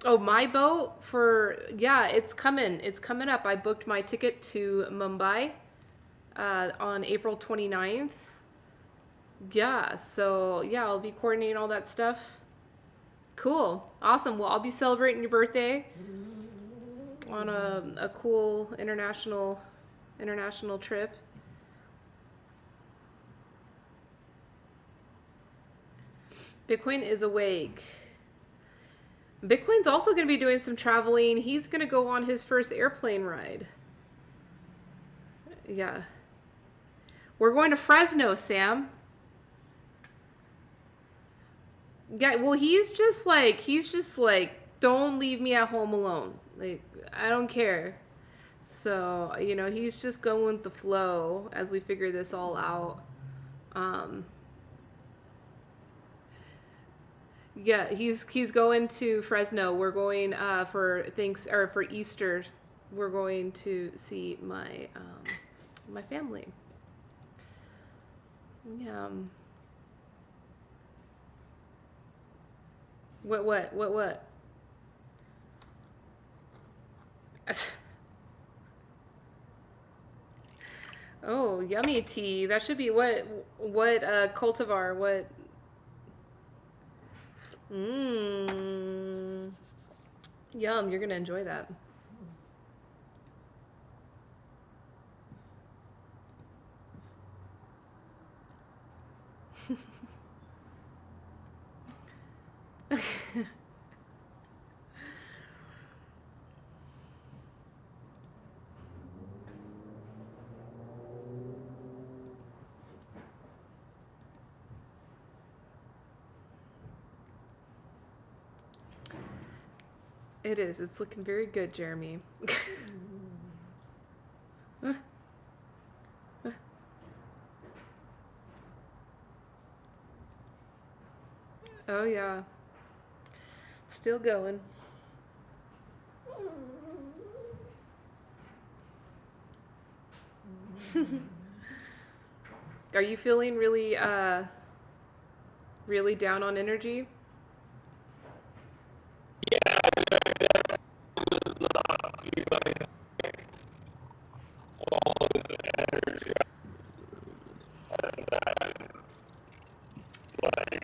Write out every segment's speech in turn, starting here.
Oh, my boat for yeah, it's coming. It's coming up. I booked my ticket to Mumbai on April 29th. Yeah, so yeah, I'll be coordinating all that stuff. Cool. Awesome. Well, I'll be celebrating your birthday on a cool international trip. Bitcoin is awake. Bitcoin's also going to be doing some traveling. He's going to go on his first airplane ride. Yeah. We're going to Fresno, Sam. Yeah, well, he's just like, don't leave me at home alone. Like, I don't care. So, he's just going with the flow as we figure this all out. Um, yeah, he's going to Fresno. We're going for Easter. We're going to see my family. Yeah. What? Oh, yummy tea. That should be what cultivar, what. Mmm. Yum, you're going to enjoy that. It is. It's looking very good, Jeremy. Oh yeah. Still going. Are you feeling really down on energy?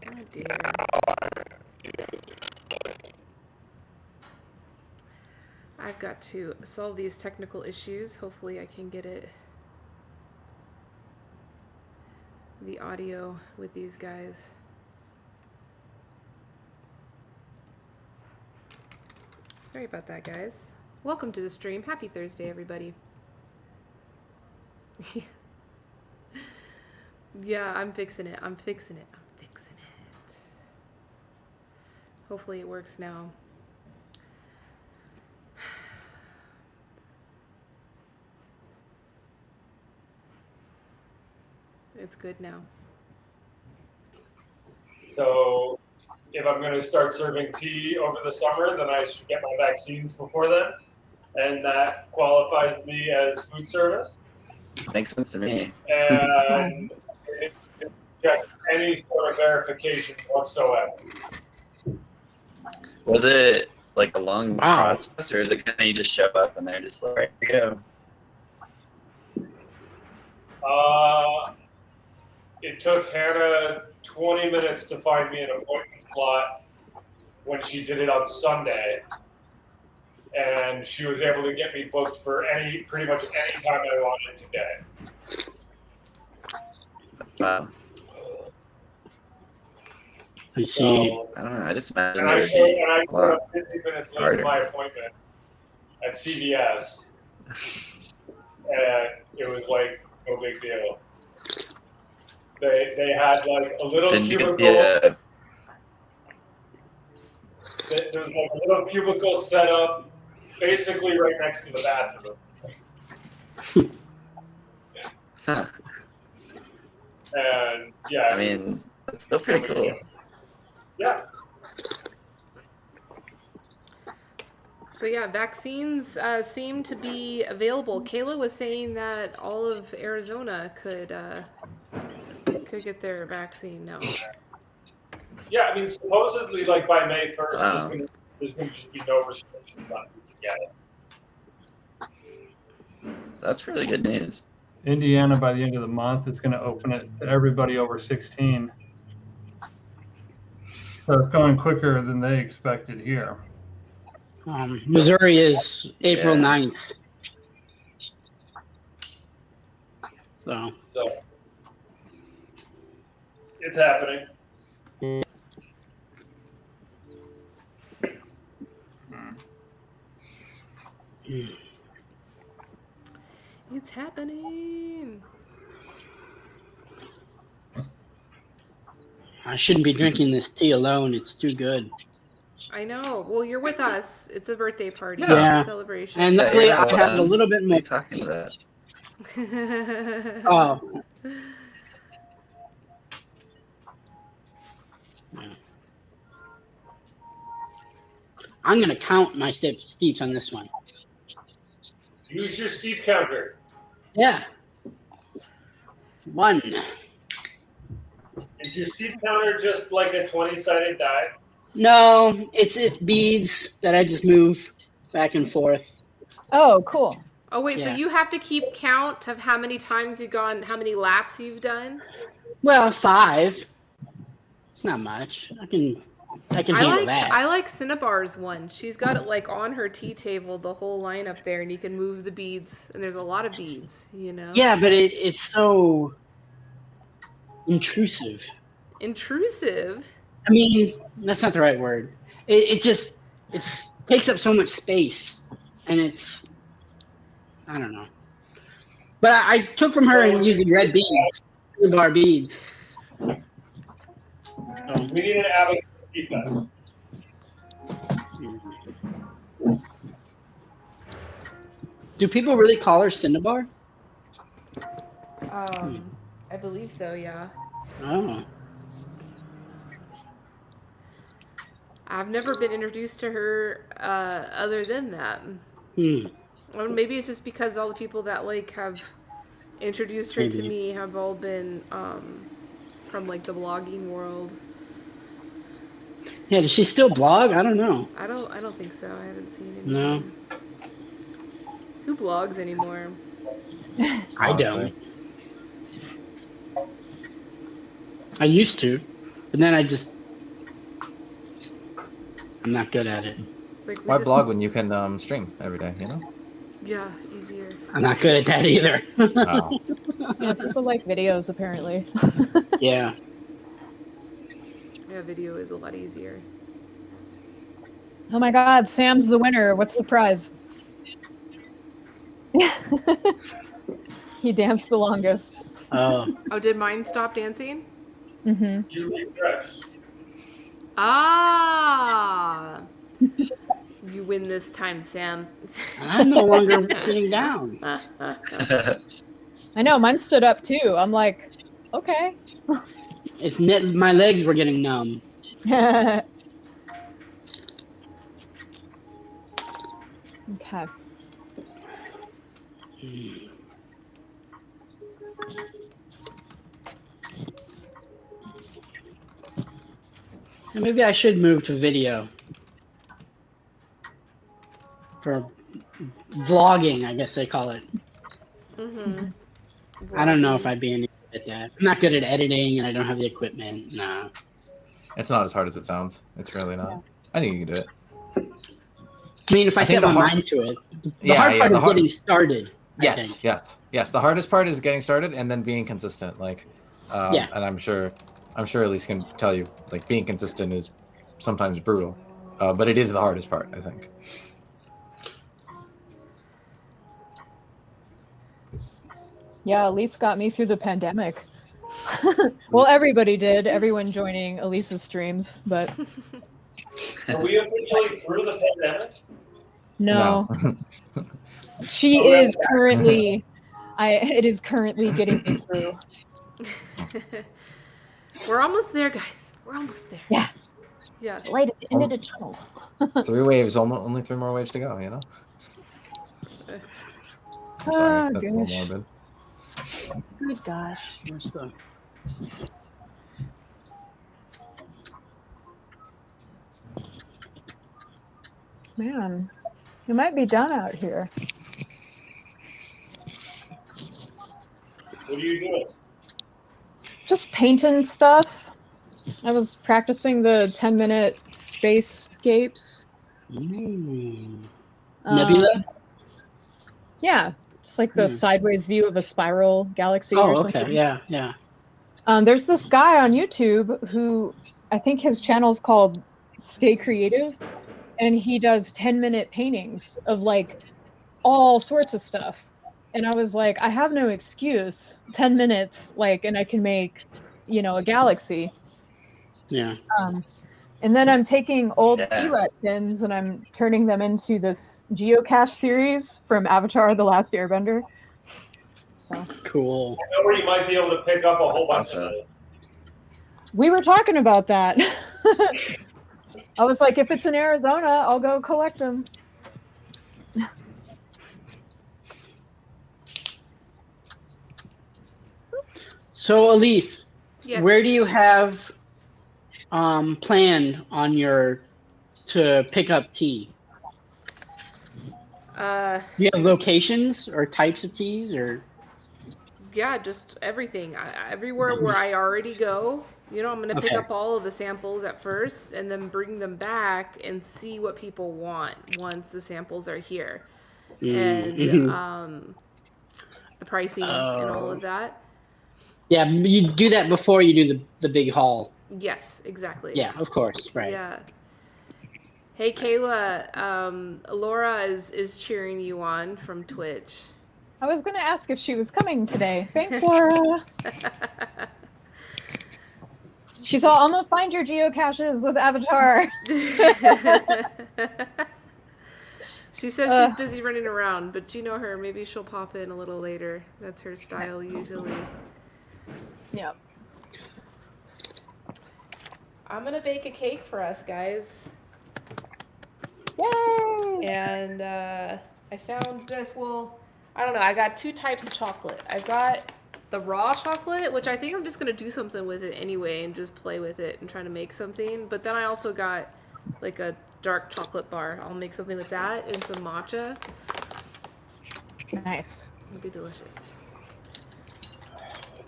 Oh dear. I've got to solve these technical issues. Hopefully I can get the audio with these guys. Sorry about that, guys. Welcome to the stream. Happy Thursday, everybody. Yeah, I'm fixing it. Hopefully it works now. It's good now. So if I'm going to start serving tea over the summer, then I should get my vaccines before then. And that qualifies me as food service. Makes sense to me. And it check any sort of verification whatsoever. Was it like a long process, or is it kind of you just show up and they're just like, right, here you go? It took Hannah 20 minutes to find me an appointment slot when she did it on Sunday. And she was able to get me booked for pretty much any time I wanted today. Wow. I see. So, I don't know. I just imagine and I showed up 50 minutes late to my appointment at CVS, and it was like no big deal. They had like a little cubicle. There was like a little cubicle set up basically right next to the bathroom. Huh. And yeah, I mean, that's still pretty cool. Yeah. So yeah, vaccines seem to be available. Kayla was saying that all of Arizona could get their vaccine now. Yeah, I mean, supposedly, like by May 1st, there's going to be there's going to just be no restrictions on who can get it. That's really good news. Indiana, by the end of the month, is going to open it to everybody over 16. So it's going quicker than they expected here. Missouri is April Yeah. 9th. So It's happening. It's happening. I shouldn't be drinking this tea alone. It's too good. I know. Well, you're with us. It's a birthday party. Yeah. It's a celebration. And luckily, I have a little bit What are more. you talking about? Oh. I'm going to count my steeps on this one. Use your steep counter. Yeah. 1. Is your steep counter just like a 20-sided die? No, it's beads that I just move back and forth. Oh, cool. Oh, wait. So Yeah. you have to keep count of how many times you've gone, how many laps you've done? Well, 5. It's not much. I can handle that. I like Cinnabar's one. She's got it like on her tea table, the whole line up there, and you can move the beads. And there's a lot of beads, you know? Yeah, but it's so intrusive. Intrusive? I mean, that's not the right word. It takes up so much space, and I don't know. But I took from her and using red beads, bar beads. So, We need an advocate to keep that. do people really call her Cinnabar? I believe so, yeah. Oh. I've never been introduced to her other than that. Or maybe it's just because all the people that like have introduced her to Maybe. me have all been from like the blogging world. Yeah, does she still blog? I don't know. I don't think so. I haven't seen any. No. Who blogs anymore? I don't. I used to, but then I'm not good at it. It's like we Why just- blog when you can stream every day, you know? Yeah, easier. I'm not good at that either. Oh. Yeah, people like videos apparently. Yeah. Yeah, video is a lot easier. Oh my God, Sam's the winner. What's the prize? He danced the longest. Oh. Oh, did mine stop dancing? Mm-hmm. You refresh. Ah! You win this time, Sam. I'm no longer sitting down. I know, mine stood up too. I'm like, okay. My legs were getting numb. Okay. And maybe I should move to video. For vlogging, I guess they call it. Mm-hmm. I don't know if I'd be any good at that. I'm not good at editing, and I don't have the equipment. No. It's not as hard as it sounds. It's really not. I think you can do it. I mean, if I I think set my the hard- mind to it. The Yeah, hard yeah, part the is hard- getting started. I Yes, think. yes. The hardest part is getting started and then being consistent. Like, Yeah. And I'm sure Elise can tell you, like, being consistent is sometimes brutal, but it is the hardest part, I think. Yeah, Elise got me through the pandemic. Well, everybody did. Everyone joining Elise's streams, but Are we officially through the pandemic? no. She Oh, is currently. It is currently getting me through. We're almost there, guys. We're almost there. Yeah. Yeah. Right at the end of the tunnel. 3 waves, only 3 more waves to go, you know? I'm sorry, that's a little gosh. morbid. Good gosh. Where's the... Man, it might be done out here. What are you doing? Just painting stuff. I was practicing the 10-minute spacescapes. Nebula? Yeah, it's like the sideways view of a spiral galaxy or Oh, something. okay. Yeah, yeah. There's this guy on YouTube who I think his channel's called Stay Creative, and he does 10-minute paintings of like all sorts of stuff. And I was like, I have no excuse. 10 minutes, like, and I can make, a galaxy. Yeah. And then I'm taking old Yeah. T-Rex pins and I'm turning them into this geocache series from Avatar: The Last Airbender. So Cool. I know where you might be able to pick up a whole bunch Awesome. of those. we were talking about that. I was like, if it's in Arizona, I'll go collect them. So, Elise, Yes. where do you have planned on to pick up tea? Do you have locations or types of teas or? Yeah, just everything. Everywhere where I already go, I'm going to pick Okay. up all of the samples at first and then bring them back and see what people want once the samples are here. And the pricing and all of that. Yeah, you do that before you do the big haul. Yes, exactly. Yeah, of course, right. Yeah. Hey, Kayla, Laura is cheering you on from Twitch. I was going to ask if she was coming today. Thanks, Laura. She's all, I'm going to find your geocaches with Avatar. She says she's busy running around, but you know her. Maybe she'll pop in a little later. That's her style usually. Yeah. I'm going to bake a cake for us, guys. Yay! And I found this, I don't know. I got two types of chocolate. I've got the raw chocolate, which I think I'm just going to do something with it anyway and just play with it and try to make something. But then I also got like a dark chocolate bar. I'll make something with that and some matcha. Nice. It'll be delicious.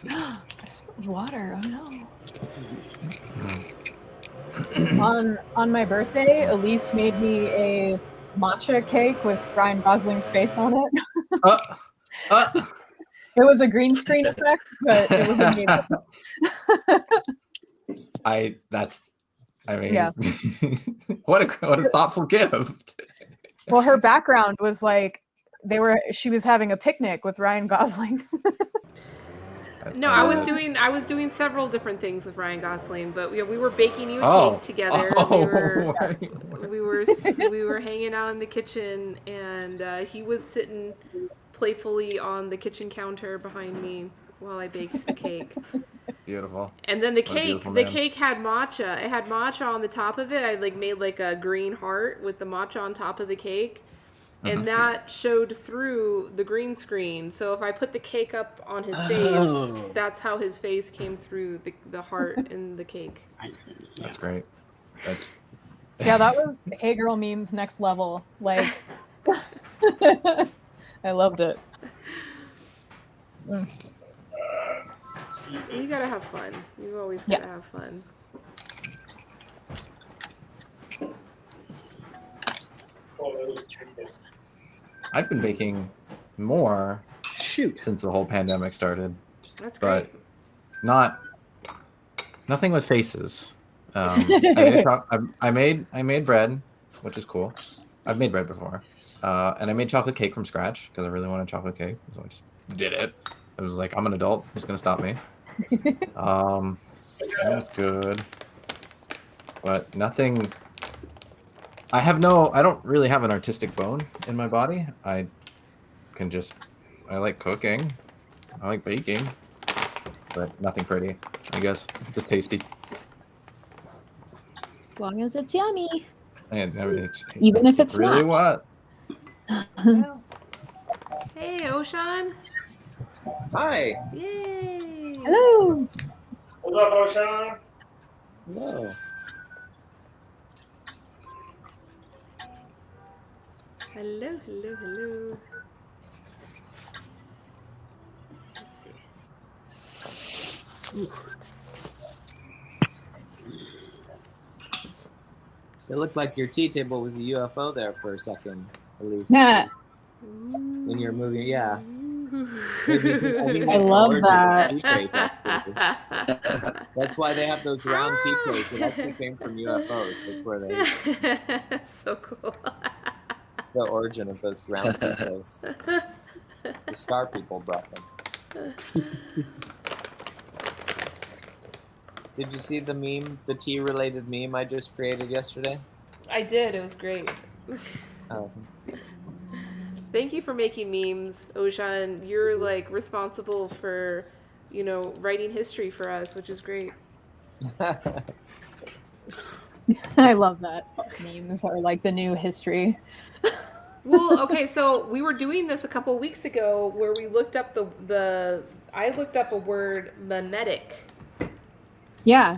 I spilled water. Oh no. On my birthday, Elise made me a matcha cake with Ryan Gosling's face on it. It was a green screen effect, but it was amazing. Yeah. what a thoughtful gift. Well, her background was like she was having a picnic with Ryan Gosling. No, I was doing several different things with Ryan Gosling, but we were baking you a cake together. We were hanging out in the kitchen, and he was sitting playfully on the kitchen counter behind me while I baked the cake. Beautiful. And then the cake had matcha. It had matcha on the top of it. I made like a green heart with the matcha on top of the cake. And that showed through the green screen. So if I put the cake up on his face, that's how his face came through the heart in the cake. I see. Yeah. That's great. Yeah, that was Hey Girl memes next level. Like, I loved it. You gotta have fun. You always gotta have fun. I've been baking more since the whole pandemic started. That's great. But nothing with faces. I made bread, which is cool. I've made bread before. And I made chocolate cake from scratch because I really wanted chocolate cake. So I just did it. It was like, I'm an adult. Who's going to stop me? It was good. But nothing... I don't really have an artistic bone in my body. I like cooking. I like baking. But nothing pretty, I guess. Just tasty. As long as it's yummy. And even if it's really not. What? Hey, Oshan. Hi. Yay. Hello. What's up, Oshan? Hello. Hello, hello, hello. Let's see. It looked like your tea table was a UFO there for a second, at least. Nah, When you're moving, yeah. Maybe, I think I that's the love origin of that. tea trays. Actually. That's why they have those round tea trays. It actually came from UFOs. That's where they. So cool. It's the origin of those round tea trays. The star people brought them. Did you see the meme, the tea-related meme I just created yesterday? I did. It was great. Oh, thanks. Thank you for making memes, Oshan. You're like responsible for, writing history for us, which is great. I love that. Memes are like the new history. Well, okay, so we were doing this a couple weeks ago where we looked up I looked up a word, mimetic. Yeah,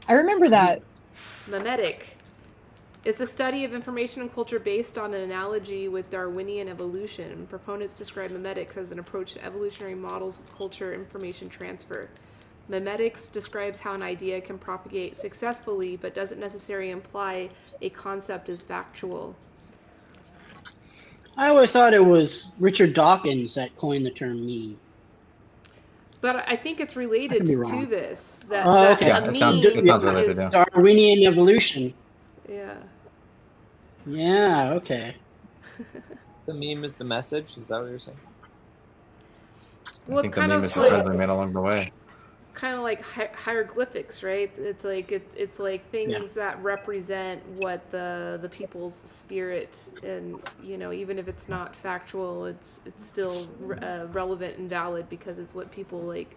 I remember that. Mimetic. It's a study of information and culture based on an analogy with Darwinian evolution. Proponents describe mimetics as an approach to evolutionary models of culture information transfer. Mimetics describes how an idea can propagate successfully, but doesn't necessarily imply a concept is factual. I always thought it was Richard Dawkins that coined the term meme. But I think it's I related could be to wrong. this. Oh, okay. A Yeah, it meme sounds related, yeah. Darwinian evolution. Yeah. Yeah, okay. The meme is the message. Is that what you're saying? Well, I it's think the kind meme of is the friends like we made along the way. hieroglyphics, right? It's like it's like things that represent what the people's spirit, and even if it's not factual, it's still relevant and valid because it's what people like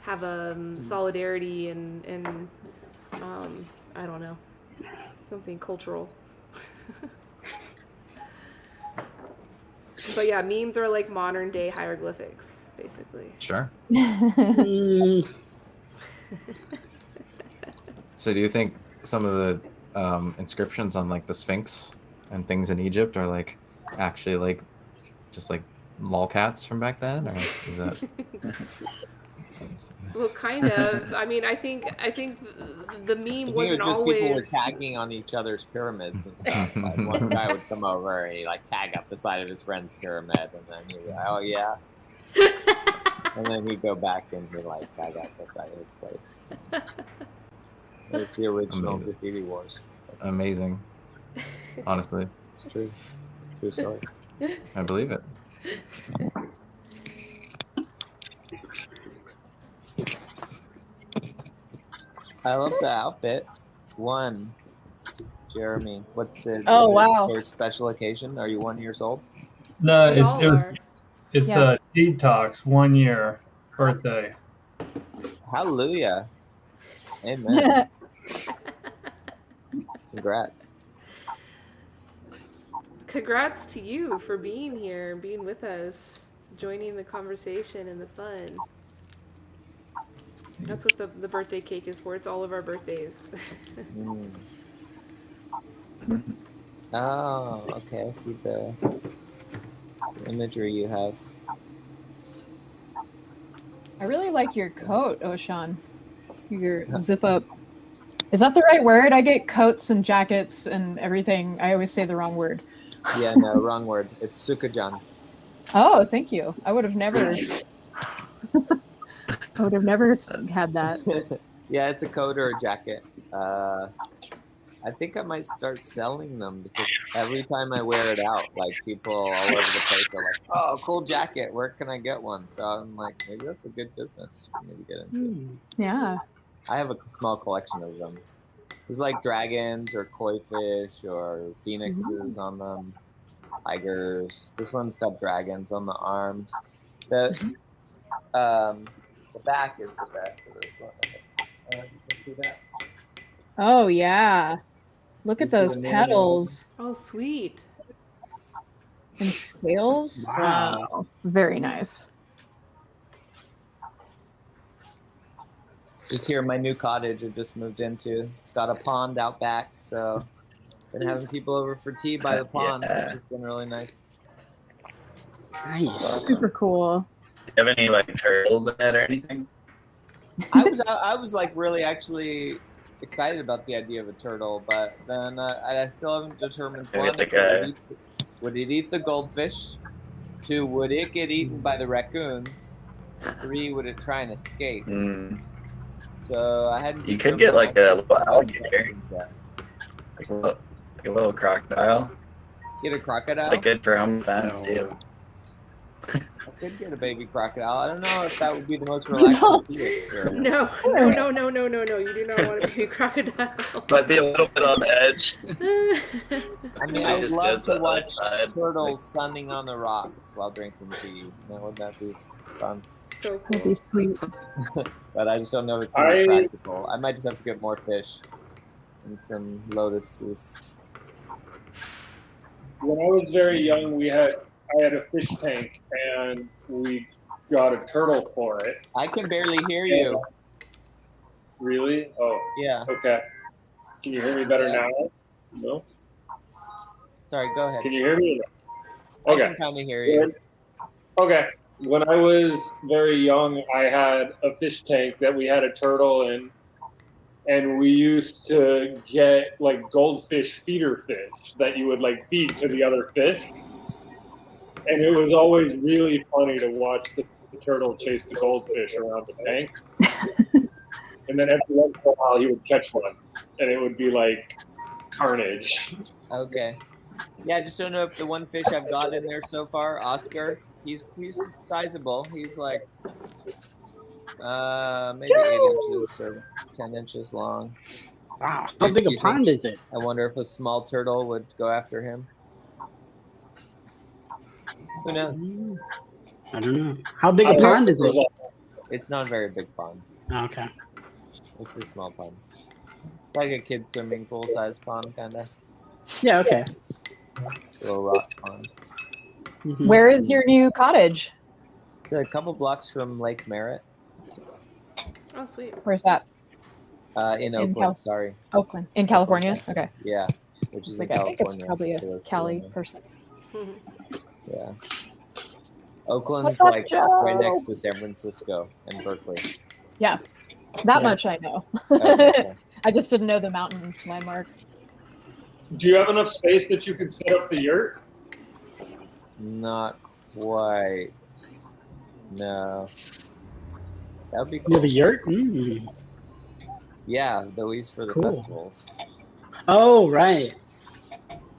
have a solidarity and I don't know, something cultural. But yeah, memes are like modern day hieroglyphics, basically. Sure. Mm, So do you think some of the inscriptions on like the Sphinx and things in Egypt are like actually like just like lolcats from back then, or is that? Well, kind of. I mean, I think the I meme think it wasn't was just people were always. tagging on each other's pyramids and stuff. Like one guy would come over and he'd like tag up the side of his friend's pyramid, and then he'd be like, "Oh yeah," and then he'd go back and he'd like tag up the side of his place. It's the original Amazing. graffiti wars. Amazing. Honestly, It's true. True story. I believe it. I love the outfit. One, Jeremy. What's the? Oh, is it wow. for a special occasion? Are you 1 year old? No, We all are. it's Yeah. Seed Talk's 1 year birthday. Hallelujah. Amen. Congrats. Congrats to you for being here, being with us, joining the conversation and the fun. That's what the birthday cake is for. It's all of our birthdays. Mm. Oh, okay. I see the imagery you have. I really like your coat, Oshan. Your zip up. Is that the right word? I get coats and jackets and everything. I always say the wrong word. Yeah, no, wrong word. It's sukajan. Oh, thank you. I would have never had that. Yeah, it's a coat or a jacket. I think I might start selling them because every time I wear it out, like people all over the place are like, "Oh, cool jacket. Where can I get one?" So I'm like, maybe that's a good business for me to get into. Yeah. I have a small collection of them. There's like dragons or koi fish or phoenixes on them, tigers. This one's got dragons on the arms. The back is the best for this one. You can see that. Oh, yeah. Look You at see those the name? petals Oh, sweet. and scales. Wow. Wow. Very nice. Just here in my new cottage I just moved into. It's got a pond out back, so been having people over for tea by the pond, Yeah. which has been really nice. Nice. Super cool. Do you have any like turtles in it or anything? I was like really actually excited about the idea of a turtle, but then I still haven't determined Maybe one, like would it eat the goldfish? 2, would it get eaten by the raccoons? 3, would it try and escape? So I hadn't. You could get like a little alligator, like a little crocodile. Get a crocodile. It's like good for home defense too. I could get a baby crocodile. I don't know if that would be the most relaxing tea experience. No. You do not want a baby crocodile. Might be a little bit on the edge. I mean, It I would just love goes to the watch other side. turtles sunning on the rocks while drinking tea. Wouldn't that be fun? So That'd cool. be sweet. But I just don't know if it's going to be practical. I might just have to get more fish and some lotuses. When I was very young, I had a fish tank, and we got a turtle for it. I can barely hear you. Really? Oh, Yeah. okay. Can you hear me better now? No? Sorry, go ahead. Can you hear me? I Okay. can kind of hear you. Okay. When I was very young, I had a fish tank that we had a turtle in, and we used to get like goldfish feeder fish that you would like feed to the other fish. And it was always really funny to watch the turtle chase the goldfish around the tank. And then every once in a while he would catch one, and it would be like carnage. Okay. Yeah, I just don't know if the one fish I've got in there so far, Oscar, he's sizable. He's like maybe 8 inches or 10 inches long. Wow. How big a pond is it? I wonder if a small turtle would go after him. Who knows? I don't know. How big a pond is it? It's not a very big pond. Okay. It's a small pond. It's like a kid's swimming pool size pond, kind of. Yeah, okay. Little rock pond. Mhm. Where is your new cottage? It's a couple blocks from Lake Merritt, Oh, sweet. Where's that? in In Oakland. Sorry. Oakland. In California? Okay. Yeah, which is Like, in I think California. it's probably a for those who Cali don't know. person. Yeah. Oakland's What's up, like Joe? right next to San Francisco and Berkeley. Yeah. That Yeah. much I know. Okay. I just didn't know the mountain landmark. Do you have enough space that you can set up the yurt? Not quite. No. That would be You have cool. a yurt? Mm. Yeah, though he's for the Cool. festivals. Oh, right.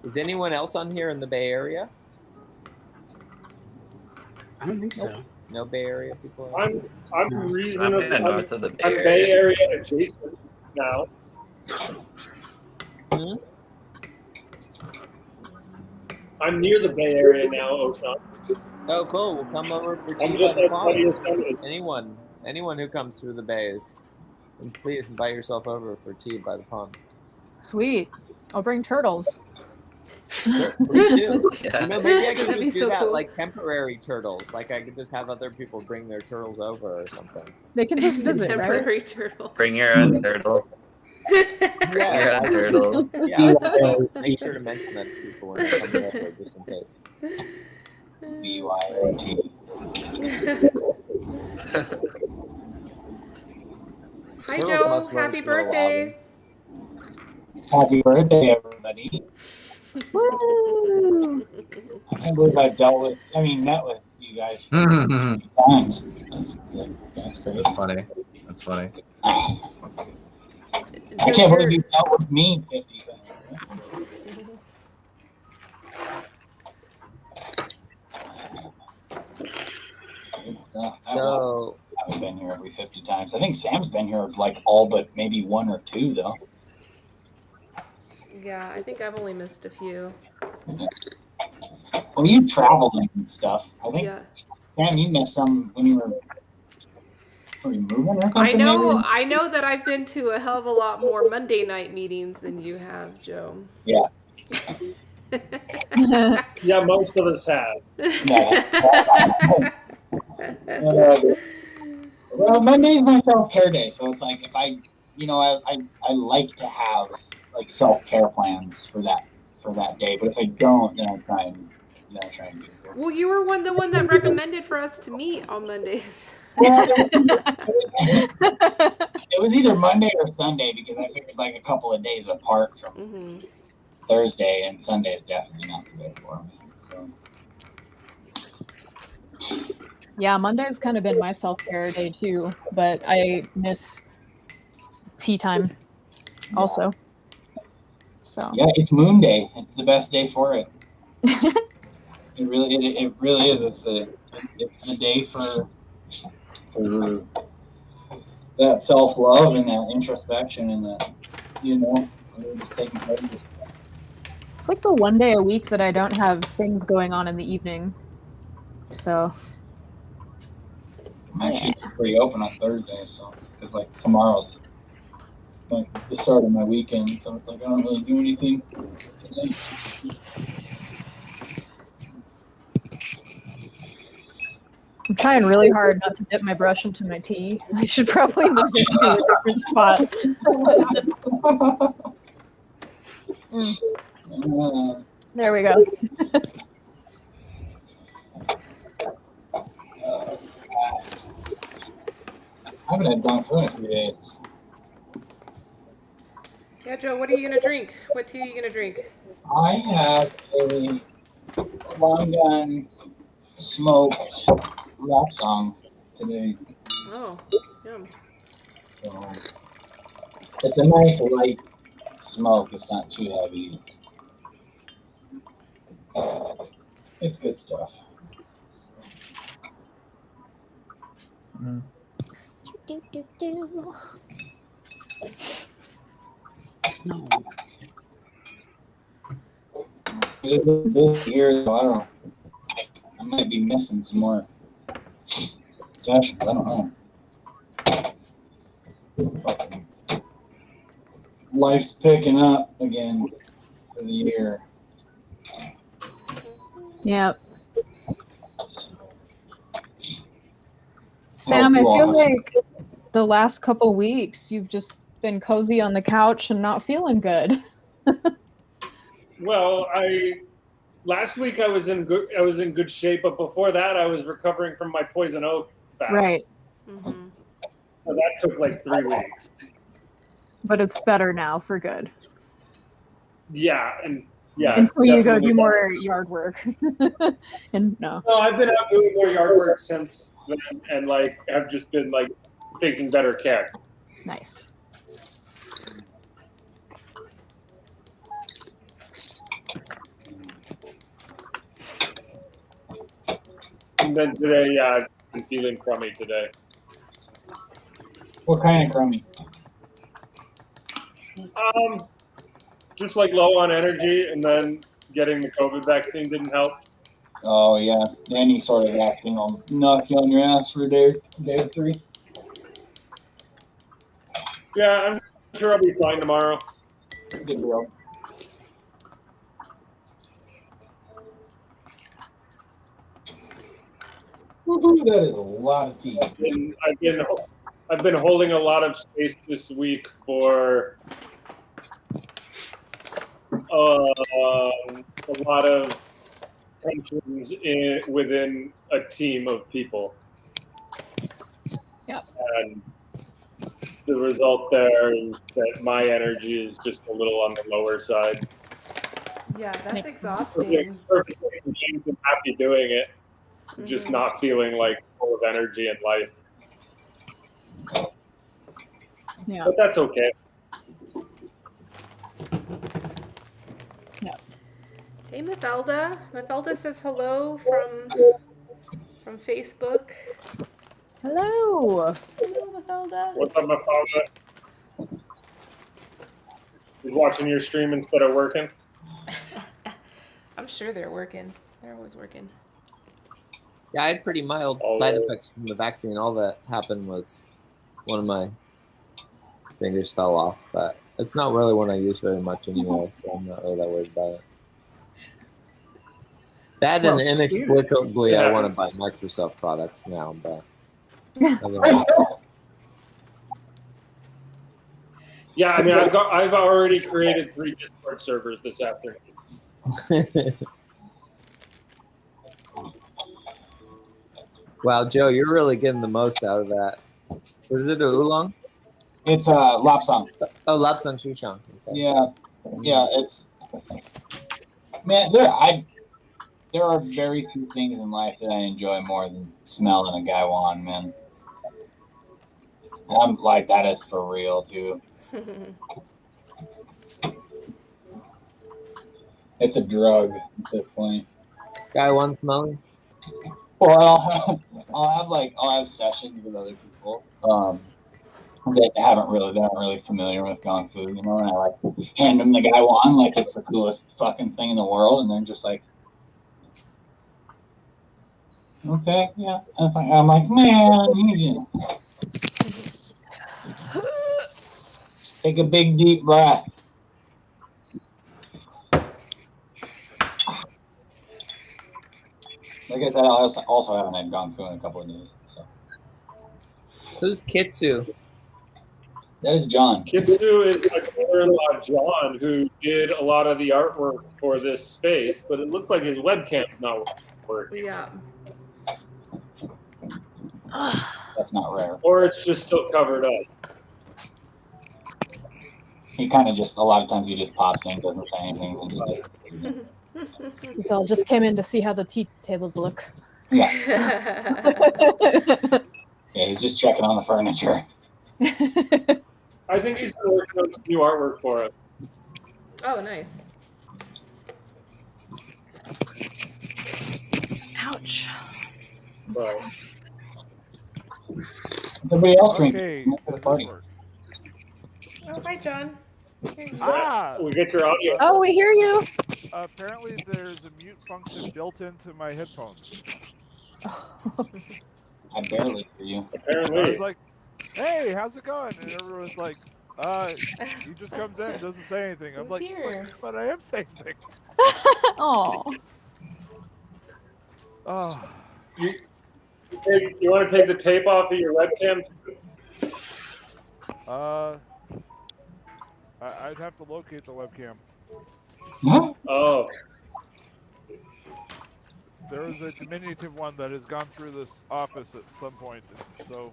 Is anyone else on here in the Bay Area? I don't think so. No Bay Area people? I'm I'm reasonably kind of north of the Bay I'm Area. Bay Area adjacent now. Hmm? I'm near the Bay Area now, Oakland. Oh, cool. We'll come over for I'm tea just by the outside of pond. Yosemite. Anyone who comes through the bays, and please invite yourself over for tea by the pond. Sweet. I'll bring turtles. Sure, please do. Yeah. You know, maybe I could That'd be just do so that, cool. like temporary turtles. Like I could just have other people bring their turtles over or something. They can just The visit, right? temporary turtle. Bring your own turtle. Yeah, Your own turtle. Yeah, I'll make sure to mention that to people when they're coming over, just in case. BYOT. Hi, Turtles Joe. must run Happy slow, birthday. Happy birthday, everybody. Woo! I can't believe I've met with you guys That's times. That's great. funny. That's funny. I can't believe you dealt with me 50 times. Good stuff. So, I've been here every 50 times. I think Sam's been here like all but maybe 1 or 2 though. Yeah, I think I've only missed a few. Well, you traveled and stuff. I think Yeah. Sam, you missed some when you were moving or something. I know. maybe? I know that I've been to a hell of a lot more Monday night meetings than you have, Joe. Yeah. Yeah, most of us have. Yeah. Well, Monday's my self-care day, so it's like if I like to have like self-care plans for that day. But if I don't, then I'll try and be here. Well, you were the one that recommended for us to meet on Mondays. Well, it was either Monday or Sunday because I figured like a couple of days apart from Mm-hmm. Thursday, and Sunday is definitely not the day for me. So. Yeah, Monday's kind of been my self-care day too, but I miss tea time also. So Yeah, it's Moon Day. It's the best day for it. It really is. It's the day for that self-love and that introspection and that just taking care of yourself. it's like the one day a week that I don't have things going on in the evening. So I'm actually pretty open on Thursday, so because like tomorrow's like the start of my weekend, so it's like I don't really do anything today. I'm trying really hard not to dip my brush into my tea. I should probably move it to a different spot. There we go. I haven't had Don Foot in 3 days. Yeah, Joe, what are you gonna drink? What tea are you gonna drink? I have a long gun smoked rap song today. Oh, yum. So it's a nice light smoke. It's not too heavy. It's good stuff. Mm. No. Here, I don't know. I might be missing some more sessions. I don't know. Life's picking up again for the year. Yeah. Sam, I feel like the last couple weeks you've just been cozy on the couch and not feeling good. Well, last week I was in good shape, but before that I was recovering from my poison oak battle. Right. Mm-hmm. So that took like 3 weeks. But it's better now for good. Yeah, yeah. Until you go definitely do more yard work. And no. No, I've been out doing more yard work since then, and like have just been like taking better care. Nice. And then today, yeah, I'm feeling crummy today. What kind of crummy? Just like low on energy, and then getting the COVID vaccine didn't help. Oh yeah, any sort of vaccine will knock you on your ass for a day or 3. Yeah, I'm sure I'll be fine tomorrow. Good deal. That is a lot of tea. I've been holding a lot of space this week for a lot of tensions within a team of people. Yep. And the result there is that my energy is just a little on the lower side. Yeah, that's Makes exhausting. Perfectly content and happy doing it, just not feeling like full of energy and life. Yeah. But that's okay. Yeah. Hey, Mafelda. Mafelda says hello from Facebook. Hello. Hello, Mafelda. What's up, my father? You watching your stream instead of working? I'm sure they're working. They're always working. Yeah, I had pretty mild side effects from the vaccine. All that happened was one of my fingers fell off, but it's not really one I use very much anyway, so I'm not really that worried about it. That and inexplicably, I want to buy Microsoft products now, but otherwise, Yeah, I mean, I've already created 3 Discord servers this afternoon. Wow, Joe, you're really getting the most out of that. Was it a oolong? It's Lapsang. Oh, Lapsang Shushang. Okay. Yeah. It's man. There are very few things in life that I enjoy more than smelling a gaiwan, man. I'm like, that is for real too. It's a drug at this point. Guy one smelling? Well, I'll have sessions with other people that aren't really familiar with Gong Fu, you know, and I like hand them the gaiwan like it's the coolest fucking thing in the world, and they're just like, okay, yeah. And I'm like, man, you just take a big deep breath. Like I said, I also haven't had Gong Fu in a couple of days. So Who's Kitsu? that is John. Kitsu is my brother-in-law John, who did a lot of the artwork for this space, but it looks like his webcam's not working. Yeah. That's not rare. Or it's just still covered up. He kind of just, a lot of times he just pops in, doesn't say anything, and just So I just came in to see how the tea tables look. yeah, he's just checking on the furniture. I think he's been working on some new artwork for us. Oh, nice. Ouch. Right. Somebody else Okay. drinking at the party. Oh, hi, John. Here you go. Ah! We get your audio. Oh, we hear you. Apparently there's a mute function built into my headphones. I barely hear you. I was Apparently. like, hey, how's it going? And everyone's like, he just comes in and doesn't say anything. I'm Who's like, here? but I am saying things. Oh. Oh. You want to take the tape off of your webcam? I'd have to locate the webcam. Huh? Oh. There is a diminutive one that has gone through this office at some point, so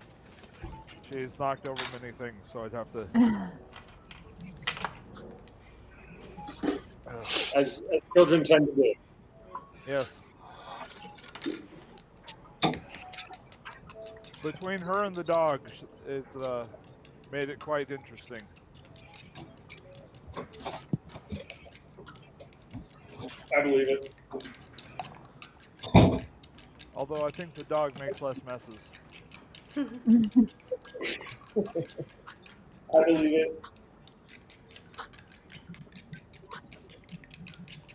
she's knocked over many things, so I'd have to... As children tend to do. Yes. Between her and the dog, it made it quite interesting. I believe it. Although I think the dog makes less messes. I believe it.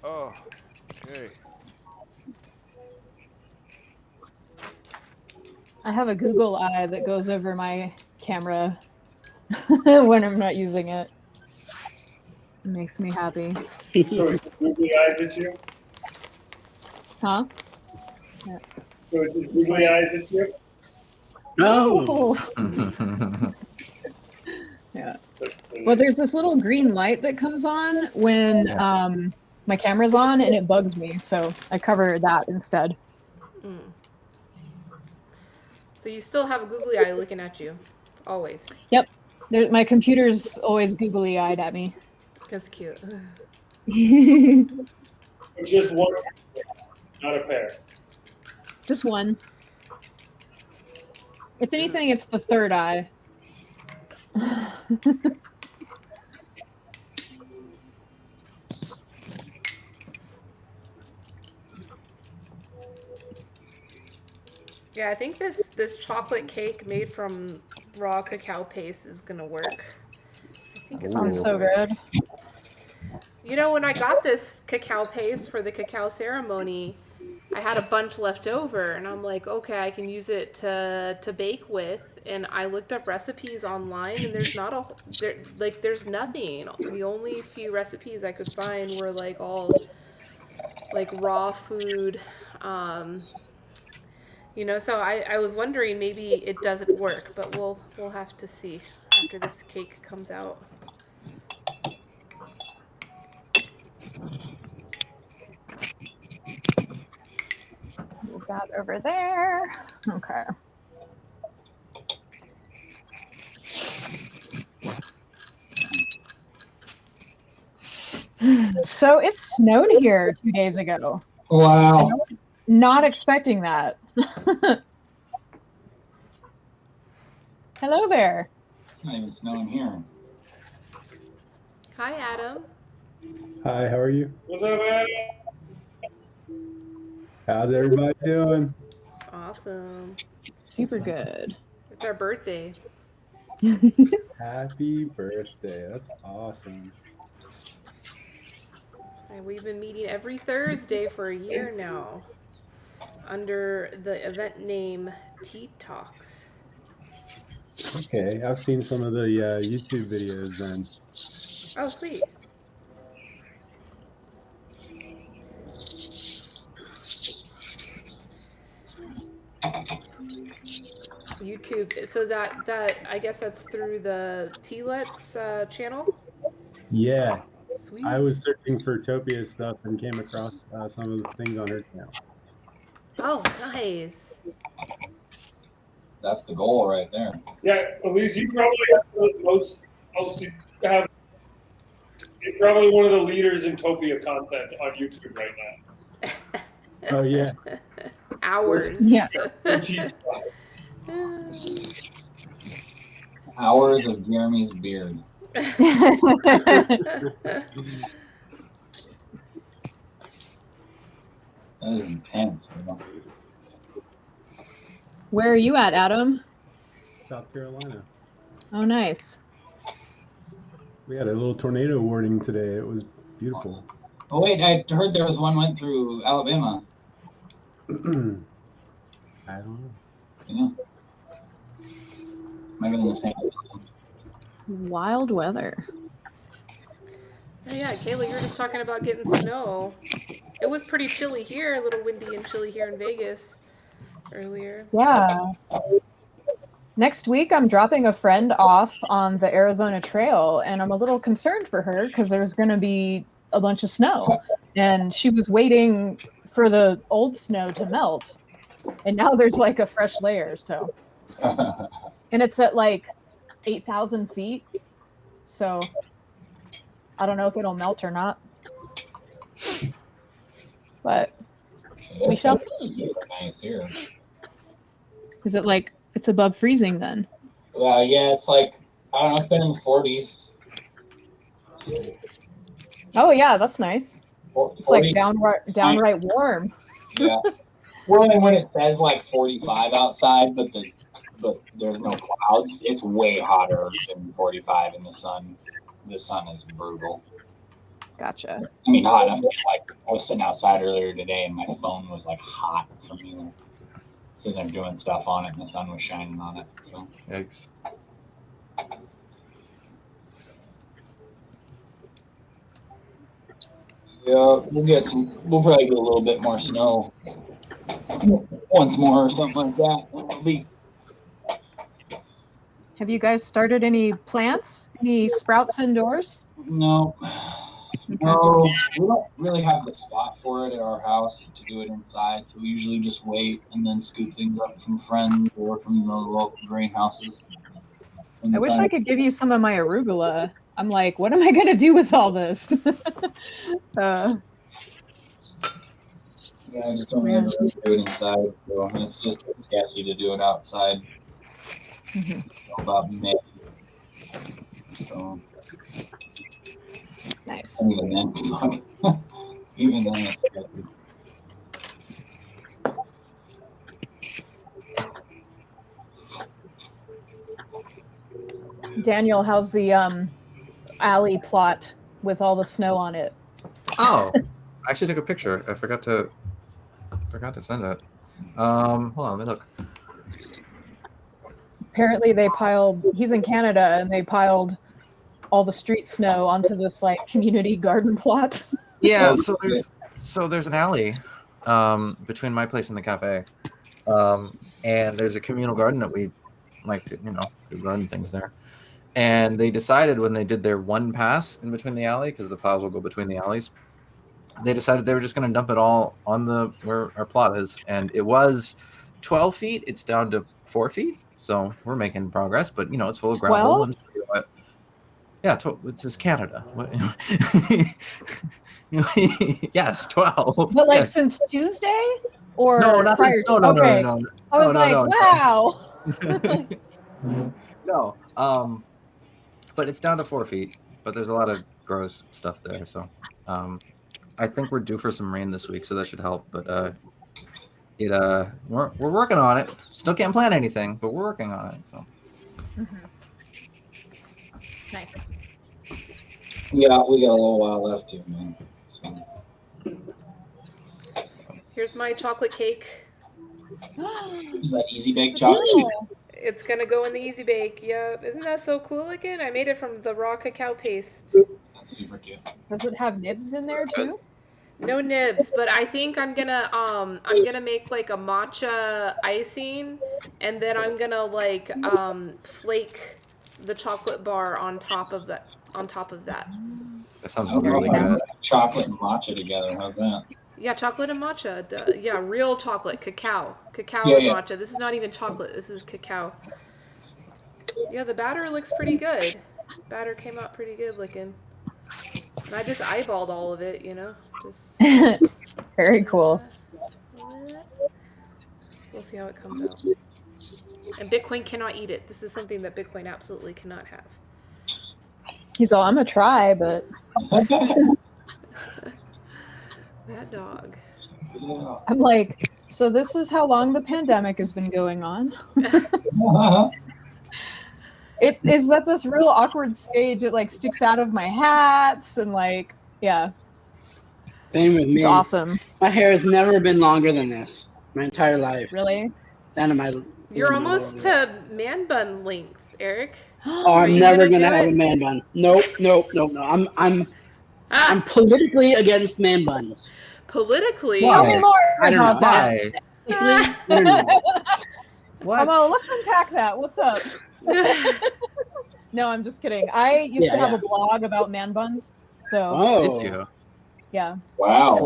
Oh, okay. I have a Google Eye that goes over my camera when I'm not using it. It makes me happy. So it's googly eyes at you? Huh? So it's just googly eyes at you? No. Oh. Yeah. Well, there's this little green light that comes on when my camera's on, and it bugs me, so I cover that instead. Mm. So you still have a googly eye looking at you, always. Yep. My computer's always googly-eyed at me. That's cute. Just one, not a pair. Just one. If anything, it's the third eye. Yeah, I think this chocolate cake made from raw cacao paste is gonna work. I think it's Sounds gonna so work. good. You know, when I got this cacao paste for the cacao ceremony, I had a bunch left over, and I'm like, okay, I can use it to bake with. And I looked up recipes online, and there's nothing. The only few recipes I could find were like all like raw food. You know, so I was wondering maybe it doesn't work, but we'll have to see after this cake comes out. that over there. Okay. So it snowed here 2 days ago. Wow. And I was not expecting that. Hello there. It's not even snowing here. Hi, Adam. Hi, how are you? What's up, man? How's everybody doing? Awesome. Super good. It's our birthday. Happy birthday. That's awesome. And we've been meeting every Thursday for a year now under the event name Tea Talks. Okay, I've seen some of the YouTube videos then. Oh, sweet. YouTube. So that I guess that's through the T-Let's channel. Yeah, Sweet. I was searching for Topia stuff and came across some of those things on her channel. Oh, nice. That's the goal right there. Yeah, Elise, you probably have the most. You're probably one of the leaders in Topia content on YouTube right now. Oh yeah. Hours. Yeah. Hours of Jeremy's beard. That is intense. Bro. Where are you at, Adam? South Carolina. Oh, nice. We had a little tornado warning today. It was beautiful. Oh wait, I heard there was one went through Alabama. I don't know. Yeah. Maybe in the same system. Wild weather. Oh, yeah, Kayla, you were just talking about getting snow. It was pretty chilly here, a little windy and chilly here in Vegas earlier. Yeah. Next week, I'm dropping a friend off on the Arizona Trail, and I'm a little concerned for her because there's going to be a bunch of snow. And she was waiting for the old snow to melt, and now there's like a fresh layer. So, and it's at like 8,000 feet. So I don't know if it'll melt or not. But we shall see. Nice here. Is it like it's above freezing then? Well, yeah, it's like, I don't know, it's been in the 40s. Oh yeah, that's nice. It's 40, like downright warm. Yeah. Well, and when it says like 45 outside, but there's no clouds, it's way hotter than 45 in the sun. The sun is brutal. Gotcha. I mean, hot enough. Like, I was sitting outside earlier today, and my phone was like hot from me. Since I'm doing stuff on it, and the sun was shining on it. So. Yikes. Yeah, we'll probably get a little bit more snow once more or something like that. It'll be. Have you guys started any plants? Any sprouts indoors? No. No, we don't really have the spot for it at our house to do it inside, so we usually just wait and then scoop things up from friends or from the local greenhouses. I wish I could give you some of my arugula. I'm like, what am I gonna do with all this? Yeah, I just don't really do it inside, so and it's just sketchy to do it outside. About May. So. Nice. Even then, even then, it's sketchy. Daniel, how's the alley plot with all the snow on it? Oh, I actually took a picture. I forgot to send it. Hold on, let me look. Apparently he's in Canada and they piled all the street snow onto this like community garden plot. Yeah, so there's an alley between my place and the cafe. And there's a communal garden that we like to, do garden things there. And they decided when they did their one pass in between the alley, because the piles will go between the alleys, they decided they were just going to dump it all on the where our plot is, and it was 12 feet. It's down to 4 feet, so we're making progress. But it's full of gravel 12? and yeah, it's just Canada. What? Yes, 12. But like Yes. since Tuesday or No, not prior? no, no, no, Okay. no, no, I was no, like, no, wow. no. But it's down to 4 feet. But there's a lot of gross stuff there, so I think we're due for some rain this week, so that should help. But we're working on it. Still can't plan anything, but we're working on it. So Nice. Yeah, we got a little while left here, man. Here's my chocolate cake. Is that easy baked chocolate? It's gonna go in the easy bake. Yep. Isn't that so cool looking? I made it from the raw cacao paste. That's super cute. Does it have nibs in there too? No nibs, but I think I'm gonna make like a matcha icing, and then I'm gonna like flake the chocolate bar on top of that. that sounds Okay. really good. Chocolate and matcha together. How's that? Yeah, chocolate and matcha. Duh. Yeah, real chocolate, cacao and matcha. This is not even chocolate. This is cacao. Yeah, the batter looks pretty good. Batter came out pretty good looking. And I just eyeballed all of it, Just Very cool. We'll see how it comes out. And Bitcoin cannot eat it. This is something that Bitcoin absolutely cannot have. He's all, I'm gonna try, but That dog. I'm like, so this is how long the pandemic has been going on. It is at this real awkward stage. It like sticks out of my hats and like, yeah. Same with me. It's awesome. My hair has never been longer than this. My entire life. Really? Down to my. You're almost to man bun length, Eric. Oh, I'm never gonna have a man bun. Nope. I'm politically against man buns. Politically? Tell me more I don't about know. that. I don't know. What? Let's unpack that. What's up? No, I'm just kidding. I used to have a blog about man buns. So Did you? Yeah. Wow.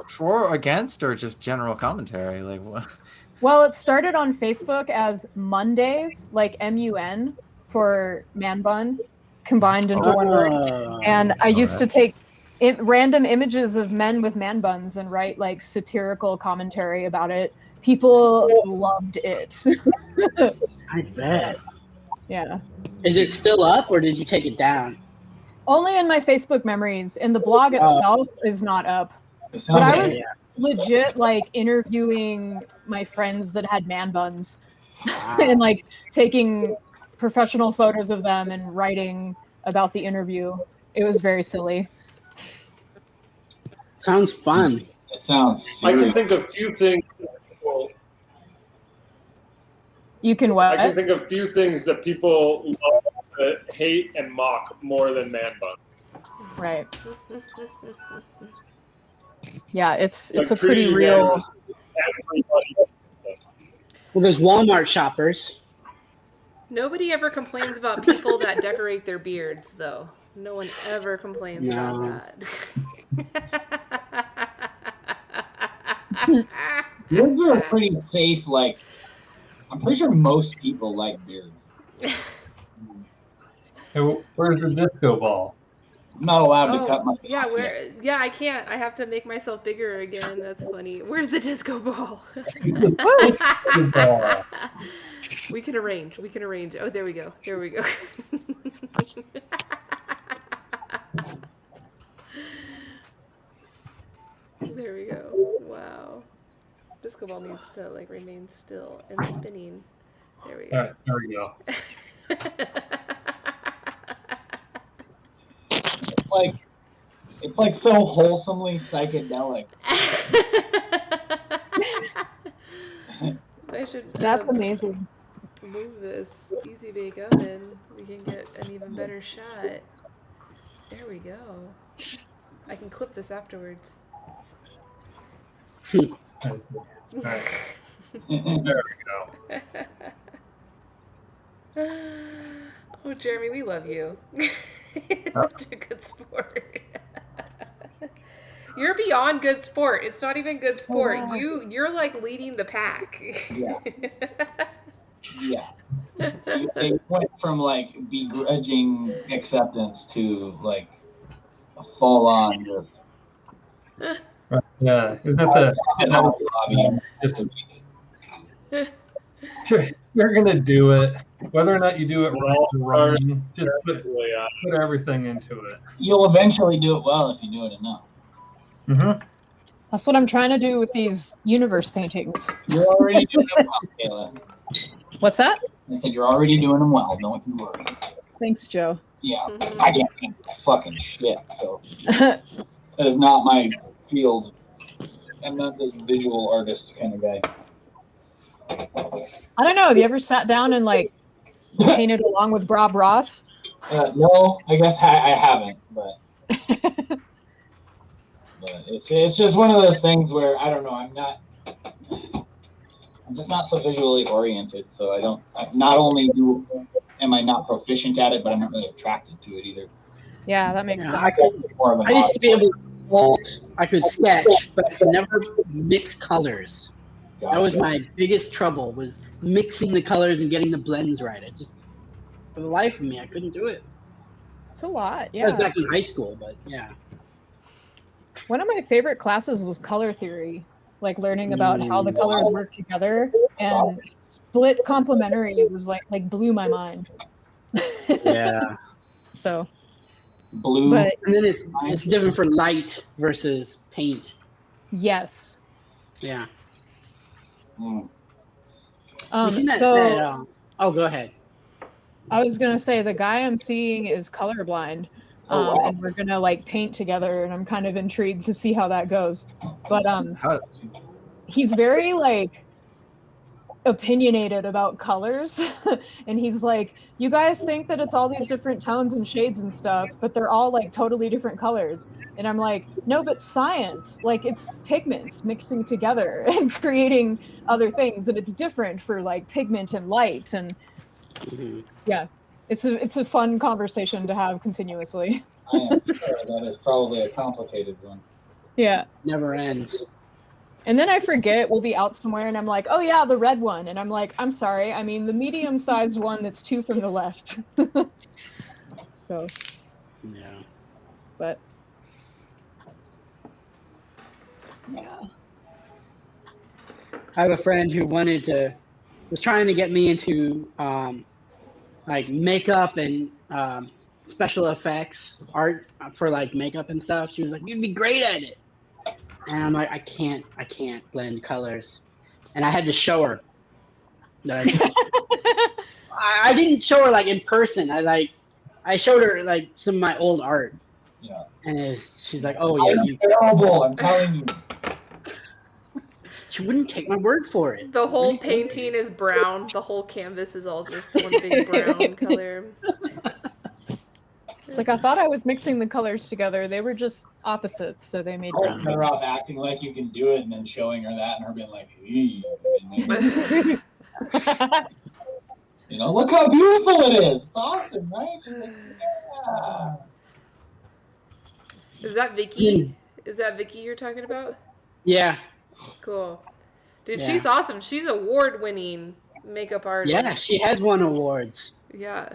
For or against, or just general commentary? Like what? Well, it started on Facebook as Mondays, like MUN for man bun, combined into one word. And I used to take random images of men with man buns and write like satirical commentary about it. People loved it. I bet. Yeah. Is it still up, or did you take it down? Only in my Facebook memories, and the blog itself is not up. But I was legit like interviewing my friends that had man buns and like taking professional photos of them and writing about the interview. It was very silly. Sounds fun. It sounds I serious. can think of few things. You can what? I can think of few things that people love, hate, and mock more than man buns. Right. Yeah, it's Like a pretty treating real. them just everybody. Well, there's Walmart shoppers. Nobody ever complains about people that decorate their beards, though. No one ever complains about that. Beards are pretty safe. Like, I'm pretty sure most people like beards. Hey, where's the disco ball? I'm not allowed to cut my. Yeah, I can't. I have to make myself bigger again. That's funny. Where's the disco ball? We can arrange. Oh, there we go. There we go. Wow. Disco ball needs to like remain still and spinning. There we go. All right, there we go. It's like so wholesomely psychedelic. I should. That's amazing. Move this easy bake oven. We can get an even better shot. There we go. I can clip this afterwards. All right. There we go. Oh, Jeremy, we love you. You're such a good sport. You're beyond good sport. It's not even good sport. wow. You're like leading the pack. Yeah. Yeah. It went from like begrudging acceptance to like a full on just. Right. Yeah. Is that Lobby. just you're gonna do it, whether or not you do it right or wrong. Just put everything into it. You'll eventually do it well if you do it enough. Mm-hmm. That's what I'm trying to do with these universe paintings. You're already doing them well, Kayla. What's that? I said you're already doing them well. Don't you worry. Thanks, Joe. Yeah, I can't paint fucking shit, so that is not my field. I'm not the visual artist kind of guy. I don't know. Have you ever sat down and like painted along with Bob Ross? No, I guess I haven't, but it's just one of those things where I don't know. I'm just not so visually oriented, so not only am I not proficient at it, but I'm not really attracted to it either. Yeah, that makes sense. I used to be able to mold, I could sketch, but I could never mix colors. Gotcha. That was my biggest trouble, was mixing the colors and getting the blends right. It just, for the life of me, I couldn't do it. It's a lot, That yeah. was back in high school, but yeah. One of my favorite classes was color theory, like learning about how the colors work together, and split complementary was like blew my mind. Yeah. So blue. But and then it's different for light versus paint. yes. Yeah. Mm. So oh, go ahead. I was gonna say the guy I'm seeing is colorblind, and we're gonna like paint together, and I'm kind of intrigued to see how that goes. But he's very like opinionated about colors, and he's like, you guys think that it's all these different tones and shades and stuff, but they're all like totally different colors. And I'm like, no, but science, like it's pigments mixing together and creating other things, and it's different for like pigment and light. And yeah, it's a fun conversation to have continuously. I am sure that is probably a complicated one. Yeah. Never ends. And then I forget, we'll be out somewhere and I'm like, oh yeah, the red one. And I'm like, I'm sorry, I mean the medium-sized one that's 2 from the left. So. Yeah. But. Yeah. I have a friend who was trying to get me into like makeup and special effects art for like makeup and stuff. She was like, you'd be great at it. And I'm like, I can't blend colors. And I had to show her that I didn't show her like in person. I showed her like some of my old art. Yeah. And she's like, oh yeah. It's terrible, I'm telling you. She wouldn't take my word for it. The whole painting is brown. The whole canvas is all just one big brown color. It's like I thought I was mixing the colors together. They were just opposites, so they made brown. Better off acting like you can do it and then showing her that and her being like, you know, look how beautiful it is. It's awesome, right? She's like, yeah. Is that Vicky? Is that Vicky you're talking about? Yeah. Cool. Dude, Yeah. she's awesome. She's award-winning makeup artist. Yeah, she has won awards. Yeah.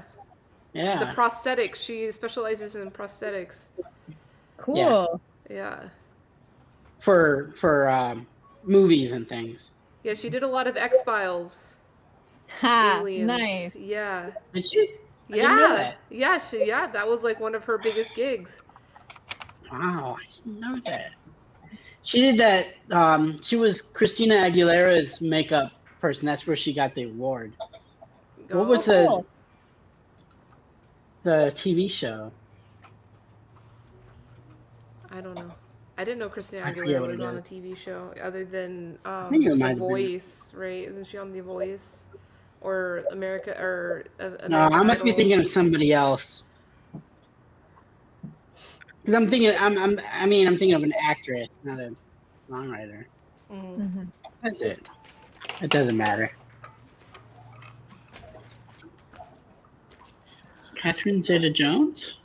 Yeah. The prosthetics. She specializes in prosthetics. Cool. Yeah. For movies and things. Yeah, she did a lot of X-Files. Ha, Aliens. nice. Yeah. Did she? I didn't know Yeah. that. Yeah, that was like one of her biggest gigs. Wow, I didn't know that. She did that. She was Christina Aguilera's makeup person. That's where she got the award. What was cool. the TV show? I don't know. I didn't know Christina I forget Aguilera what was it on a is. TV show other than think it might The have been. Voice, right? Isn't she on The Voice or America or American No, I must be Idol? thinking of somebody else. Because I'm thinking, I'm thinking of an actress, not a songwriter. Mhm. That's it. It doesn't matter. Catherine Zeta-Jones?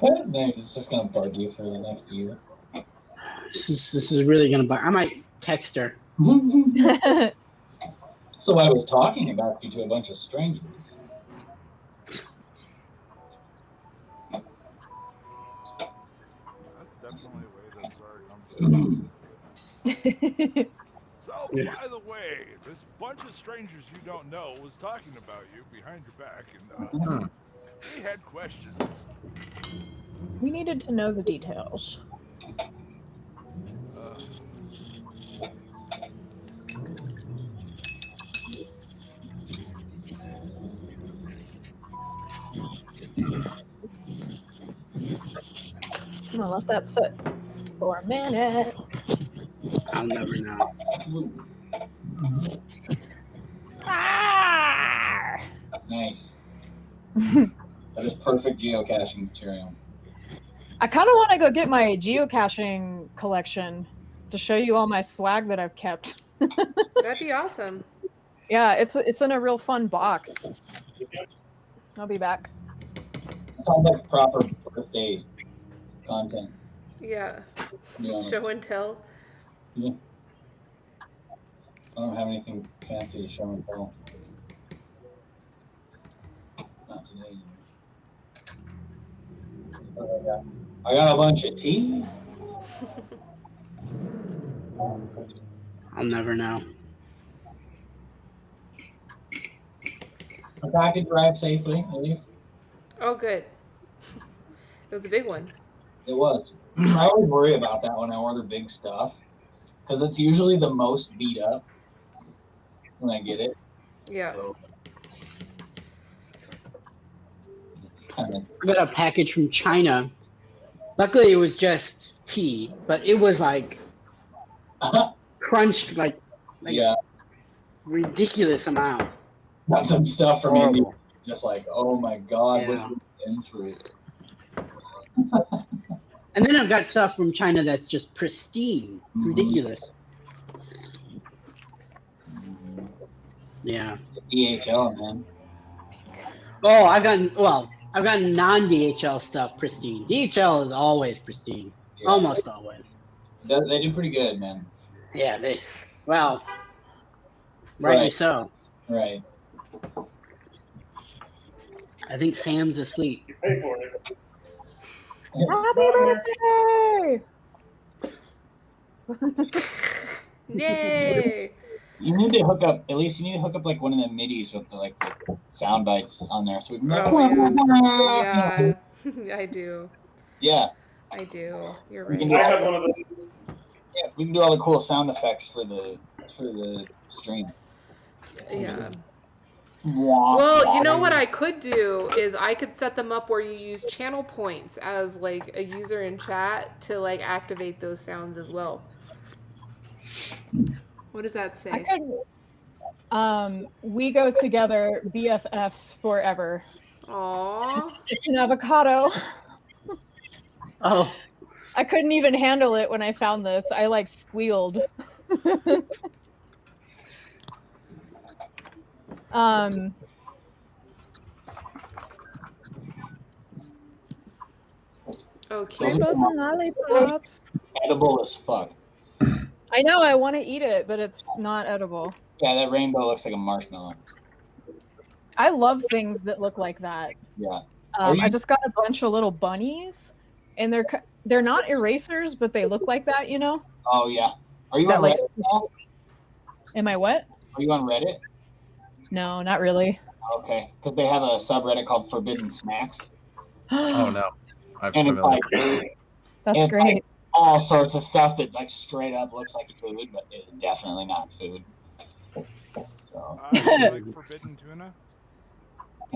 It's just gonna bug you for the next year. This is really gonna bug. I might text her. So I was talking about you to a bunch of strangers. That's definitely a way to start a conversation. So, Yeah. by the way, this bunch of strangers you don't know was talking about you behind your back, and we had questions. We needed to know the details. I'm gonna let that sit for a minute. I'll never know. Ah! Nice. That is perfect geocaching material. I kind of want to go get my geocaching collection to show you all my swag that I've kept. That'd be awesome. Yeah, it's in a real fun box. I'll be back. Sounds like proper birthday content. Yeah. To be honest. Show and tell. Yeah. I don't have anything fancy to show and tell. Not today. I got a bunch of tea. I'll never know. The package arrived safely, at least. Oh, good. It was a big one. It was. I always worry about that when I order big stuff, because it's usually the most beat up when I get it. Yeah. So it's kind of. I got a package from China. Luckily, it was just tea, but it was like crunched like Yeah, ridiculous amount. got some stuff from Horrible. India. Just like, oh my God, Yeah. what have you been through? And then I've got stuff from China that's just pristine, ridiculous. Yeah. DHL, man. Oh, I've gotten non-DHL stuff pristine. DHL is always pristine, Yeah. almost always. They do pretty good, man. Yeah, rightly Right. so. Right. I think Sam's asleep. Pay for it. Happy birthday! Yay! You need to hook up. At least you need to hook up like one of the midis with the sound bites on there, so we can. Be like, Oh, yeah. I do. Yeah. I do. You're We can right. I have one of those. Yeah, we can do all the cool sound effects for the stream. Yeah. Well, you know what I could do is I could set them up where you use channel points as like a user in chat to like activate those sounds as well. What does that I say? could. We go together, BFFs forever. Aww. It's an avocado. Oh, I couldn't even handle it when I found this. I like squealed. Okay. Here goes some lollipops. Edible as fuck. I know, I want to eat it, but it's not edible. Yeah, that rainbow looks like a marshmallow. I love things that look like that. Yeah. I just got a bunch of little bunnies, and they're not erasers, but they look like that, you know? Oh yeah. Are you That, on like, Reddit now? Am I what? Are you on Reddit? No, not really. Okay, because they have a subreddit called Forbidden Snacks, Oh no, I'm and it's familiar. like That's it's great. like all sorts of stuff that like straight up looks like food, but is definitely not food. So Like forbidden tuna,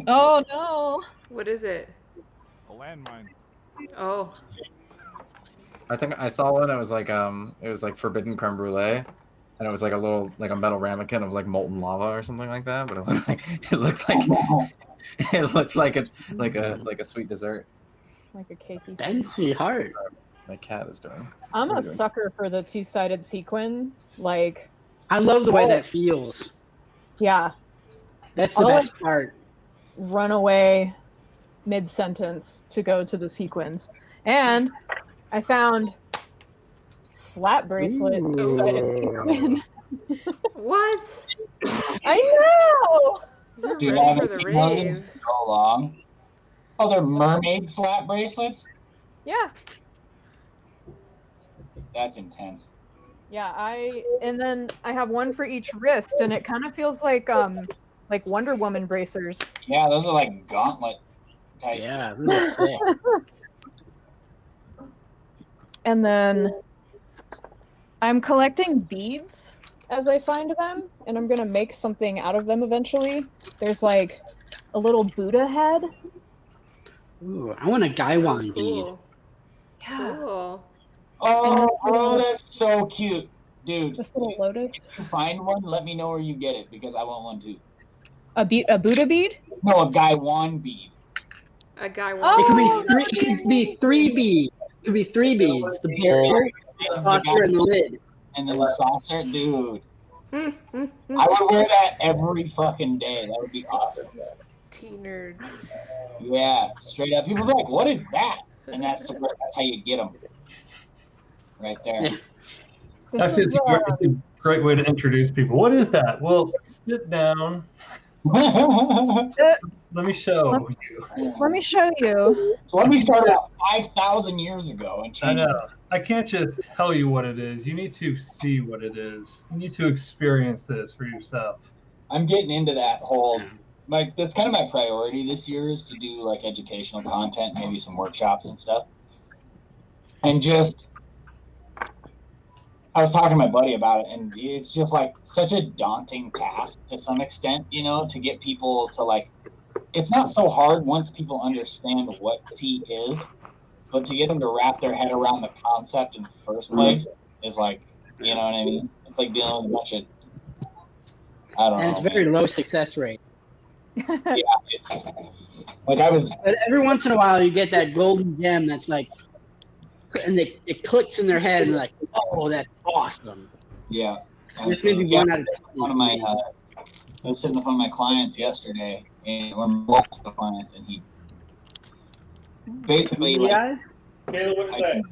Oh no. What is it? a landmine. Oh. I think I saw one. It was like forbidden creme brulee, and it was like a little like a metal ramekin of like molten lava or something like that. But it looked like a sweet dessert. Like a cakey. fancy heart. My cat is doing. I'm What are a you doing? sucker for the two-sided sequin. Like, I love the way that feels. yeah, That's the I'll, best part. run away mid-sentence to go to the sequins. And I found slap bracelet. Ooh. So it's sequin. What? I know. You're Dude, I ready for haven't the seen those in rave. so long. Oh, they're mermaid slap bracelets? Yeah. That's intense. Yeah, and then I have one for each wrist, and it kind of feels like Wonder Woman bracers. Yeah, those are like gauntlet type. Yeah, those are sick. And then I'm collecting beads as I find them, and I'm gonna make something out of them eventually. There's like a little Buddha head. Ooh, I want a Gaiwan bead. Cool. Yeah. Cool. Oh, bro, that's so cute. Dude, This little lotus. if you find one, let me know where you get it because I want one too. A Buddha bead? No, a Gaiwan bead. A guy Oh, wants It could be three beads. It could be three beads. The barrel, the saucer, and the lid. And then the saucer, dude. I I would wear that every fucking day. That would be awesome. Tea nerds. Yeah, straight up. People be like, "What is that?" And that's how you get them. Right there. That's just it's a great way to introduce people. What is that? Well, sit down. Let me show you. Let me show you. So let me start out 5,000 years ago and I change know. I can't just tell you what it is. You need to see what it is. You need to experience this for yourself. I'm getting into that whole that's kind of my priority this year is to do like educational content, maybe some workshops and stuff. And just I was talking to my buddy about it, and it's just like such a daunting task to some extent, you know, to get people to like it's not so hard once people understand what tea is, but to get them to wrap their head around the concept in the first place is like, you know what I mean? It's like dealing with a bunch of I don't know. And it's very low success rate. Yeah, it's like I was. But every once in a while, you get that golden gem that's like, and it clicks in their head, and they're like, "Oh, that's awesome." Yeah. This may be one out of one of my. I was sitting with one of my clients yesterday, and one of my multiple clients, and he basically like. eyes? Kayla, what's that?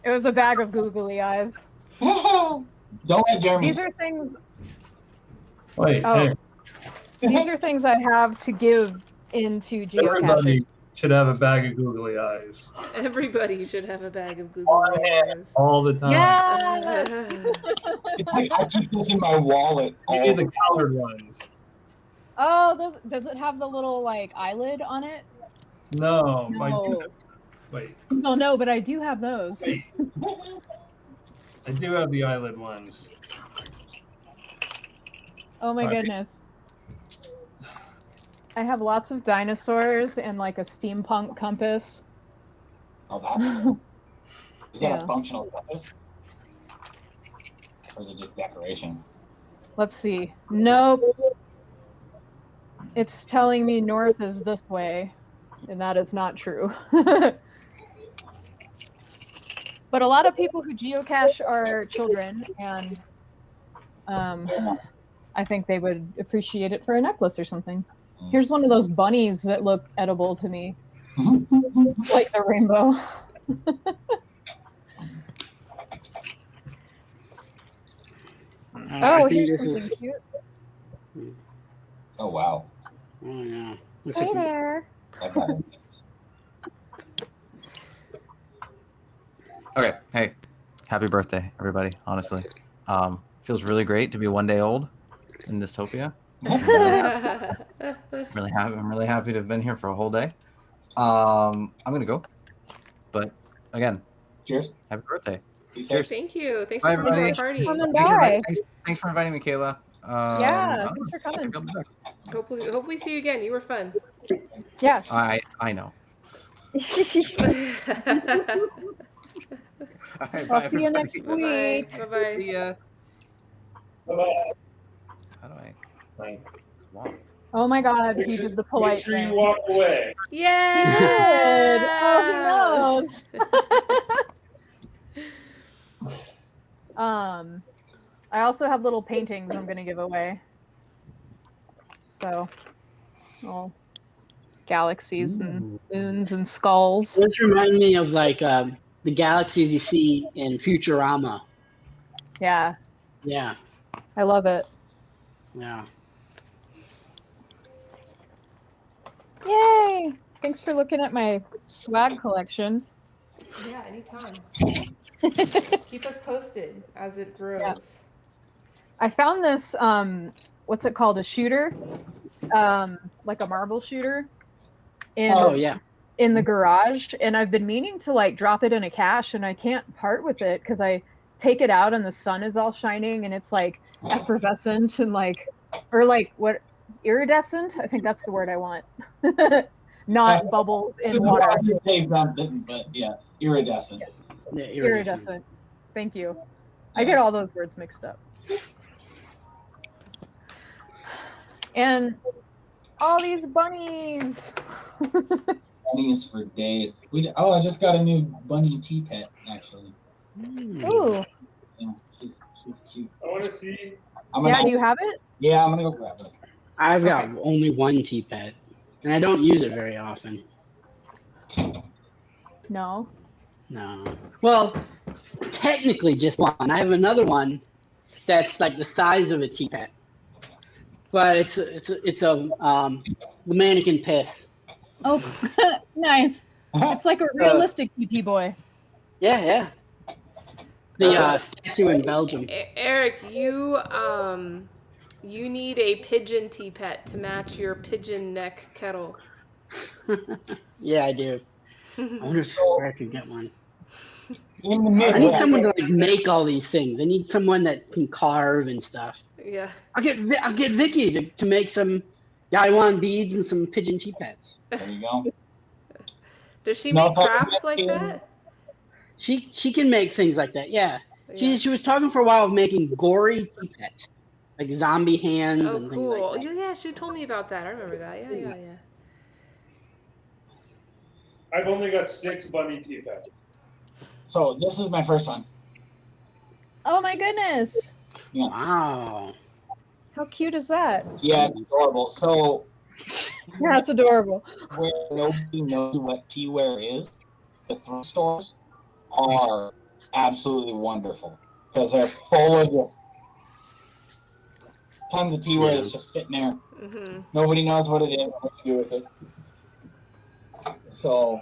It was a bag of googly eyes. Don't let Jeremy. These are things. Wait, Oh. hey, These are things I have to give into geocaching. everybody should have a bag of googly eyes Everybody should have a bag of Google eyes. all the time. Yes. It's like I keep this in my wallet. You need the colored ones. Oh, does it have the little like eyelid on it? No. No. Wait, No, but I do have those. wait. I do have the eyelid ones. Oh my All right. goodness. I have lots of dinosaurs and like a steampunk compass. Oh, that's cool. Is that Yeah. a functional compass? Or is it just decoration? Let's see. Nope. It's telling me north is this way, and that is not true. But a lot of people who geocache are children, and I think they would appreciate it for a necklace or something. Here's one of those bunnies that look edible to me, like the rainbow. Oh, here's something cute. Oh wow. Oh yeah. Looks Hey like there. That got it. Okay, hey, happy birthday, everybody. Honestly, feels really great to be one day old in dystopia. Really happy. I'm really happy to have been here for a whole day. I'm gonna go, but again, Cheers. happy birthday. Cheers. Thank you. Thanks Bye, for coming to our everybody. party. Come and Thanks for, bye. thanks for inviting me, Kayla. Yeah, thanks for coming. Hopefully see you again. You were fun. Yeah. I know. All right, I'll see you next everybody. week. Bye bye. See ya. Bye-bye. How do I? Thanks. Wow. Oh my God, he did the polite Make sure you thing. walk away. Yeah. Good. Oh, he knows. I also have little paintings I'm gonna give away. So, little galaxies and moons and skulls. Those remind me of like the galaxies you see in Futurama Yeah, Yeah, I love it. yeah. Yay! Thanks for looking at my swag collection. Yeah, anytime. Keep us posted as it grows. I found this, what's it called? A shooter, like a marble shooter, in Oh yeah. in the garage, and I've been meaning to like drop it in a cache, and I can't part with it because I take it out and the sun is all shining and it's like effervescent and like, or like what, iridescent? I think that's the word I want. Not bubbles in water. You say something, but yeah, iridescent. Yeah, Iridescent. Thank you. I get all those words mixed up. And all these bunnies. Bunnies for days. I just got a new bunny tea pet actually. Ooh. Yeah, she's cute. I want to see. Yeah, do you have it? Yeah, I'm gonna go grab it. I've got only one tea pet, and I don't use it very often. No. No. Well, technically just one. I have another one that's like the size of a tea pet, but it's the mannequin piss. Oh, nice. It's like a realistic PP boy. Yeah, yeah. The statue in Belgium. Eric, you need a pigeon tea pet to match your pigeon neck kettle. Yeah, I do. I wonder where I could get one. In the middle. I need someone to like make all these things. I need someone that can carve and stuff. Yeah. I'll get Vicky to make some Yaiwan beads and some pigeon tea pets. There you go. Does she make crafts like that? She can make things like that. Yeah. She was talking for a while of making gory tea pets, like zombie hands Oh, and cool. things like that. Yeah, she told me about that. I remember that. Yeah. I've only got 6 bunny tea pets. So this is my first one. Oh my goodness. Yeah. Wow. How cute is that? Yeah, it's adorable. So Yeah, it's adorable. where nobody knows what teaware is, the thrift stores are absolutely wonderful because they're full of just tons of teaware that's just sitting there. Mm-hmm. Nobody knows what it is, what to do with it. So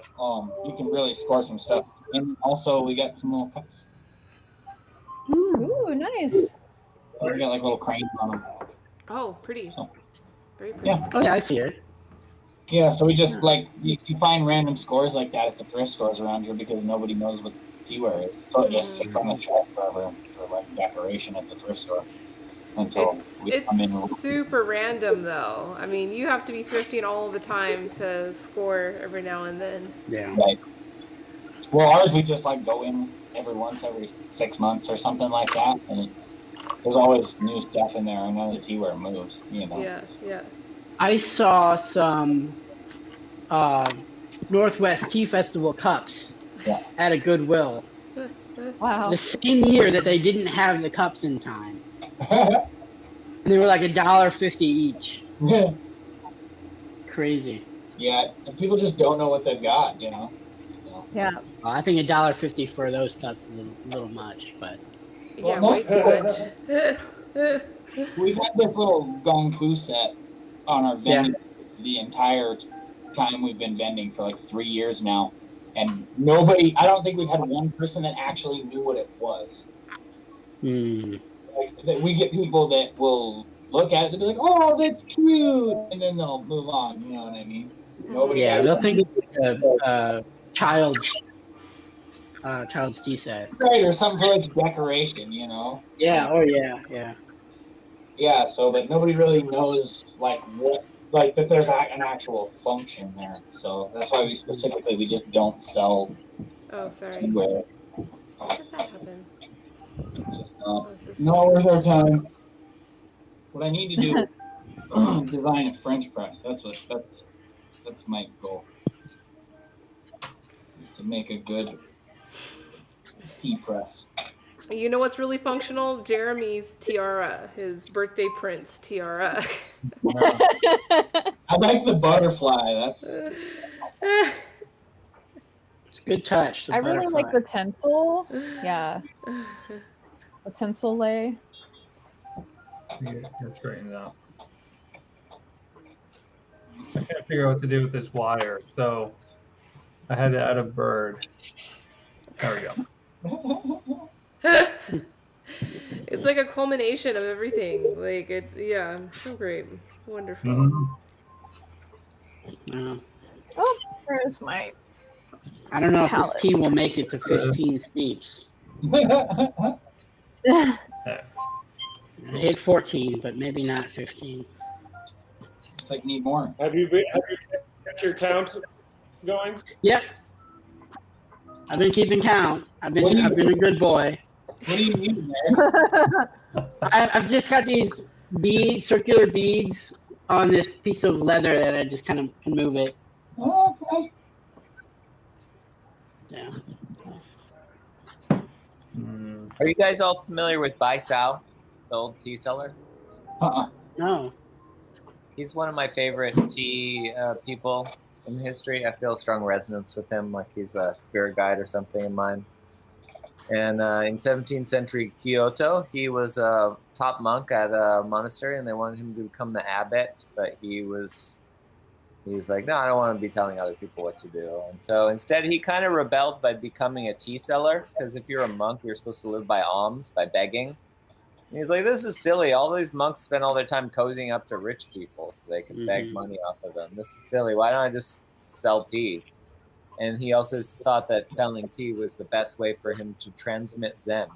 you can really score some stuff. And also we got some little cups. Ooh, nice. We got like little cranes on them. Oh, pretty. So, very pretty. yeah. Oh yeah, I see it. Yeah, so we just like you find random scores like that at the thrift stores around here because nobody knows what teaware is. So it just sits on the shelf forever for like decoration at the thrift store until we come in. It's super random though. I mean, you have to be thrifting all the time to score every now and then. Yeah. Right. Well, ours we just like go in every 6 months or something like that, and there's always new stuff in there. I know the teaware moves, you know. Yeah. I saw some Northwest Tea Festival cups at a Goodwill. Wow. The same year that they didn't have the cups in time. And they were like $1.50 each. Crazy. Yeah, and people just don't know what they've got, you know. So. Yeah. Well, I think $1.50 for those cups is a little much, but Yeah, way too much. We've had this little Gong Fu set on our vending the entire time we've been vending for like 3 years now. And I don't think we've had one person that actually knew what it was. Like, we get people that will look at it and be like, oh, that's cute. And then they'll move on, you know what I mean? Nobody they'll think it's a child's tea set. Right, or something for like decoration, you know? Yeah, yeah. Yeah, so but nobody really knows like what that there's an actual function there. So that's why we just don't sell. Oh, sorry. Teaware. How did that happen? It's just not worth our time. What I need to do is design a French press. That's my goal. Is to make a good tea press. You know what's really functional? Jeremy's tiara, his birthday prince tiara. I like the butterfly. That's it's a good touch. I really like the tinsel. Yeah. The tinsel lay. You're straightened out. I can't figure out what to do with this wire, so I had to add a bird. There we go. It's like a culmination of everything. Like it, yeah, so great, wonderful. Mhm. Yeah. Oh, where's my I don't know if palette? this tea will make it to 15 steeps. Yeah. I hit 14, but maybe not 15. It's like need more. Have you kept your count going? Yep. I've been keeping count. I've been a good boy. What do you need, man? I've just got these circular beads on this piece of leather that I just kind of can move it. Oh, okay. Yeah. Are you guys all familiar with Bai Sao, the old tea seller? No. He's one of my favorite tea people in history. I feel a strong resonance with him, like he's a spirit guide or something in mine. And in 17th century Kyoto, he was a top monk at a monastery, and they wanted him to become the abbot, but he was like, no, I don't want to be telling other people what to do. And so instead, he kind of rebelled by becoming a tea seller, because if you're a monk, you're supposed to live by alms, by begging. And he's like, this is silly. All these monks spend all their time cozying up to rich people so they can beg money off of them. This is silly. Why don't I just sell tea? And he also thought that selling tea was the best way for him to transmit Zen.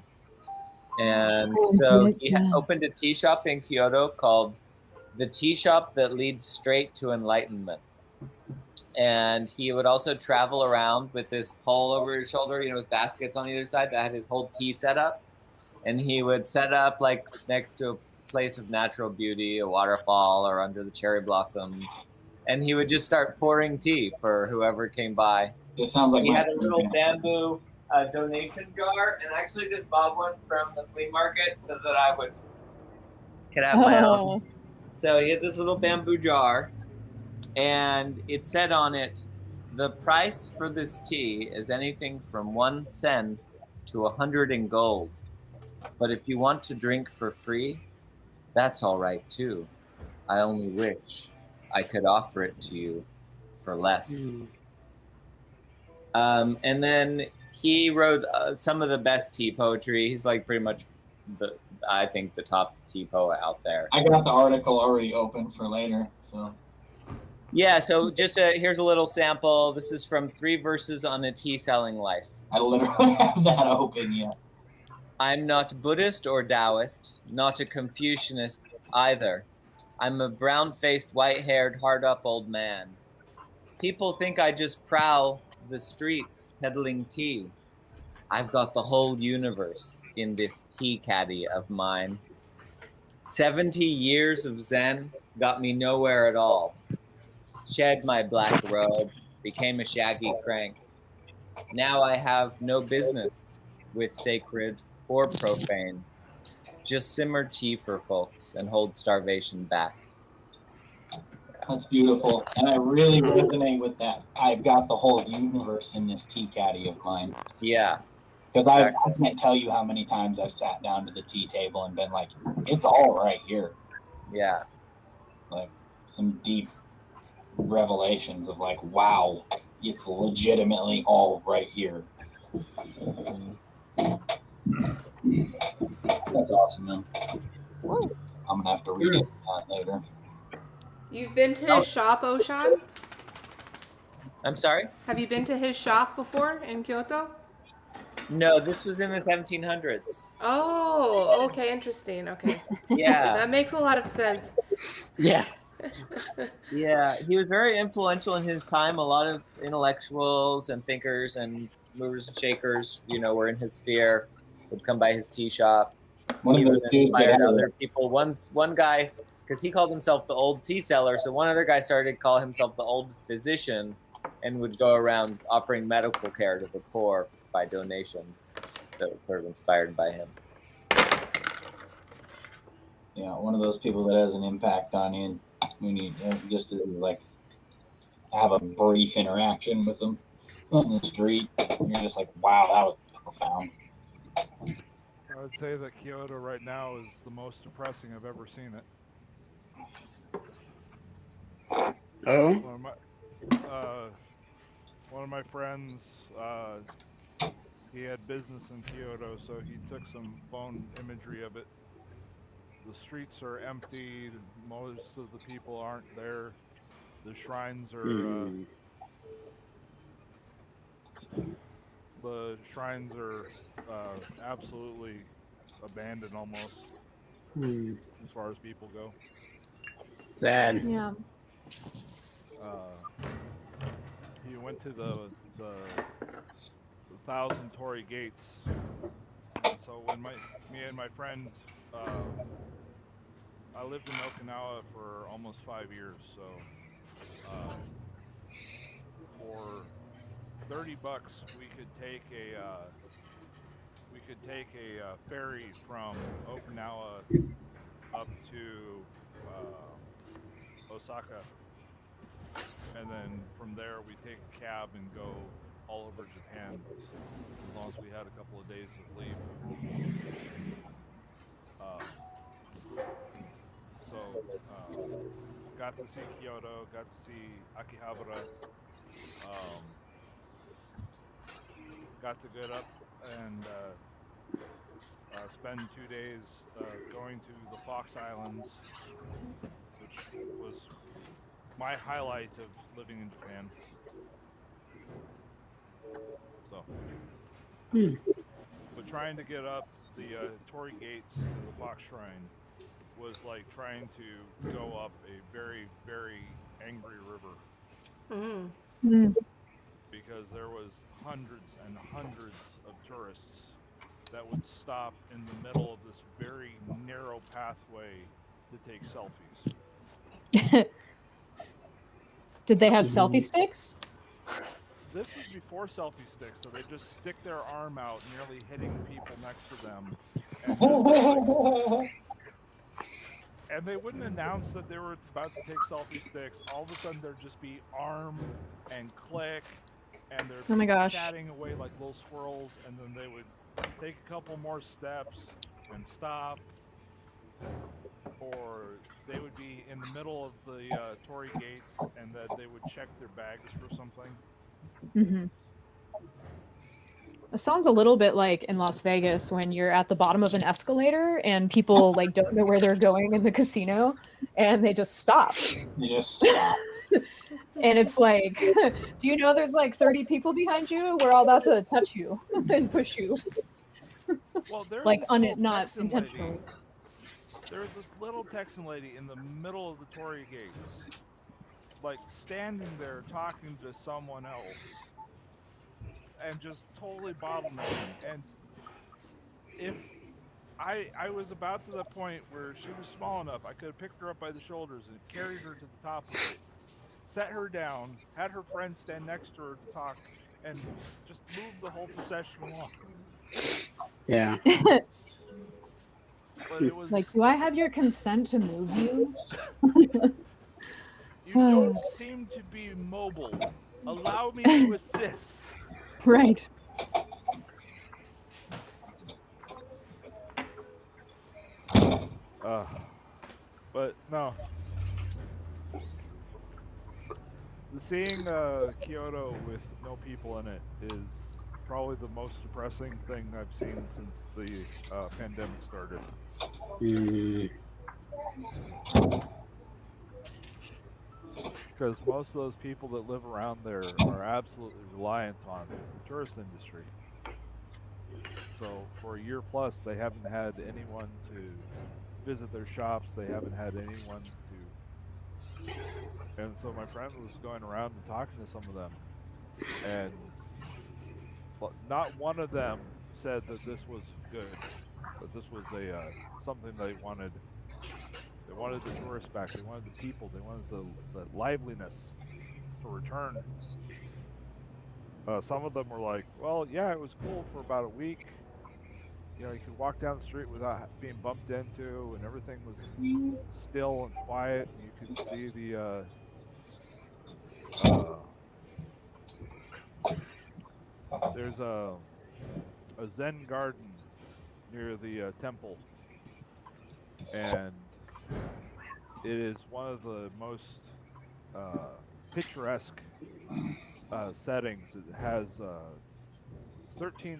And so he opened a tea shop in Kyoto called The Tea Shop That Leads Straight to Enlightenment. And he would also travel around with this pole over his shoulder, with baskets on either side that had his whole tea set up. And he would set up like next to a place of natural beauty, a waterfall, or under the cherry blossoms. And he would just start pouring tea for whoever came by. It sounds like he had a little bamboo donation jar, and I actually just bought one from the flea market so that I could have my own. So he had this little bamboo jar, and it said on it, the price for this tea is anything from 1 sen to 100 in gold. But if you want to drink for free, that's all right too. I only wish I could offer it to you for less. And then he wrote some of the best tea poetry. He's like pretty much I think the top tea poet out there. I got the article already open for later, so. Yeah, so just here's a little sample. This is from 3 Verses on a Tea Selling Life. I literally have that open, yeah. I'm not Buddhist or Taoist, not a Confucianist either. I'm a brown-faced, white-haired, hard-up old man. People think I just prowl the streets peddling tea. I've got the whole universe in this tea caddy of mine. 70 years of Zen got me nowhere at all. Shed my black robe, became a shaggy crank. Now I have no business with sacred or profane. Just simmer tea for folks and hold starvation back. That's beautiful. And I really resonate with that. I've got the whole universe in this tea caddy of mine. Yeah. Because I can't tell you how many times I've sat down to the tea table and been like, it's all right here. Yeah. Like some deep revelations of like, wow, it's legitimately all right here. That's awesome, man. I'm going to have to read it later. You've been to his shop, Oshan? I'm sorry? Have you been to his shop before in Kyoto? No, this was in the 1700s. Oh, okay, interesting. Okay. Yeah. That makes a lot of sense. Yeah. Yeah, he was very influential in his time. A lot of intellectuals and thinkers and movers and shakers, were in his sphere, would come by his tea shop. He was inspired other people. One guy, because he called himself the old tea seller, so one other guy started to call himself the old physician and would go around offering medical care to the poor by donation. That was sort of inspired by him. Yeah, one of those people that has an impact on you. We need just to like have a brief interaction with them on the street. You're just like, wow, that was profound. I would say that Kyoto right now is the most depressing I've ever seen it. Oh. One of my friends, he had business in Kyoto, so he took some phone imagery of it. The streets are empty. Most of the people aren't there. The shrines are absolutely abandoned almost as far as people go. Sad. Yeah. He went to the Thousand Torii Gates. So when me and my friend, I lived in Okinawa for almost 5 years. So for $30, we could take a ferry from Okinawa up to Osaka, and then from there we take a cab and go all over Japan, as long as we had a couple of days of leave. Got to see Kyoto, got to see Akihabara, got to get up and spend 2 days going to the Fox Islands, which was my highlight of living in Japan. So, but trying to get up the Torii Gates to the Fox Shrine was like trying to go up a very, very angry river. Because there was hundreds and hundreds of tourists that would stop in the middle of this very narrow pathway to take selfies. Did they have selfie sticks? This was before selfie sticks, so they just stick their arm out, nearly hitting people next to them, and they wouldn't announce that they were about to take selfie sticks. All of a sudden, there'd just be arm and click, and they're chatting away like little squirrels, and then they would take a couple more steps and stop, or they would be in the middle of the Torii Gates, and then they would check their bags for something. It sounds a little bit like in Las Vegas when you're at the bottom of an escalator and people like don't know where they're going in the casino and they just stop. And it's like, do you know there's like 30 people behind you? We're all about to touch you and push you. Well, there's like this not intentionally. There was this little Texan lady in the middle of the Torii Gates, like standing there talking to someone else, and just totally bottlenecking. And if I was about to the point where she was small enough, I could have picked her up by the shoulders and carried her to the top of it, set her down, had her friend stand next to her to talk, and just move the whole procession along. Yeah. But it was like, do I have your consent to move you? You don't seem to be mobile. Allow me to assist. Right. But no. Seeing Kyoto with no people in it is probably the most depressing thing I've seen since the pandemic started. Because most of those people that live around there are absolutely reliant on the tourist industry. So for a year plus, they haven't had anyone to visit their shops. They haven't had anyone to... And so my friend was going around and talking to some of them. And not one of them said that this was good. That this was something they wanted. They wanted the tourists back. They wanted the people. They wanted the liveliness to return. Some of them were like, well, yeah, it was cool for about a week. You know, you could walk down the street without being bumped into, and everything was still and quiet, and you could see the there's a Zen garden near the temple, and it is one of the most picturesque settings. It has 13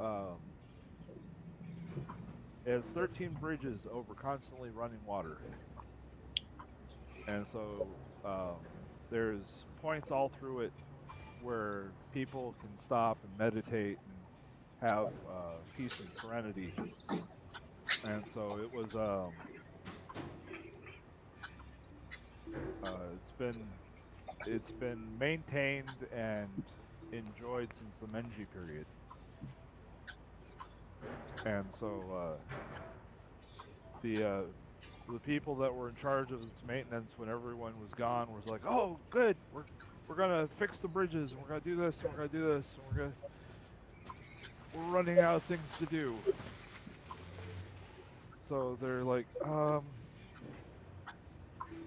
um, it has 13 bridges over constantly running water, and so there's points all through it where people can stop and meditate and have peace and serenity. And so it was it's been maintained and enjoyed since the Meiji period. And so the people that were in charge of its maintenance when everyone was gone was like, "Oh, good, we're gonna fix the bridges, and we're gonna do this, and we're gonna do this, and we're running out of things to do." So they're like,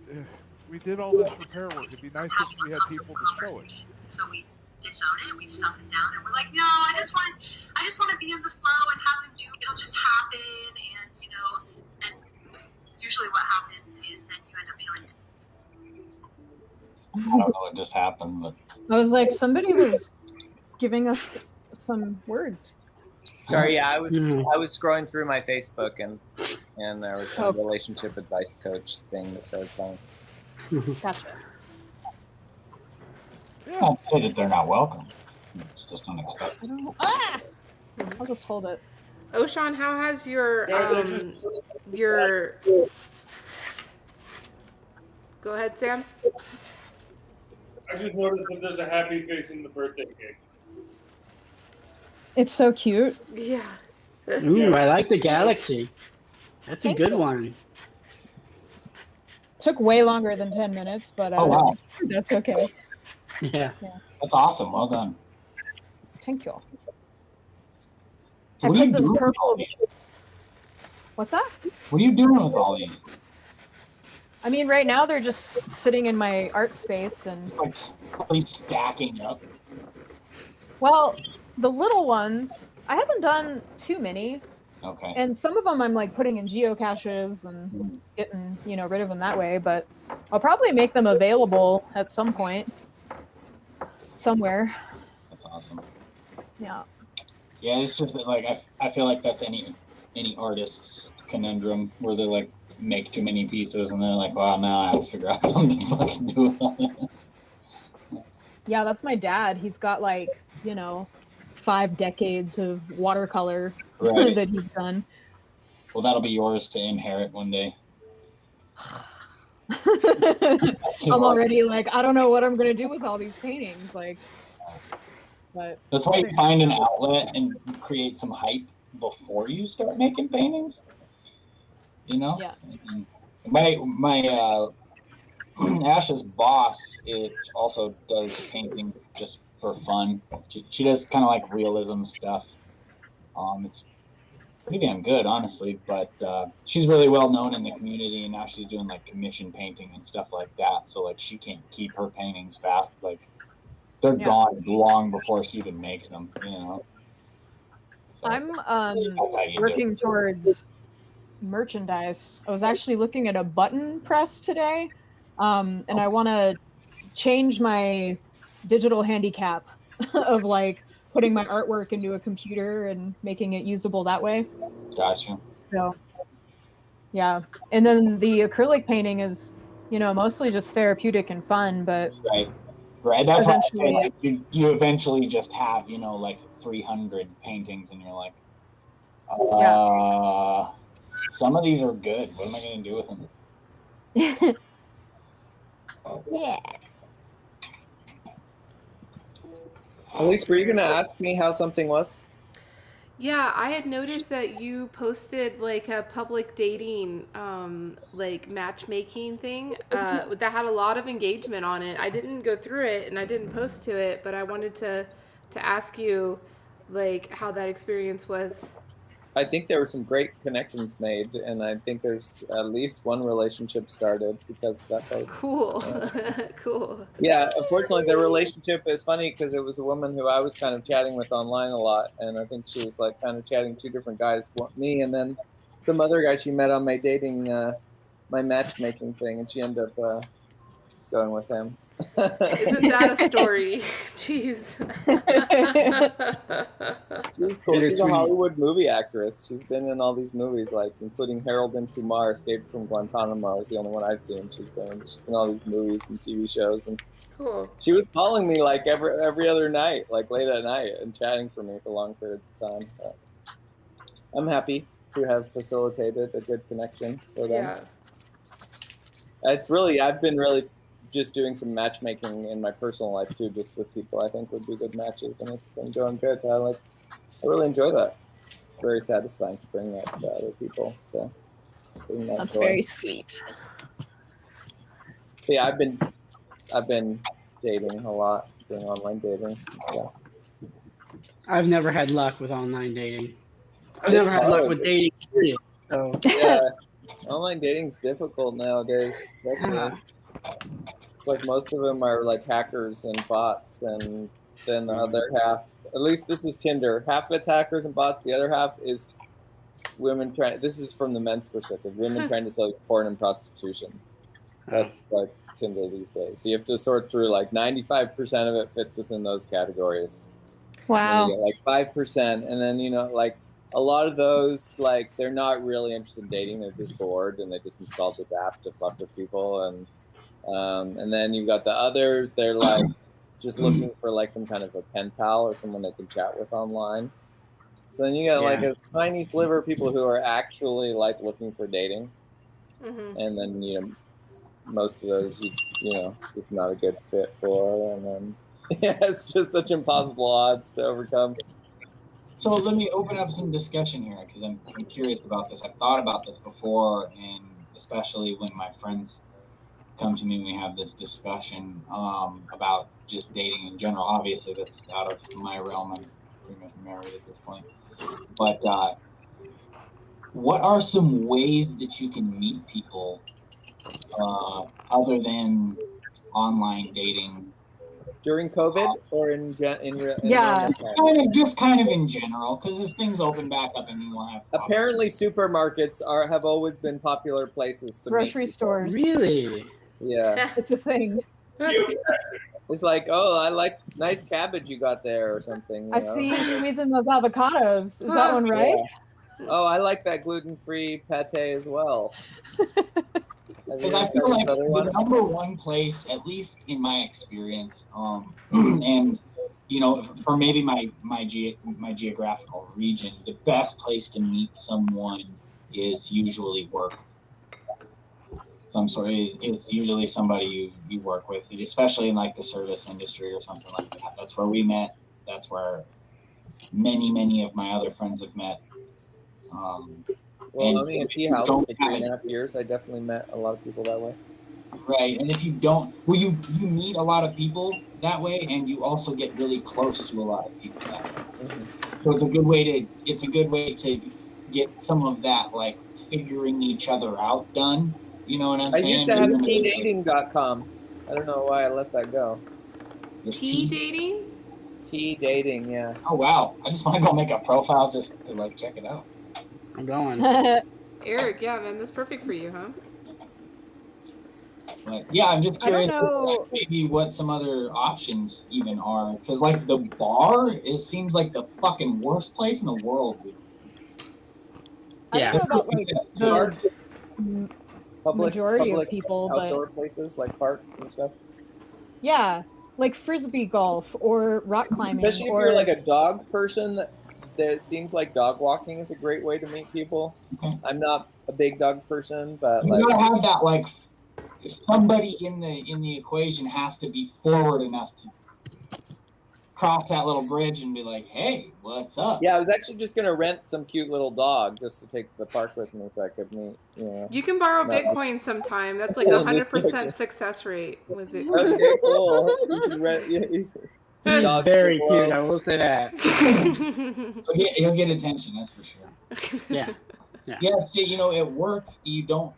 if we did all this repair work, it'd be nice if we had people to show it. So we disown it, we stuff it down, and we're like, no, I just want to be in the flow and have him do. It'll just happen, and and usually what happens is then you end up feeling. I don't know what just happened, but I was like, somebody was giving us some words. Sorry, yeah, I was scrolling through my Facebook and there was some relationship advice coach thing that started playing. Gotcha. I'd say that they're not welcome. It's just unexpected. I'll just hold it. Oshan, how has your Go ahead, Sam. I just noticed that there's a happy face in the birthday cake. It's so cute. Yeah. Ooh, I like the galaxy. That's a good one. Took way longer than 10 minutes, but Oh, wow. That's okay. Yeah. That's awesome. Well done. Thank you. So I what are you put this doing with all purple. these? What's that? What are you doing with all these? I mean, right now they're just sitting in my art space and. Like really stacking up. Well, the little ones, I haven't done too many. Okay. And some of them I'm like putting in geocaches and getting, rid of them that way, but I'll probably make them available at some point. Somewhere. That's awesome. Yeah. Yeah, it's just that like I feel like that's any artist's conundrum where they're like make too many pieces and they're like, well, now I have to figure out something to fucking do with all this. Yeah, that's my dad. He's got 5 decades of watercolor Right. that he's done. Well, that'll be yours to inherit one day. I'm already I don't know what I'm gonna do with all these paintings. But that's why you find an outlet and create some hype before you start making paintings. Yeah. And my Ash's boss, it also does painting just for fun. She does kind of like realism stuff. It's pretty damn good, honestly. But she's really well known in the community, and now she's doing commission painting and stuff like that. So she can't keep her paintings fast. They're gone long before she even makes them. So I'm that's how you working do it. towards merchandise. I was actually looking at a button press today, and I want to change my digital handicap of putting my artwork into a computer and making it usable that way. Gotcha. So, yeah. And then the acrylic painting is, mostly just therapeutic and fun, but Right. That's why I say eventually, you eventually just have 300 paintings, and you're like, some of these are good. What am I going to do with them? yeah. Elise, were you gonna ask me how something was? Yeah, I had noticed that you posted a public dating, matchmaking thing that had a lot of engagement on it. I didn't go through it and I didn't post to it, but I wanted to ask you how that experience was. I think there were some great connections made, and I think there's at least one relationship started because of that post. Cool. Cool. Yeah, unfortunately, their relationship is funny because it was a woman who I was kind of chatting with online a lot, and I think she was like kind of chatting two different guys, me and then some other guy she met on my dating, my matchmaking thing, and she ended up going with him. Isn't that a story? Jeez. She's cool. She's a Bittersweet. Hollywood movie actress. She's been in all these movies, like including Harold and Kumar, Escaped from Guantanamo is the only one I've seen. She's been in all these movies and TV shows, and Cool. she was calling me like every other night, like late at night, and chatting for me for long periods of time. But I'm happy to have facilitated a good connection for them. Yeah. It's really, I've been really just doing some matchmaking in my personal life too, just with people I think would be good matches, and it's been going good. I really enjoy that. It's very satisfying to bring that to other people. So bring that That's joy. very sweet. But yeah, I've been dating a lot, doing online dating. So I've never had luck with online dating. I've It's never had luck hard. with dating, period. So, yeah, online dating's difficult nowadays. Especially, yeah. it's like most of them are like hackers and bots, and then the other half, at least this is Tinder, half of it's hackers and bots, the other half is women trying, this is from the men's perspective, women trying to sell porn and prostitution. That's like Tinder these days. So you have to sort through like 95% of it fits within those categories. Wow. And you get like 5%, and then like a lot of those, like they're not really interested in dating, they're just bored and they just installed this app to fuck with people, and then you've got the others, they're like just looking for like some kind of a pen pal or someone they can chat with online. So then you get like a tiny sliver of people who are actually like looking for dating, and then most of those it's just not a good fit for, and then it's just such impossible odds to overcome. So let me open up some discussion here because I'm curious about this. I've thought about this before, and especially when my friends come to me and we have this discussion about just dating in general. Obviously, that's out of my realm. I'm pretty much married at this point. But what are some ways that you can meet people other than online dating? During COVID or in normal Just kind of in general, because as things open back up and we will have. Apparently, supermarkets have always been popular places to Grocery meet stores. Really? Yeah. It's a thing. It's like, oh, I like nice cabbage you got there or something. I see you squeezing those avocados. Is that one right? Yeah. Oh, I like that gluten-free pate as well. Because I feel like the number one place, at least in my experience, and for maybe my geographical region, the best place to meet someone is usually work. It's usually somebody you work with, especially in like the service industry or something like that. That's where we met. That's where many of my other friends have met. Well, I mean, at teahouse for 3.5 years, I definitely met a lot of people that way. Right, and if you don't, you meet a lot of people that way, and you also get really close to a lot of people that way. So it's a good way to get some of that like figuring each other out done. You know what I'm saying? I used to have teadating.com. I don't know why I let that go. Dating? Dating, yeah. Oh wow! I just want to go make a profile just to like check it out. I'm going. Eric, yeah, man, that's perfect for you, huh? But yeah, I'm just curious maybe what some other options even are, because like the bar, it seems like the fucking worst place in the world. I don't know about like the majority of people, outdoor but places like parks and stuff. yeah, like frisbee golf or rock climbing. Especially if you're like a dog person, it seems like dog walking is a great way to meet people. Okay. I'm not a big dog person, but you gotta have that like somebody in the equation has to be forward enough to cross that little bridge and be like, hey, what's up? Yeah, I was actually just gonna rent some cute little dog just to take to the park with me so I could meet. You can borrow Bitcoin sometime. That's like 100% success rate with Bitcoin. Okay, cool. You should rent. He's Dog very people. cute. I will say that. He'll get attention, that's for sure. Yeah. Yes, you know, at work you don't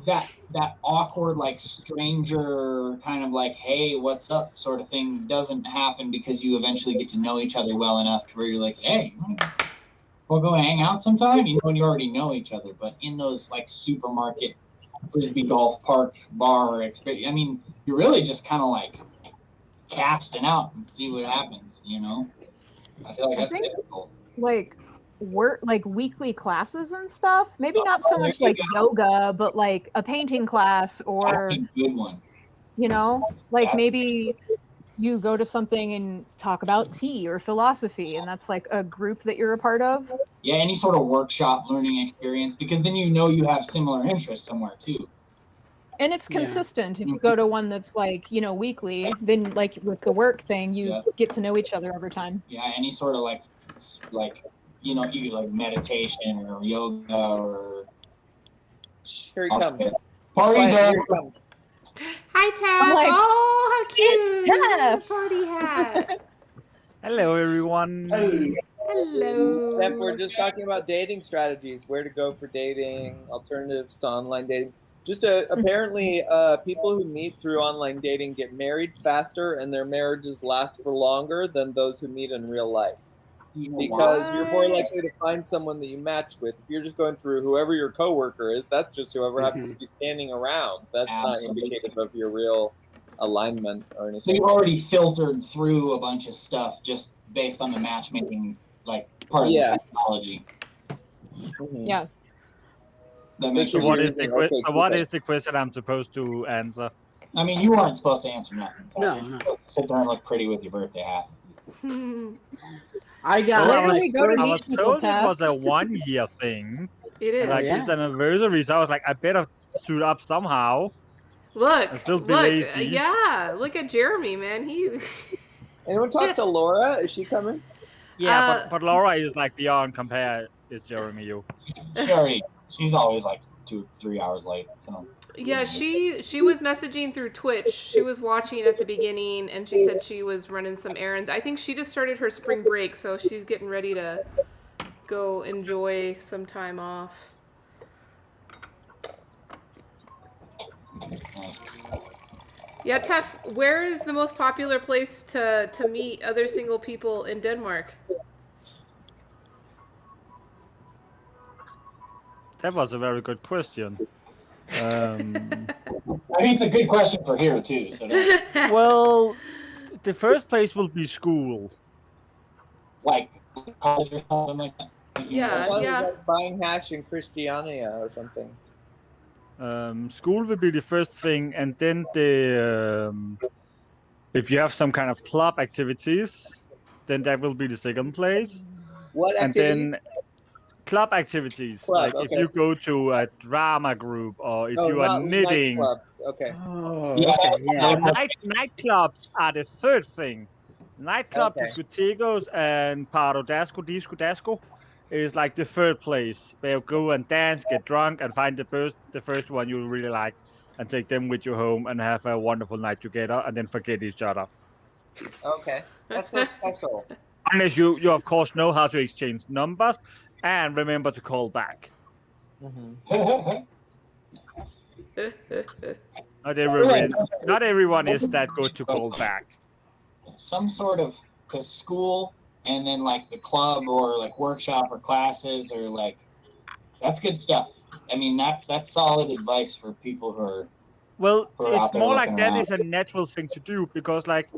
that awkward like stranger kind of like, hey, what's up sort of thing doesn't happen because you eventually get to know each other well enough to where you're like, hey, we'll go hang out sometime, you know, and you already know each other. But in those like supermarket, frisbee golf park, bar experience, I mean, you're really just kind of like casting out and see what happens, you know. I feel like that's difficult. Like work, like weekly classes and stuff. Maybe not so there much you like go. yoga, but like a painting class, or That's a good one. you know, like That's- maybe you go to something and talk about tea or philosophy, and that's like a group that you're a part of. Yeah, any sort of workshop learning experience, because then you know you have similar interests somewhere too. And it's Yeah. consistent. If you go to one that's like, you know, weekly, then like with the work thing, you Yeah. get to know each other over time. Yeah, any sort of like you know, you like meditation or yoga or Here he comes. parties Quiet, are here he comes. Hi, Tef. I'm like, Oh, how cute. Tef. Party hat. Hello, everyone. Hello. Steph, we're just talking about dating strategies, where to go for dating, alternatives to online dating. Just apparently, people who meet through online dating get married faster, and their marriages last for longer than those who meet in real life. Because you're more likely to find someone that you match with. If you're just going through whoever your coworker is, that's just whoever happens to be standing around. That's not indicative of your real alignment or So anything. you've already filtered through a bunch of stuff just based on the matchmaking, like part of the technology. Yeah. So what is the question I'm supposed to answer? I mean, you weren't supposed to answer nothing. No, You're supposed to sit there and look pretty with your birthday hat. I got Well, I was, Literally go to I meet was people, told it Tef. was a 1 year thing. It is. Like it's an anniversary, so I was like, I better suit up somehow. Look, And still be look, lazy. yeah, look at Jeremy, man. He. Anyone talk to Laura? Is she coming? Yeah, but Laura is like beyond compare. Is Jeremy you? She's always like 2-3 hours late. So Yeah, she was messaging through Twitch. She was watching at the beginning, and she said she was running some errands. I think she just started her spring break, so she's getting ready to go enjoy some time off. Yeah, Tef, where is the most popular place to meet other single people in Denmark? That was a very good question. I mean, it's a good question for here too. So Well, the first place will be school. Like college or something like that. Yeah, One yeah. was like buying hash in Christiania or something. School will be the first thing, and then the if you have some kind of club activities, then that will be the second place. What And activities? then club activities, Club, like okay. if you go to a drama group or if Oh, you are not knitting. nightclubs. Okay. Oh, Yeah. okay, So yeah. nightclubs are the third thing. Nightclub, Okay. discotekos, and parodasco, disco dasco is like the third place where you go and dance, get drunk, and find the first one you really like, and take them with you home and have a wonderful night together, and then forget each other. Okay. That's so special. Unless you of course know how to exchange numbers and remember to call back. Not everyone is that good to call back. Some sort of the school and then like the club or like workshop or classes or like that's good stuff. I mean, that's solid advice for people who are. Well, who are out it's there more like looking that around. is a natural thing to do because like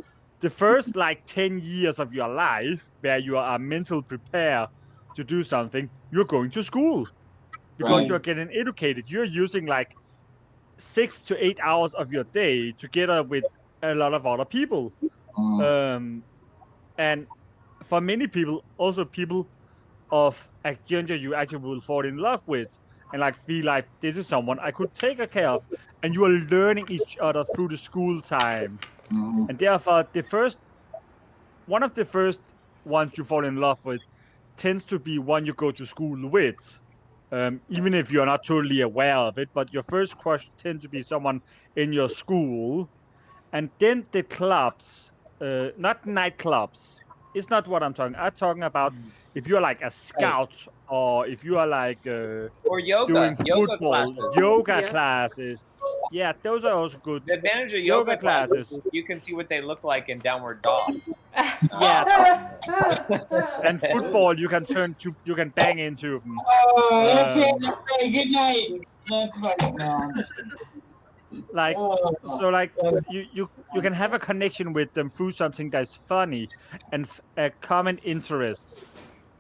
the first like 10 years of your life where you are mentally prepared to do something, you're going to school because Right. you're getting educated. You're using like 6 to 8 hours of your day together with a lot of other people. And for many people, also people of a gender you actually will fall in love with and like feel like this is someone I could take care of, and you are learning each other through the school time. And therefore one of the first ones you fall in love with tends to be one you go to school with, even if you're not totally aware of it, but your first crush tends to be someone in your school. And then the clubs not nightclubs. It's not what I'm talking. I'm talking about if you're like a scout or if you are like Or yoga. doing Yoga football, classes. yoga Yeah. classes. Yeah, those are also good. The advantage of Yoga yoga classes classes. is you can see what they look like in downward dog. Yeah. And football, you can bang into them. Oh, that's it. That's it. Good night. That's fucking no. Like so, like you can have a connection with them through something that's funny and a common interest.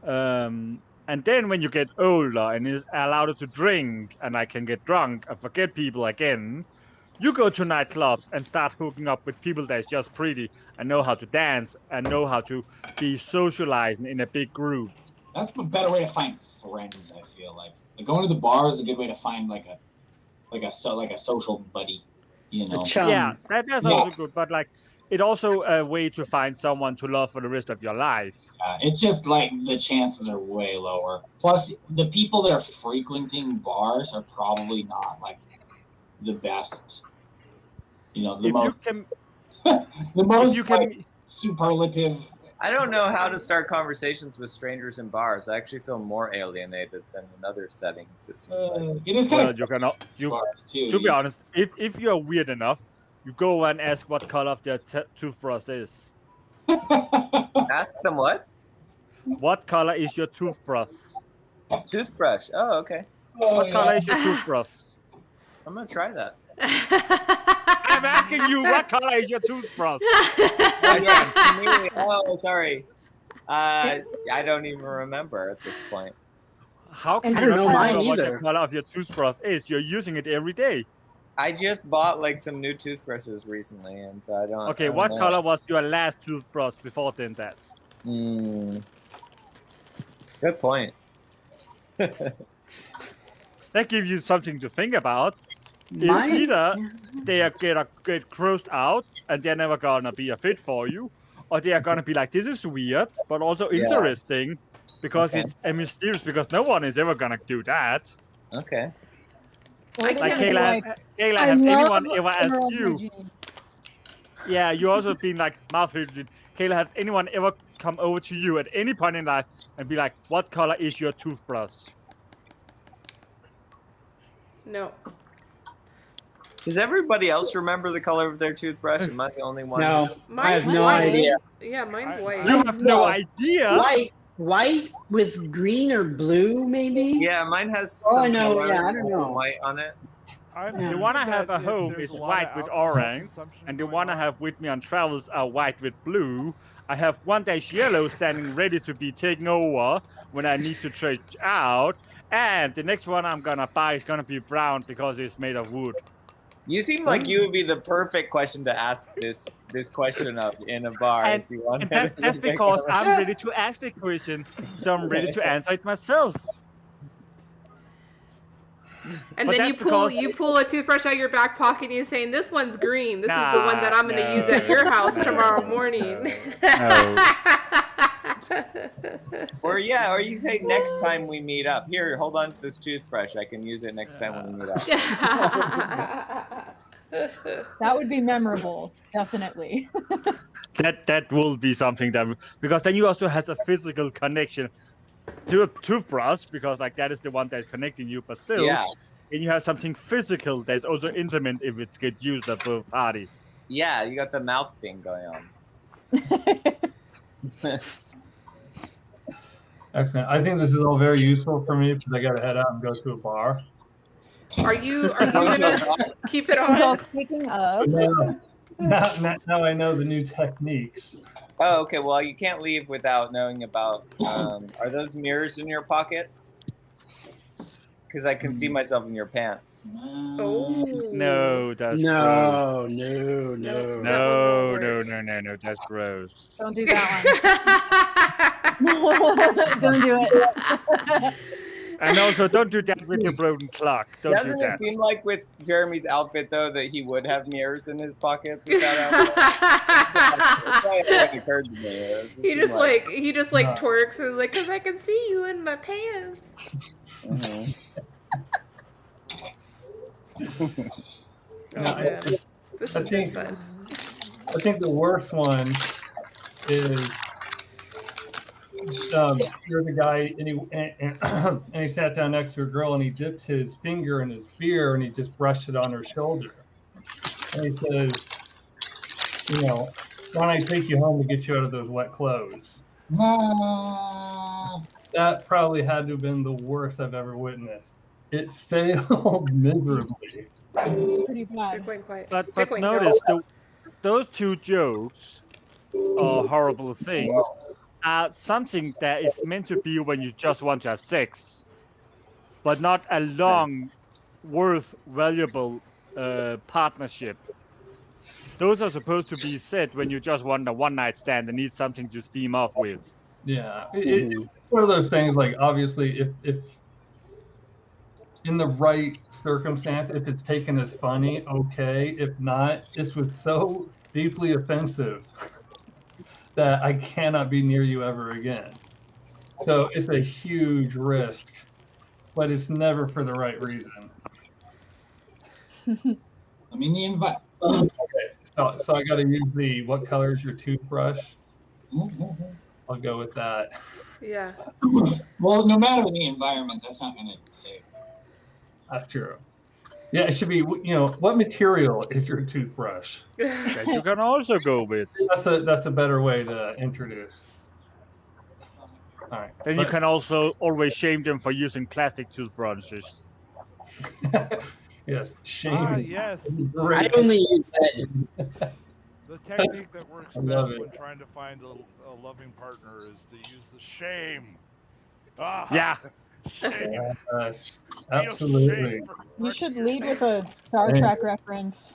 And then when you get older and is allowed to drink and I can get drunk and forget people again, you go to nightclubs and start hooking up with people that's just pretty and know how to dance and know how to be socializing in a big group. That's a better way to find friends. I feel like going to the bar is a good way to find like a social buddy. You know. Yeah, that's also good, but like it's also a way to find someone to love for the rest of your life. It's just like the chances are way lower. Plus, the people that are frequenting bars are probably not like the best. You know, the most superlative. I don't know how to start conversations with strangers in bars. I actually feel more alienated than in other settings. It seems like. It is well, to be honest, if you're weird enough, you go and ask what color of their toothbrush is. Ask them what? What color is your toothbrush? Toothbrush. Oh, okay. What color is your toothbrush? I'm gonna try that. I'm asking you, what color is your toothbrush? Oh, sorry. I don't even remember at this point. How can you not remember what the color of your toothbrush is? You're using it every day. I just bought like some new toothbrushes recently, and so I don't. Okay, I don't what know. color was your last toothbrush before then that? Good point. That gives you something to think about. Either they get grossed out and they're never gonna be a fit for you, or they are gonna be like, this is weird, but also interesting because it's a mysterious, because no one is ever gonna do that. Okay. Like Kayla, have anyone ever asked you? Yeah, you also been like mouth hygiene. Kayla, have anyone ever come over to you at any point in life and be like, what color is your toothbrush? No. Does everybody else remember the color of their toothbrush? Am I the only one? No, I have Mine's no white. idea. Yeah, mine's white. You have no idea? White with green or blue, maybe? Yeah, mine has Oh, some I know. color, Yeah, I don't know. white on it. The one I have at home is white with orange, and the one I have with me on travels are white with blue. I have one that's yellow standing ready to be taken over when I need to trade out, and the next one I'm gonna buy is gonna be brown because it's made of wood. You seem like you would be the perfect question to ask this question of in a bar. And, if you want. and that's because I'm ready to ask the question, so I'm ready to answer it myself. And But then that's you pull a toothbrush out of your back pocket and you're saying, this one's green. This is the one that Nah, I'm going to no, use at your house tomorrow morning. Or you say next time we meet up. Here, hold on to this toothbrush. I can use it next time when we meet up. That would be memorable, definitely. That will be something that, because then you also has a physical connection to a toothbrush, because like that is the one that's connecting you, but still, Yeah. and you have something physical that's also intimate if it's get used at both parties. Yeah, you got the mouth thing going on. Excellent. I think this is all very useful for me because I got to head out and go to a bar. Are you gonna keep it So on? speaking of, Now I know the new techniques. Oh, okay. Well, you can't leave without knowing about. Are those mirrors in your pockets? Because I can see myself in your pants. Oh. No, that's No, gross. no. No, that's gross. don't do that one. Don't do it. And also, don't do that with the broken clock. Don't Doesn't do it that. seem like with Jeremy's outfit though that he would have mirrors in his pockets with that outfit? That's why it occurred to me. It He seemed just twerks and like, cause I can see you in my pants. No, Oh, man. This I is think- fun. I think the worst one is there's a guy and he sat down next to a girl and he dipped his finger in his beer and he just brushed it on her shoulder. And he says, you know, why don't I take you home to get you out of those wet clothes? That probably had to have been the worst I've ever witnessed. It failed miserably. Pretty bad. They're quite quiet. But Bitcoin, notice go. those two jokes are horrible things are something that is meant to be when you just want to have sex, but not a long, worth, valuable partnership. Those are supposed to be said when you just want a one-night stand and need something to steam off with. Yeah, it's one of those things. Like obviously, if in the right circumstance, if it's taken as funny, okay. If not, this was so deeply offensive that I cannot be near you ever again. So it's a huge risk, but it's never for the right reason. I mean, the invite. Okay, so I got to use the what color is your toothbrush? I'll go with that. Yeah. Well, no matter the environment, that's not going to save. That's true. Yeah, it should be, you know, what material is your toothbrush? That you can also go with. That's a better way to introduce. All right. Then you can also always shame them for using plastic toothbrushes. Yes, shame. Yes. I only use that. The technique that works I love best when it. trying to find a loving partner is to use the shame. Ah, Yeah. shame. Yes, Feel absolutely. shame for You should correcting lead your with a Star Hey. Trek reference.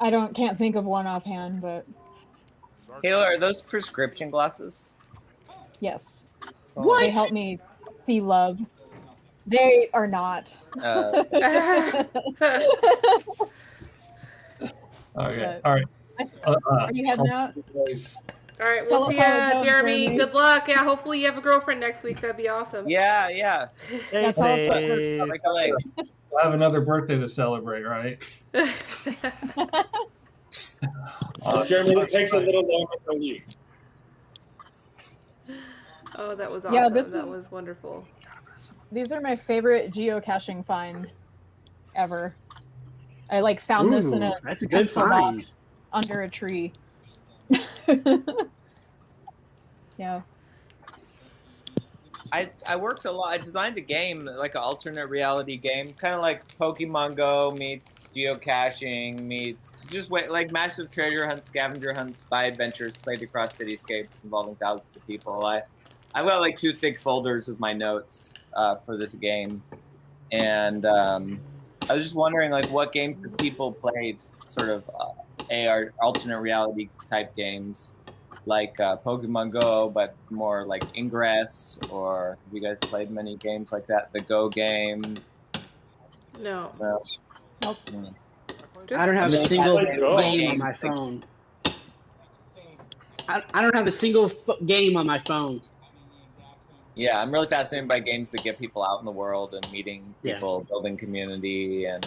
I can't think of one offhand, but Kayla, are those prescription glasses? yes. What? They help me see love. They are not. Okay. But- All right. Are you heading out? All right, Tell we'll us see how it ya, goes, Jeremy. Jeremy. Good luck. Yeah, hopefully you have a girlfriend next week. That'd be awesome. Yeah, yeah. Yeah, tell us what Say, Like a lake. I have another birthday to celebrate, right? Jeremy, it takes a little longer per week. Oh, that was awesome. Yeah, this that is- was wonderful. These are my favorite geocaching find ever. I found this in a That's a good pencil find. box under a tree. Yeah. I worked a lot. I designed a game, like an alternate reality game, kind of like Pokemon Go meets geocaching meets just like massive treasure hunts, scavenger hunts, spy adventures played across cityscapes involving thousands of people. I've got like 2 thick folders of my notes for this game, and I was just wondering like what games have people played, sort of AR alternate reality type games. Like Pokemon Go, but more like Ingress, or have you guys played many games like that? The Go game? No. No. Nope. Mm. Just- I don't have a Yeah, single I like Go. game on my phone. I don't have a single game on my phone. Yeah, I'm really fascinated by games that get people out in the world and meeting Yeah. people, building community, and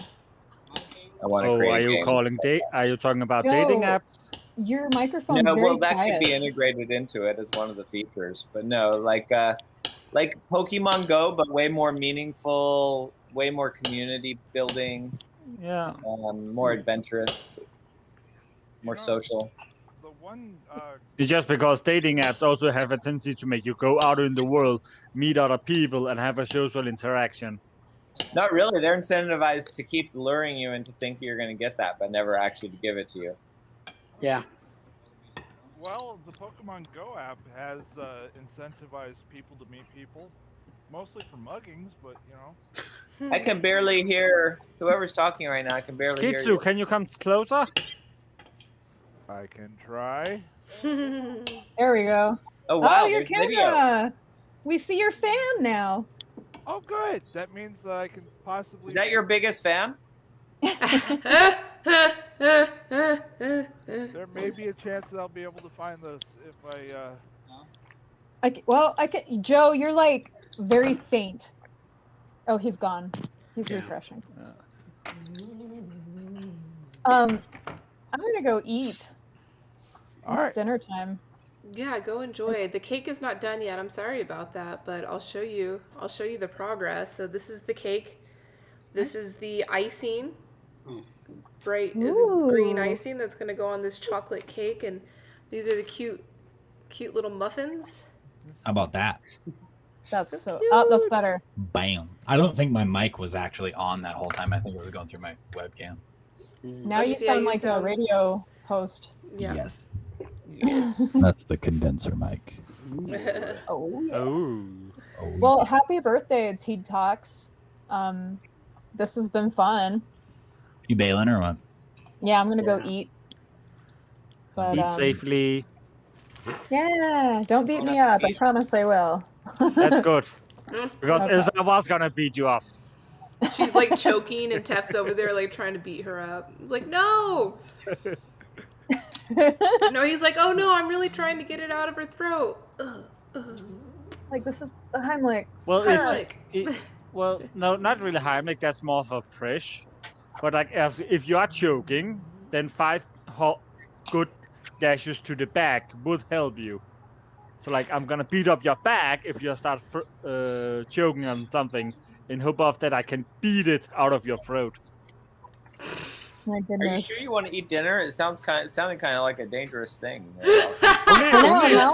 I want to oh, create are you games. calling Are you talking about Yo, dating apps? Your microphone's No, very well, that quiet. could be integrated into it as one of the features. But no, like Pokemon Go, but way more meaningful, way more community building, Yeah. more adventurous, more social. The one It's just because dating apps also have a tendency to make you go out in the world, meet other people, and have a social interaction. Not really. They're incentivized to keep luring you into thinking you're going to get that, but never actually to give it to you. Yeah. Well, the Pokemon Go app has incentivized people to meet people, mostly for muggings, but you know. I can barely hear whoever's talking right now. I can barely hear Kitsu, you. can you come closer? I can try. There we go. Oh wow, oh, your there's camera. video. We see your fan now. Oh, good. That means that I can possibly. Is that your biggest fan? There may be a chance that I'll be able to find this if I. I can. Joe, you're like very faint. Oh, he's gone. He's refreshing. I'm gonna go eat. All It's right. dinner time. Yeah, go enjoy. The cake is not done yet. I'm sorry about that, but I'll show you. I'll show you the progress. So this is the cake. This is the icing. Bright the green Ooh. icing that's going to go on this chocolate cake, and these are the cute little muffins. How about that? That's So oh, that's cute. better. Bam. I don't think my mic was actually on that whole time. I think it was going through my webcam. Now Oh, you yeah, sound you like a sound- radio host. Yeah. Yes. Yes. That's the condenser mic. Oh. Yeah. Oh. Well, happy birthday, Teed Talks. This has been fun. You bailing or what? Yeah, I'm gonna go eat. But Eat safely. yeah, don't beat me up. I promise I will. That's good. Because Okay. Ilsa was gonna beat you up. She's like choking, and Tef's over there like trying to beat her up. He's like, no. No, he's like, oh no, I'm really trying to get it out of her throat. It's like this is the Heimlich. Well, Heimlich. well, no, not really Heimlich. That's more of a push. But like, as if you are choking, then 5 good dashes to the back would help you. So like, I'm gonna beat up your back if you start choking on something, in hope of that I can beat it out of your throat. My Are you goodness. sure you want to eat dinner? It sounded kind of like a dangerous thing. Now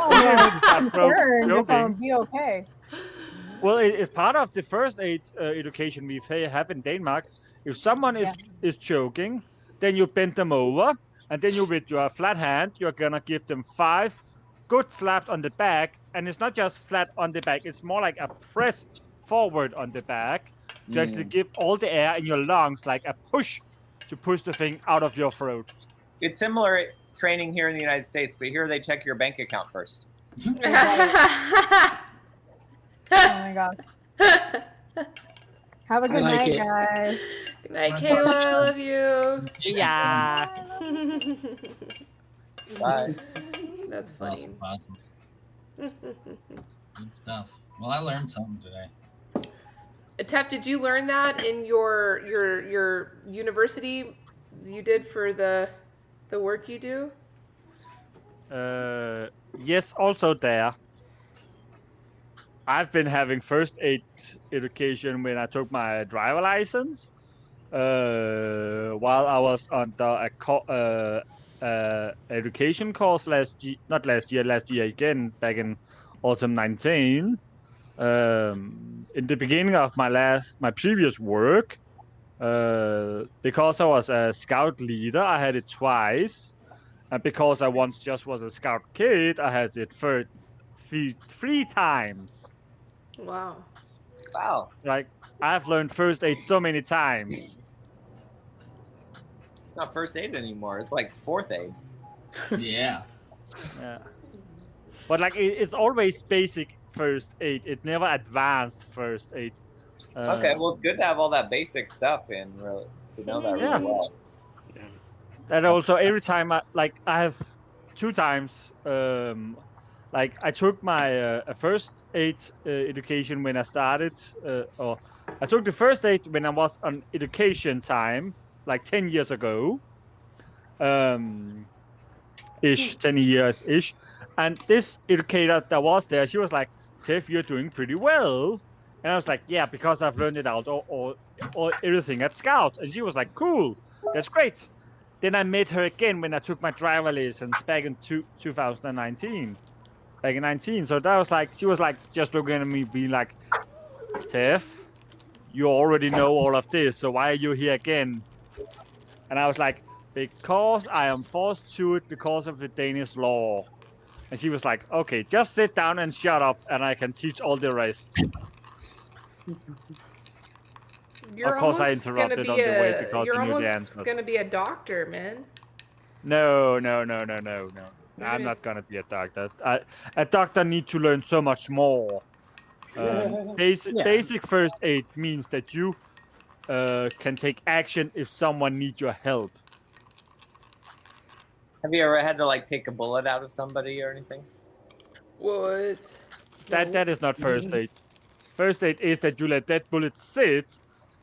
I'm concerned if I'll be okay. Well, it's part of the first aid education we have in Denmark. If someone is choking, then you bend them over, and then you, with your flat hand, you're gonna give them 5 good slaps on the back, and it's not just flat on the back; it's more like a press forward on the back to actually give all the air in your lungs, like a push to push the thing out of your throat. It's similar training here in the United States, but here they check your bank account first. Oh my gosh. Have a good like night, it. guys. Good night, Kayla. I love you. Yeah. Bye. That's funny. Awesome. Good stuff. Well, I learned something today. Tef, did you learn that in your university you did for the work you do? Yes, also there. I've been having first aid education when I took my driver license. While I was under a education course last year again, back in autumn 19. In the beginning of my previous work, because I was a scout leader, I had it twice, and because I once just was a scout kid, I had it three times. Wow. Wow. Like, I've learned first aid so many times. It's not first aid anymore. It's like fourth aid. Yeah. Yeah. But like, it's always basic first aid. It never advanced first aid. Okay, well, it's good to have all that basic stuff in, really, to know that really well. And also, every time I have 2 times, like I took my first aid education when I started, or I took the first aid when I was on education time, like 10 years ago, 10 years ish. And this educator that was there, she was like, "Tiff, you're doing pretty well." And I was like, "Yeah, because I've learned it out or everything at Scout." And she was like, "Cool, that's great." Then I met her again when I took my driver license back in 2019. Back in 19. So that was like, she was like, just looking at me, being like, "Tiff, you already know all of this, so why are you here again?" And I was like, "Because I am forced to it because of the Danish law." And she was like, "Okay, just sit down and shut up, and I can teach all the rest." You're Of course, I almost gonna interrupted be on the way because you're I knew the almost answers. gonna be a doctor, man. No. I'm not gonna be a doctor. A doctor need to learn so much more. Basic first aid means that you can take action if someone needs your help. Have you ever had to like take a bullet out of somebody or anything? What? That is not first aid. First aid is that you let that bullet sit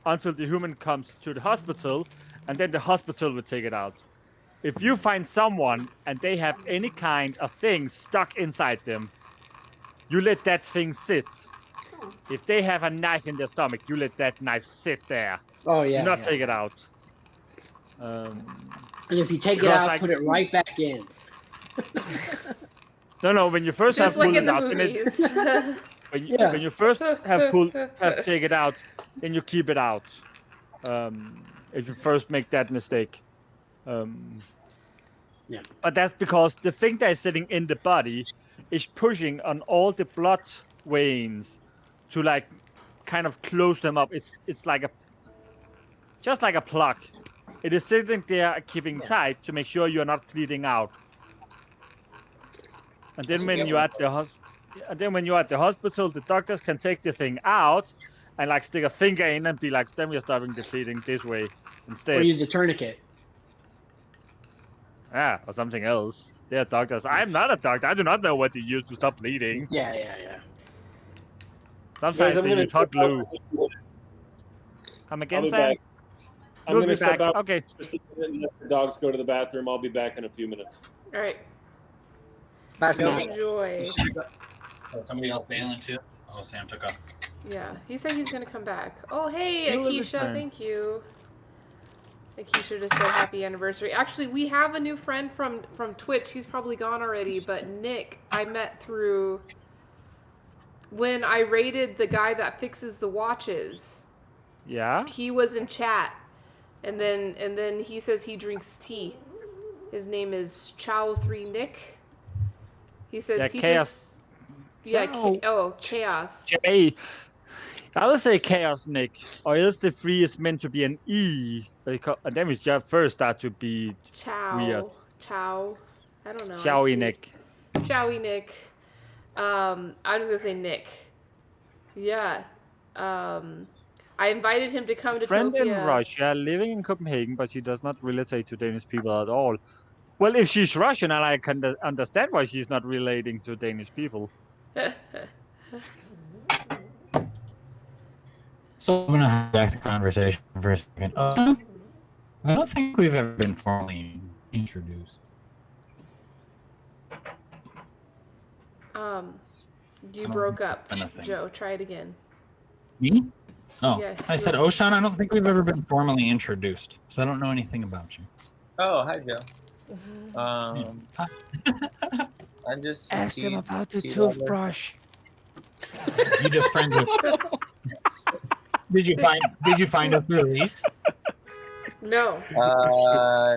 until the human comes to the hospital, and then the hospital will take it out. if you find someone and they have any kind of thing stuck inside them, you let that thing sit. If they have a knife in their stomach, you let that knife sit there. Oh yeah. Do not yeah. take it out. And if you take it because, out, like- put it right back in. No. When you first Just have like pulled in it the out, movies. Yeah. when you first have take it out, then you keep it out. If you first make that mistake. Yeah. But that's because the thing that is sitting in the body is pushing on all the blood veins to like kind of close them up. It's like just like a plug. It is sitting there keeping tight to make sure you're not bleeding out. And then when you're at the hospital, the doctors can take the thing out and like stick a finger in and be like, then we're stopping the bleeding this way instead. Or use a tourniquet. Yeah, or something else. They're doctors. I'm not a doctor. I do not know what to use to stop bleeding. Yeah. Sometimes Guys, I'm they gonna use hot step out glue. for- Come I'll again, be Sam? back. I'm You'll gonna be step back. out. Okay. Just a minute and let the dogs go to the bathroom. I'll be back in a few minutes. All right. Bye for now. Enjoy. Oh, somebody else bailing too? Oh, Sam took off. Yeah, he said he's gonna come back. Oh, hey, He'll live his Akeisha, time. thank you. Akeisha just said happy anniversary. Actually, we have a new friend from Twitch. He's probably gone already, but Nick, I met through when I raided the guy that fixes the watches. Yeah. He was in chat, and then he says he drinks tea. His name is Chow3 Nick. He says Yeah, he Chaos. just Chaos. I would say Chaos Nick, or else the 3 is meant to be an E, and then we just first start to be weird. Chow. I don't know. Chowy Nick. Chowy Nick. I was just gonna say Nick. Yeah. I invited him to come to Friend in Topia. Russia, living in Copenhagen, but she does not relate to Danish people at all. Well, if she's Russian, and I can understand why she's not relating to Danish people. So I'm gonna have back the conversation for a second. I don't think we've ever been formally introduced. You broke up, been a thing. Joe. Try it again. Me? Oh, Yeah, I said, Oshan, I don't think we've ever been formally introduced, so I don't know anything about you. Oh, hi, Joe. I'm just Ask him about the tea toothbrush. You just friends with. Did you find us through Elise? No.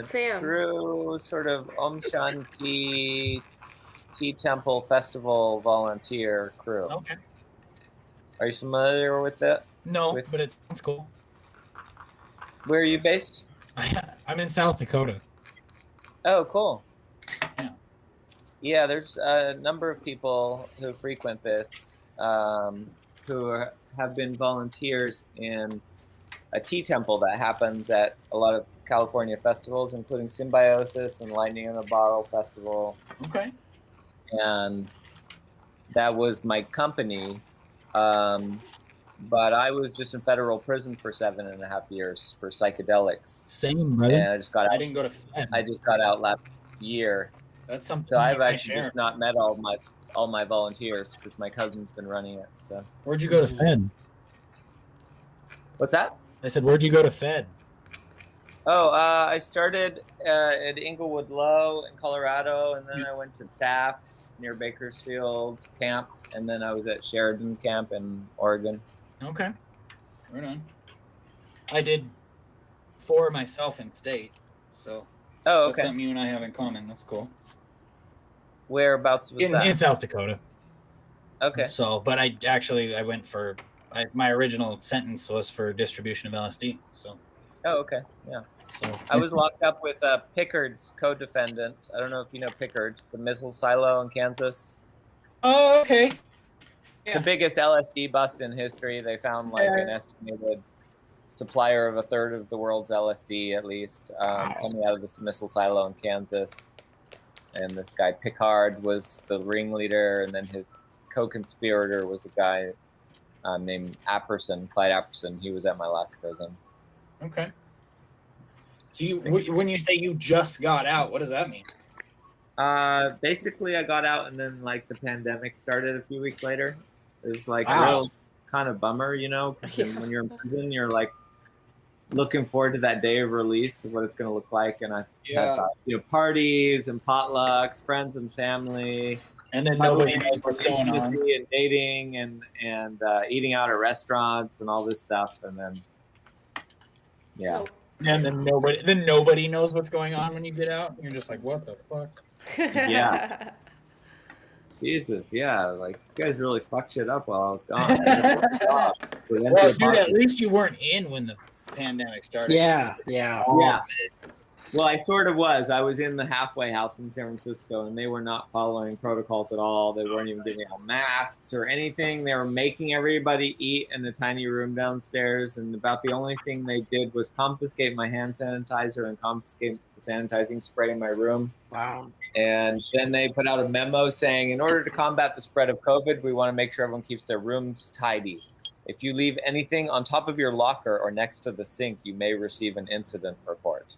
Sam. Through sort of Om Shanti Tea Temple Festival volunteer crew. Okay. Are you familiar with it? No, but it sounds cool. Where are you based? I'm in South Dakota. Oh, cool. Yeah. Yeah, there's a number of people who frequent this who have been volunteers in a tea temple that happens at a lot of California festivals, including Symbiosis and Lightning in a Bottle Festival. Okay. And that was my company. But I was just in federal prison for 7.5 years for psychedelics. Same, brother. And I just got out. I didn't go to Fed. I just got out last year. That's something. So I've you can't actually share. just not met all my volunteers because my cousin's been running it. So Where'd you go to Fed? what's that? I said, where'd you go to Fed? Oh, I started at Inglewood Low in Colorado, and then I went to Taft near Bakersfield Camp, and then I was at Sheridan Camp in Oregon. Okay. Right on. I did 4 myself in state, so Oh, that's okay. something you and I have in common. That's cool. Whereabouts was that? In South Dakota. Okay. So, but I went for my original sentence was for distribution of LSD. So. Oh, okay. Yeah. So I was locked up with Pickard's co-defendant. I don't know if you know Pickard, the missile silo in Kansas. Oh, okay. It's the biggest LSD bust in history. They found like an estimated supplier of 1/3 of the world's LSD, at least, coming out of this missile silo in Kansas. And this guy Pickard was the ringleader, and then his co-conspirator was a guy named Clyde Apperson. He was at my last prison. Okay. So when you say you just got out, what does that mean? Basically, I got out, and then like the pandemic started a few weeks later. It was like a Wow. real kind of bummer, because when you're in prison, you're like looking forward to that day of release of what it's going to look like, and I had parties and potlucks, friends and family, and then nobody cuddling, knows what's going on. intimacy and dating and eating out at restaurants and all this stuff, and then And then nobody knows what's going on when you get out. You're just like, what the fuck? Yeah. Jesus, yeah, like you guys really fucked shit up while I was gone. Well, dude, at least you weren't in when the pandemic started. Yeah. Well, I sort of was. I was in the halfway house in San Francisco, and they were not following protocols at all. They weren't even giving out masks or anything. They were making everybody eat in a tiny room downstairs, and about the only thing they did was confiscate my hand sanitizer and confiscate the sanitizing spray in my room. Wow. And then they put out a memo saying, in order to combat the spread of COVID, we want to make sure everyone keeps their rooms tidy. If you leave anything on top of your locker or next to the sink, you may receive an incident report.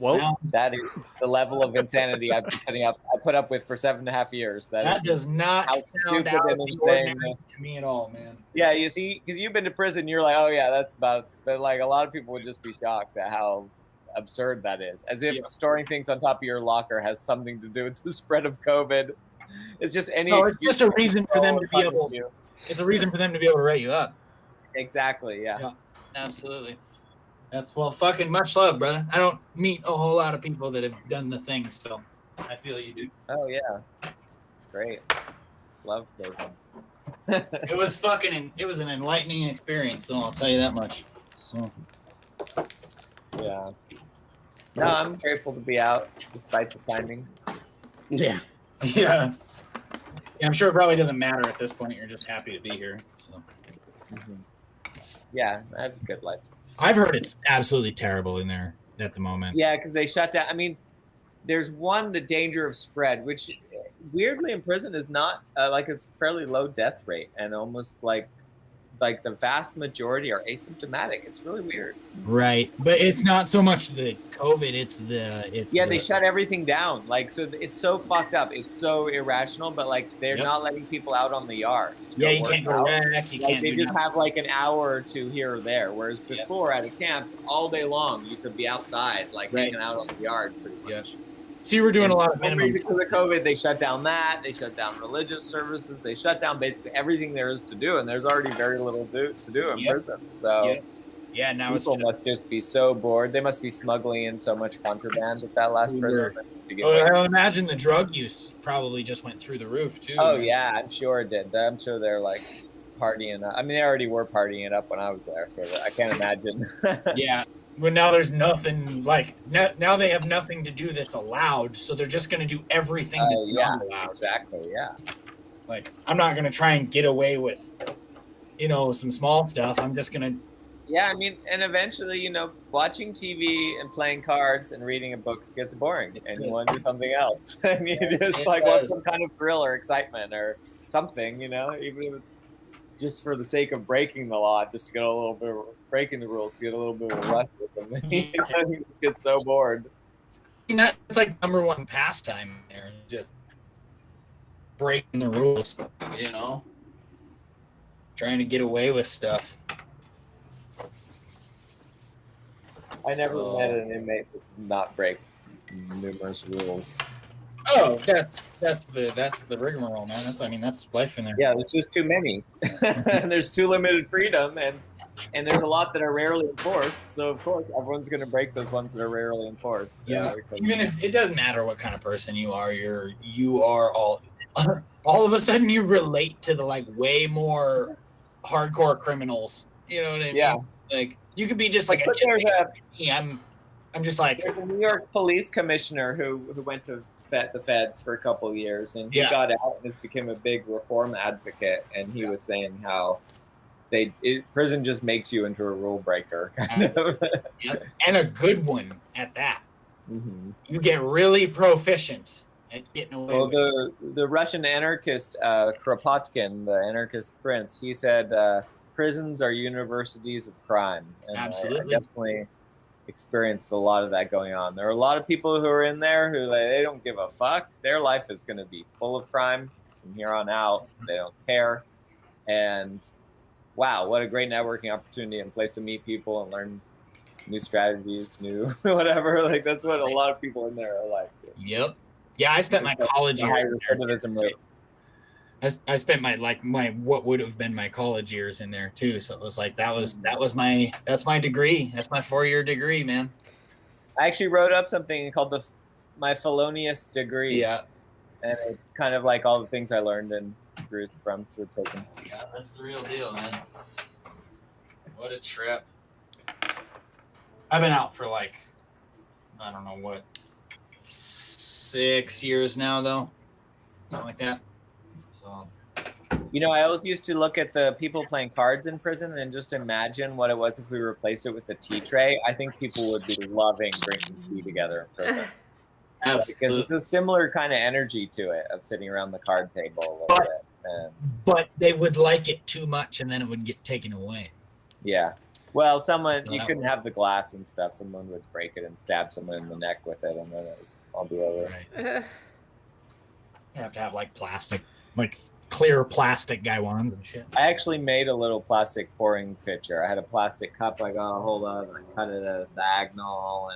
Well, that is the level of insanity I've been putting up. I put up with for 7.5 years. That does not sound out of the ordinary to me at all, man. Yeah, you see, because you've been to prison, you're like, oh yeah, that's about it. But like a lot of people would just be shocked at how absurd that is. As if storing things on top of your locker has something to do with the spread of COVID. It's just any No, it's excuse. just a reason for them to be able. It's a reason for them to be able to write you up. Exactly. Yeah. Absolutely. That's fucking much love, brother. I don't meet a whole lot of people that have done the thing, so I feel you do. Oh yeah, it's great. Love goes on. It was an enlightening experience, though. I'll tell you that much. So. Yeah. No, I'm grateful to be out, despite the timing. Yeah. Yeah. I'm sure it probably doesn't matter at this point. You're just happy to be here. So. Yeah, I have a good life. I've heard it's absolutely terrible in there at the moment. Yeah, because they shut down. I mean, there's the danger of spread, which weirdly in prison is not it's fairly low death rate, and almost like the vast majority are asymptomatic. It's really weird. Right, but it's not so much the COVID. They shut everything down. So it's so fucked up. It's so irrational. But they're not letting people out on the yards. Yeah, you can't go back. You can't. They just have an hour or two here or there. Whereas before at a camp, all day long you could be outside, hanging out on the yard pretty much. So you were doing a lot of minimum. Because of COVID, they shut down that. They shut down religious services. They shut down basically everything there is to do, and there's already very little to do in prison. So now people must just be so bored. They must be smuggling in so much contraband at that last prison. I imagine the drug use probably just went through the roof too. Oh yeah, I'm sure it did. I'm sure they're partying. I mean, they already were partying it up when I was there, so I can't imagine. Yeah. But now there's nothing now they have nothing to do that's allowed, so they're just going to do everything that's not allowed. Exactly, yeah. I'm not going to try and get away with, some small stuff. I'm just going to. Yeah, I mean, and eventually, watching TV and playing cards and reading a book gets boring, and you want to do something else. And you just want some kind of thrill or excitement or something, even if it's just for the sake of breaking the law, just to get a little bit breaking the rules to get a little bit of a rush or something. You get so bored. It's number one pastime there, just breaking the rules, trying to get away with stuff. I never met an inmate that did not break numerous rules. Oh, that's the rigmarole, man. That's life in there. Yeah, there's just too many. There's too limited freedom, and there's a lot that are rarely enforced. So of course, everyone's going to break those ones that are rarely enforced. Yeah, even if it doesn't matter what kind of person you are, you are all of a sudden you relate to the way more hardcore criminals. You know what I mean? Yeah. You could be just I'm just there's a New York police commissioner who went to the feds for a couple of years, and he got out and has become a big reform advocate. And he was saying how prison just makes you into a rule breaker, kind of. And a good one at that. Mm-hmm. You get really proficient at getting away. Well, the Russian anarchist Kropotkin, the anarchist prince, he said prisons are universities of crime. And Absolutely. I definitely experienced a lot of that going on. There are a lot of people who are in there who they don't give a fuck. Their life is going to be full of crime from here on out. They don't care. And wow, what a great networking opportunity and place to meet people and learn new strategies, new whatever. Like that's what a lot of people in there are like. Yep. Yeah, I spent my college years. High recidivism rate. I spent my what would have been my college years in there too. So it was like that's my degree. That's my 4-year degree, man. I actually wrote up something called my felonious degree. Yeah. And it's kind of like all the things I learned and grew through prison. Yeah, that's the real deal, man. What a trip. I've been out for like, I don't know what, 6 years now though. Something like that. So, you know, I always used to look at the people playing cards in prison and just imagine what it was if we replaced it with a tea tray. I think people would be loving drinking tea together in prison. Absolutely. Because it's a similar kind of energy to it of sitting around the card table a little bit. But they would like it too much and then it would get taken away. Yeah. Well, you couldn't have the glass and stuff. Someone would break it and stab someone in the neck with it and then it would all be over. Right. You have to have like plastic, like clear plastic guy wands and shit. I actually made a little plastic pouring pitcher. I had a plastic cup I got a hold of and I cut it at a diagonal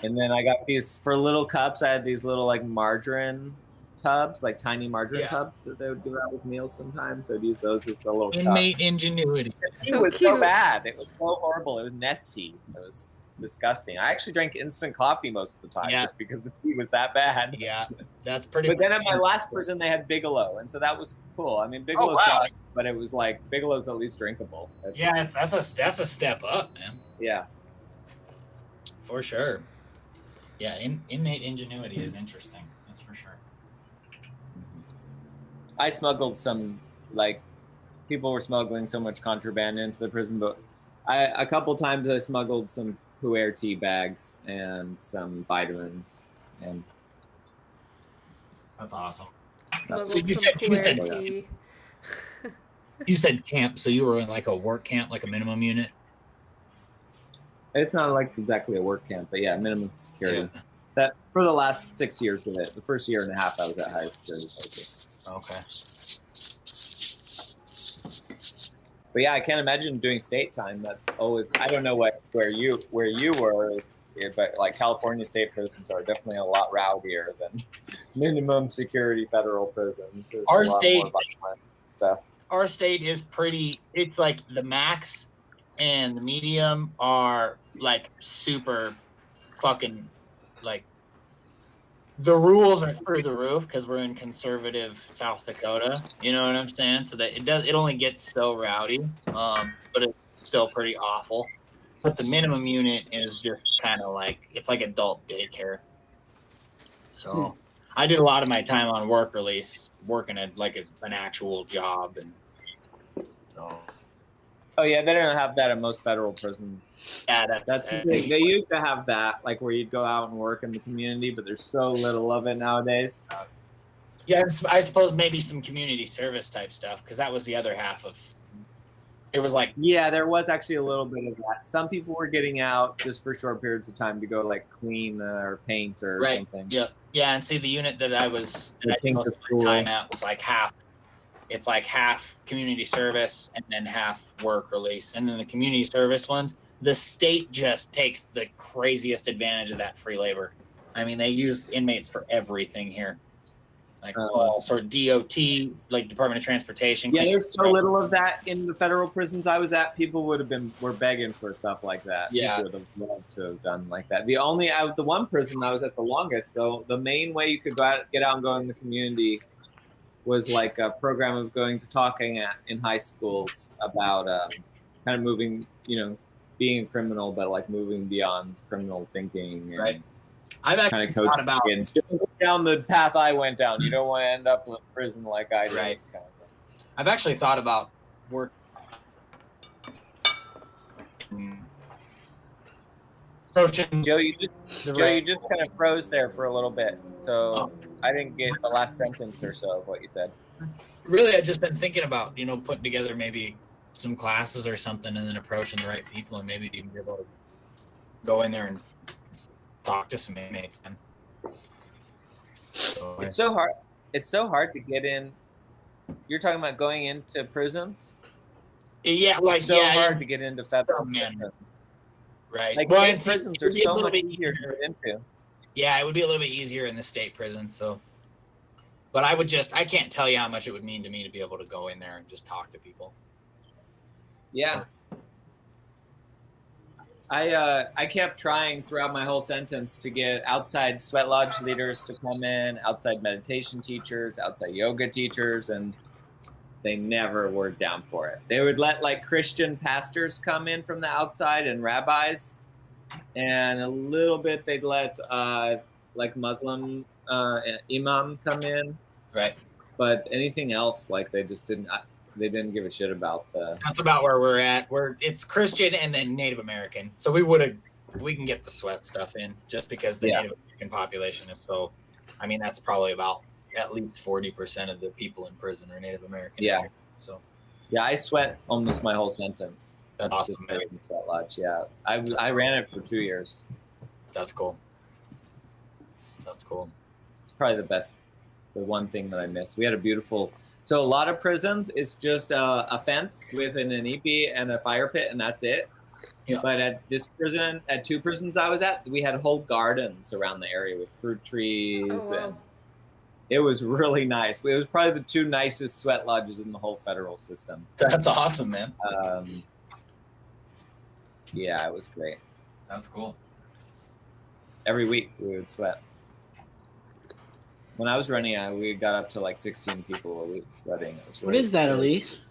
and then I got these for little cups. I had these little like margarine tubs, like tiny margarine tubs that they would give out with meals sometimes. So I'd use those as the little inmate cups. ingenuity. It was so bad. It was so horrible. It was Nestea. It was disgusting. I actually drank instant coffee most of the time just because the tea was that bad. Yeah, that's pretty. But then at my last prison, they had Bigelow, and so that was cool. I mean, Bigelow sucked, but it was like Bigelow's at least drinkable. That's a step up, man. Yeah, for sure. Yeah, inmate ingenuity is interesting. That's for sure. I smuggled some, like, people were smuggling so much contraband into the prison, but a couple times I smuggled some Pu'er tea bags and some vitamins, and that's awesome. You said camp, so you were in like a work camp, like a minimum unit. It's not like exactly a work camp, but yeah, minimum security. Yeah. That for the last 6 years of it. The first year and a half, I was at high security places. Okay. But yeah, I can't imagine doing state time. That's always, I don't know where you were, but like California state prisons are definitely a lot rowdier than minimum security federal prisons. There's Our a lot state more violent stuff. Our state is pretty. It's like the max and the medium are like super fucking like. The rules are through the roof because we're in conservative South Dakota. You know what I'm saying? So that it only gets so rowdy, but it's still pretty awful. But the minimum unit is just kind of like it's like adult daycare. So I did a lot of my time on work release, working at like an actual job, and so. Oh yeah, they don't have that in most federal prisons. Yeah, that's the thing. They used to have that, like where you'd go out and work in the community, but there's so little of it nowadays. Yeah, I suppose maybe some community service type stuff because that was the other half of. It was like there was actually a little bit of that. Some people were getting out just for short periods of time to go like clean or paint or something. Yeah, and see the unit that I was time at was like half. It's like half community service and then half work release. And then the community service ones, the state just takes the craziest advantage of that free labor. I mean, they use inmates for everything here. Like all sort of DOT, like Department of Transportation. Yeah, there's so little of that in the federal prisons I was at. People were begging for stuff like that. Yeah. People would have loved to have done like that. The one prison I was at the longest, though, the main way you could get out and go in the community was like a program of going to talking in high schools about kind of moving, being a criminal, but like moving beyond criminal thinking. And I've actually kind of coaching thought about kids. Don't go down the path I went down. You don't want to end up in prison like I did. Right. Kind of I've actually thought about work. Joe, you just kind of froze there for a little bit, so I didn't get the last sentence or so of what you said. Really, I've just been thinking about, putting together maybe some classes or something, and then approaching the right people, and maybe even be able to go in there and talk to some inmates. Then. So, It's so hard. It's so hard to get in. You're talking about going into prisons. Yeah, like it's so hard it's to get into federal man. prisons. Right. Like Well, state it's- prisons it are would be a so little much bit easier to easier. get into. Yeah, it would be a little bit easier in the state prison. So, but I can't tell you how much it would mean to me to be able to go in there and just talk to people. Yeah. I kept trying throughout my whole sentence to get outside sweat lodge leaders to come in, outside meditation teachers, outside yoga teachers, and they never were down for it. They would let like Christian pastors come in from the outside and rabbis, and a little bit they'd let like Muslim imam come in. Right. But anything else, like they just didn't. They didn't give a shit about the. That's about where we're at. It's Christian and then Native American. So we can get the sweat stuff in just because the Native American population is so. I mean, that's probably about at least 40% of the people in prison are Native American. Yeah. Here, so. Yeah, I sweat almost my whole sentence. That's awesome. Just in sweat lodge. Yeah, I ran it for 2 years. That's cool. That's cool. It's probably the one thing that I missed. We had a beautiful. So a lot of prisons is just a fence with an inepi and a fire pit, and that's it. Yeah. But at this prison, at 2 prisons I was at, we had whole gardens around the area with fruit trees, and it was really nice. It was probably the 2 nicest sweat lodges in the whole federal system. That's awesome, man. Yeah, it was great. That's cool. Every week we would sweat. When I was running, we got up to like 16 people a week sweating. It was What is that, Elise?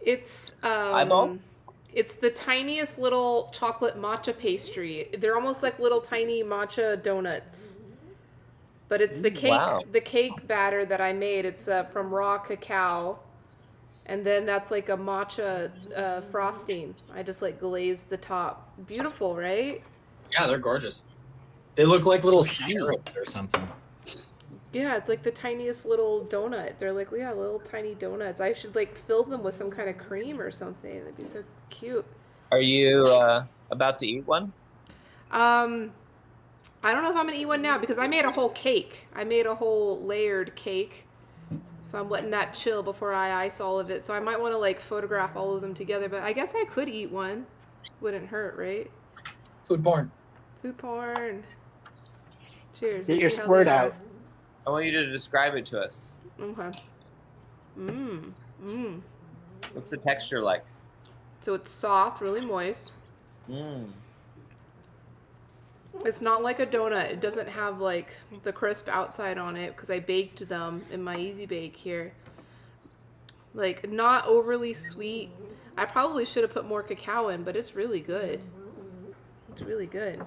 It's eyeballs. It's the tiniest little chocolate matcha pastry. They're almost like little tiny matcha donuts. But it's the cake, the cake batter that I made. It's from raw cacao, and then that's like a matcha frosting. I just like glazed the top. Beautiful, right? Yeah, they're gorgeous. They look like little scarabs or something. Yeah, it's like the tiniest little donut. They're like, yeah, little tiny donuts. I should like fill them with some kind of cream or something. That'd be so cute. Are you about to eat one? I don't know if I'm gonna eat one now because I made a whole cake. I made a whole layered cake. So I'm letting that chill before I ice all of it. So I might want to like photograph all of them together, but I guess I could eat one. Wouldn't hurt, right? Food porn. Food porn. Cheers. Get your Let's see how squirt they are. out. I want you to describe it to us. Okay. What's the texture like? So it's soft, really moist. It's not like a donut. It doesn't have like the crisp outside on it because I baked them in my Easy Bake here. Like not overly sweet. I probably should have put more cacao in, but it's really good. It's really good.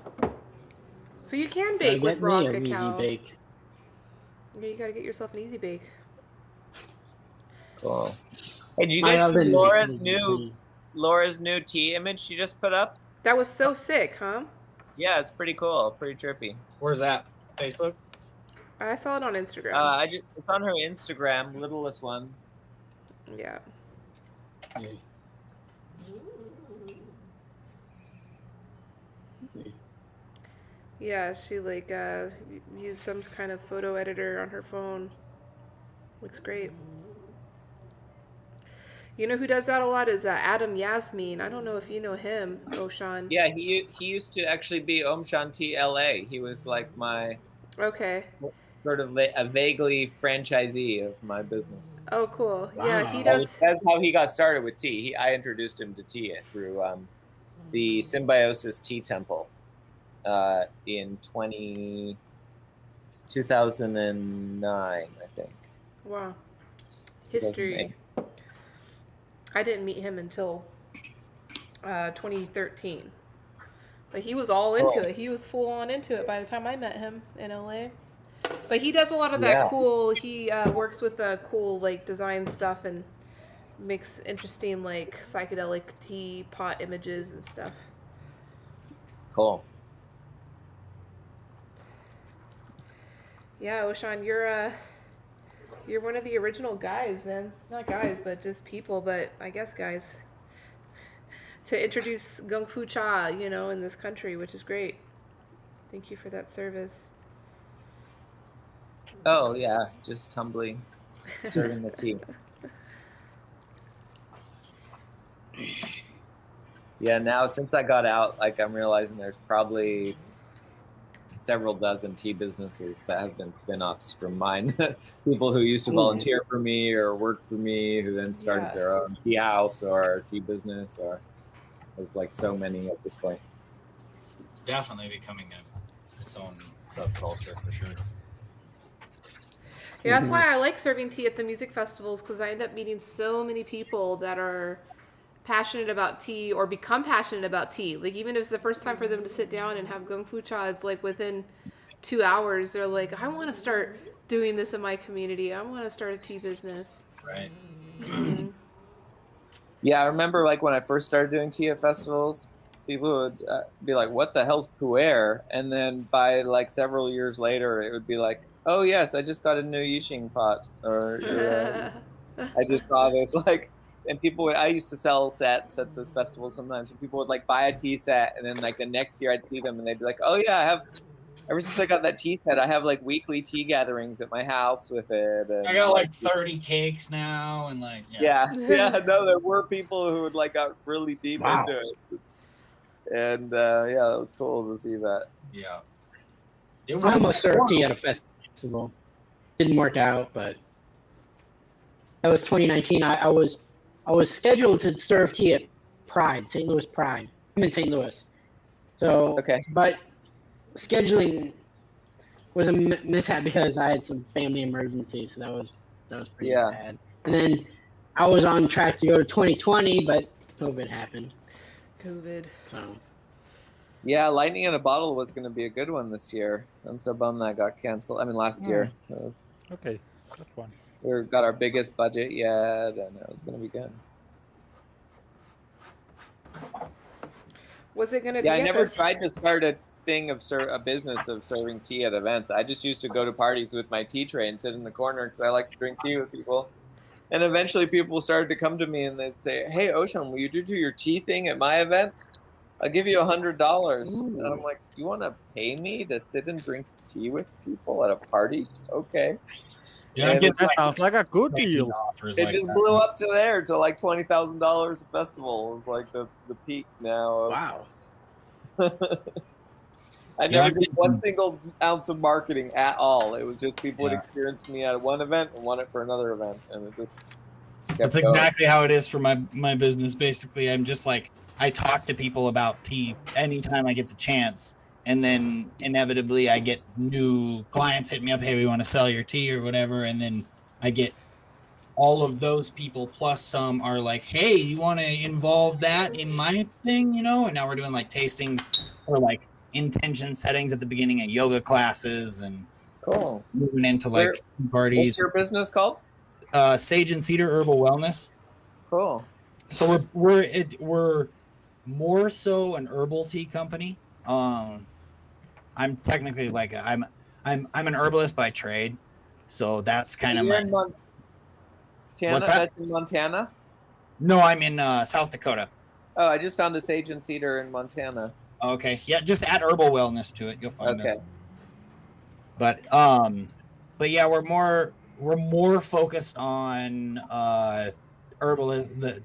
So you can bake with raw cacao. Easy Bake. Yeah, you gotta get yourself an Easy Bake. Cool. Hey, did you guys see Laura's new tea image she just put up? That was so sick, huh? Yeah, it's pretty cool, pretty trippy. Where's that? Facebook? I saw it on Instagram. It's on her Instagram, littlest one. Yeah. Yeah, she like used some kind of photo editor on her phone. Looks great. You know who does that a lot is Adam Yasmin. I don't know if you know him, Oshan. Yeah, he used to actually be Om Shanti LA. He was like my sort of a vaguely franchisee of my business. Oh, cool. Wow. Yeah, he does. That's how he got started with tea. I introduced him to tea through the Symbiosis Tea Temple in 2009, I think. Wow. History. I didn't meet him until 2013. But he was all into it. He was full on into it by the time I met him in LA. But he does a lot of that cool, he works with cool like design stuff and makes interesting like psychedelic tea pot images and stuff. Cool. Yeah, Oshan, you're one of the original guys, man. Not guys, but just people, but I guess guys. to introduce Gung Fu Cha, you know, in this country, which is great. Thank you for that service. Oh yeah, just humbly serving the tea. Yeah, now since I got out, like I'm realizing there's probably several dozen tea businesses that have been spin-offs from mine. People who used to volunteer for me or work for me who then started their own tea house or tea business, or there's like so many at this point. It's definitely becoming its own subculture for sure. Yeah, that's why I like serving tea at the music festivals, because I end up meeting so many people that are passionate about tea or become passionate about tea. Like, even if it's the first time for them to sit down and have Gung Fu Cha, it's like within 2 hours, they're like, I want to start doing this in my community. I want to start a tea business. Right. Mm-hmm. Yeah, I remember like when I first started doing tea at festivals, people would be like, "What the hell's pu'er?" And then by like several years later, it would be like, "Oh yes, I just got a new Yixing pot," or I just saw this like. And people would, I used to sell sets at this festival sometimes, and people would like buy a tea set, and then like the next year I'd see them, and they'd be like, "Oh yeah, I have." Ever since I got that tea set, I have like weekly tea gatherings at my house with it. And I got like 30 cakes now, and like yeah. No, there were people who would like got really deep into it, and yeah, it was cool to see that. Yeah, I almost served tea at a festival. Didn't work out, but that was 2019. I was scheduled to serve tea at Pride, St. Louis Pride. I'm in St. Louis, so but scheduling was a mishap because I had some family emergencies, so that was pretty bad. And then I was on track to go to 2020, but COVID happened. So. Yeah, Lightning in a Bottle was going to be a good one this year. I'm so bummed that got canceled. I mean, last year. It was, okay, that's fun. We got our biggest budget yet, and it was going to be good. Was it going to be? Yeah, I never tried to start a thing of a business of serving tea at events. I just used to go to parties with my tea tray and sit in the corner because I like to drink tea with people. And eventually people started to come to me and they'd say, "Hey, Ocean, will you do your tea thing at my event? I'll give you $100. And I'm like, "You want to pay me to sit and drink tea with people at a party? Okay." Yeah, that sounds like a good deal. It just blew up to there to like $20,000 a festival. It was like the peak now. Wow. I never did one single ounce of marketing at all. It was just people would experience me at one event and want it for another event, and it just That's exactly how it is for my business. Basically, I'm just like, I talk to people about tea anytime I get the chance, and then inevitably I get new clients hit me up, "Hey, we want to sell your tea," or whatever, and then I get all of those people plus some are like, "Hey, you want to involve that in my thing, you know?" And now we're doing like tastings or like intention settings at the beginning of yoga classes, and moving into like parties. What's your business called? Sage and Cedar Herbal Wellness. Cool. So we're more so an herbal tea company. I'm technically like I'm an herbalist by trade, so that's kind of my. What's that? That's in Montana? No, I'm in South Dakota. Oh, I just found a Sage and Cedar in Montana. Okay, yeah, just add herbal wellness to it, you'll find us. But yeah, we're more focused on herbalism, the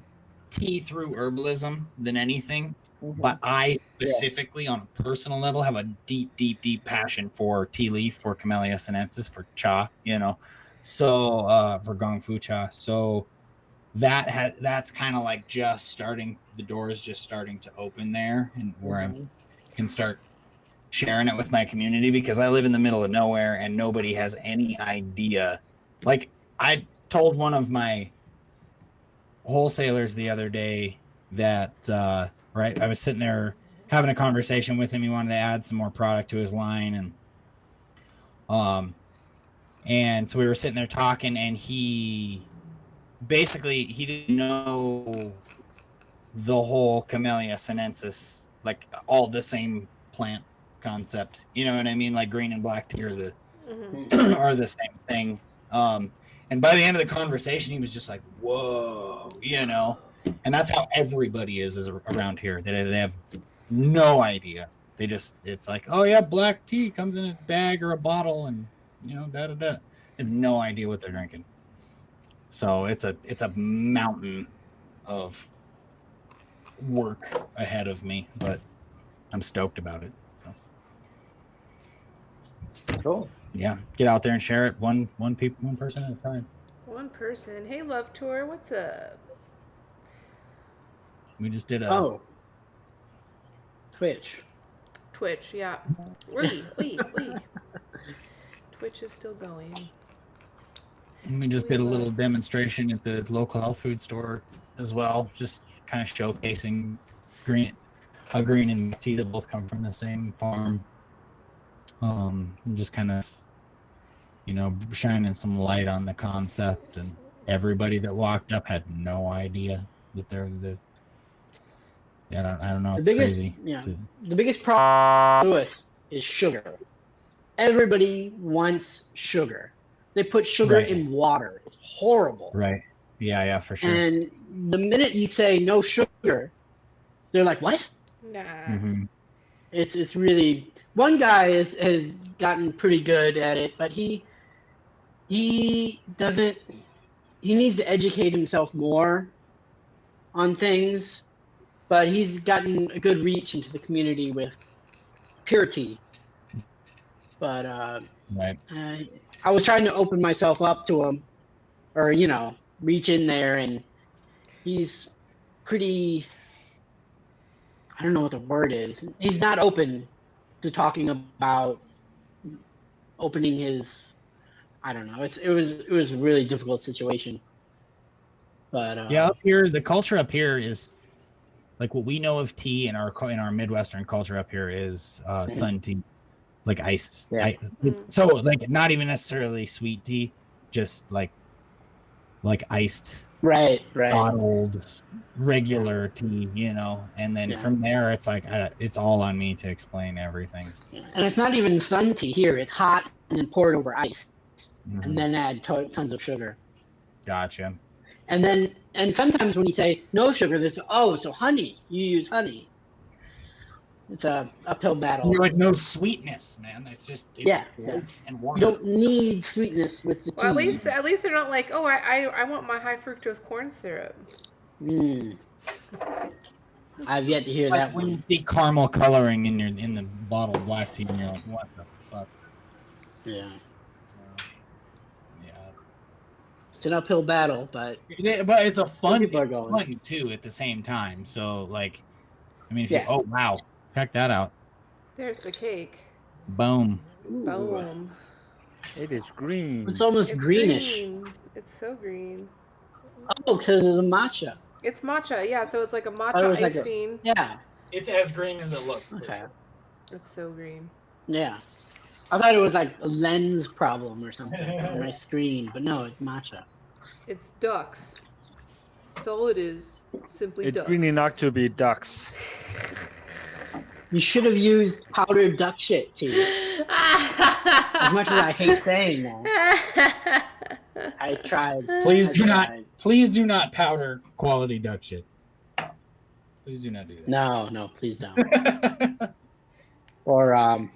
tea through herbalism than anything. Mm-hmm. But I specifically, on a personal level, have a deep passion for tea leaf, for Camellia sinensis, for cha, you know. So for Gong Fu Cha. So that's kind of like just starting, the doors just starting to open there, and where I can start sharing it with my community, because I live in the middle of nowhere and nobody has any idea. Like, I told one of my wholesalers the other day that I was sitting there having a conversation with him. He wanted to add some more product to his line, and so we were sitting there talking, and he didn't know the whole Camellia sinensis, like all the same plant concept. You know what I mean? Like green and black tea are the same thing. And by the end of the conversation, he was just like, "Whoa," you know. And that's how everybody is around here. They have no idea. It's like, oh yeah, black tea comes in a bag or a bottle, and da da da. They have no idea what they're drinking. So it's a mountain of work ahead of me, but I'm stoked about it. So cool. Yeah, get out there and share it one person at a time. One person. Hey, Love Tour, what's up? We just did a Twitch. Twitch, yeah. Wee. Twitch is still going. We just did a little demonstration at the local health food store as well, just kind of showcasing green and tea that both come from the same farm. Just kind of, shining some light on the concept, and everybody that walked up had no idea that they're the. Yeah, I don't know. It's crazy. Yeah, the biggest problem with us is sugar. Everybody wants sugar. They put sugar in water. It's horrible. Right. Yeah, for sure. And the minute you say no sugar, they're like, "What?" Nah. Mm-hmm. It's really, one guy has gotten pretty good at it, but he doesn't. He needs to educate himself more on things, but he's gotten a good reach into the community with purity. But I was trying to open myself up to him, or reach in there, and he's pretty. I don't know what the word is. He's not open to talking about opening his. I don't know. It was a really difficult situation. But up here, the culture up here is like what we know of tea in our Midwestern culture up here is sun tea, like iced. Yeah. So like not even necessarily sweet tea, just like iced. Right. Bottled regular tea, and then from there it's like it's all on me to explain everything. And it's not even sun tea here. It's hot and then pour it over ice, and then add tons of sugar. Gotcha. And sometimes when you say no sugar, there's so honey. You use honey. It's a uphill battle. You're like, no sweetness, man. It's just and water. You don't need sweetness with the tea. Well, at least they're not like, oh, I want my high fructose corn syrup. I've yet to hear that when one. you see caramel coloring in the bottled black tea, and you're like, what the fuck? Yeah. It's an uphill battle, but it's a fun people are going. Fun too at the same time. So like, I mean, if oh wow, check that out. There's the cake. Boom. Boom. It is green. It's almost greenish. Green. It's so green. Oh, because it's a matcha. It's matcha, yeah. So it's like a matcha icing. It's as green as it looks. Okay. It's so green. Yeah. I thought it was like a lens problem or something on my screen, but no, it's matcha. It's ducks. That's all it is. Simply It's ducks. green enough to be ducks. You should have used powdered duck shit tea. As much as I hate saying that, I tried. Please do not powder quality duck shit. Please do not do that. No, please don't. Or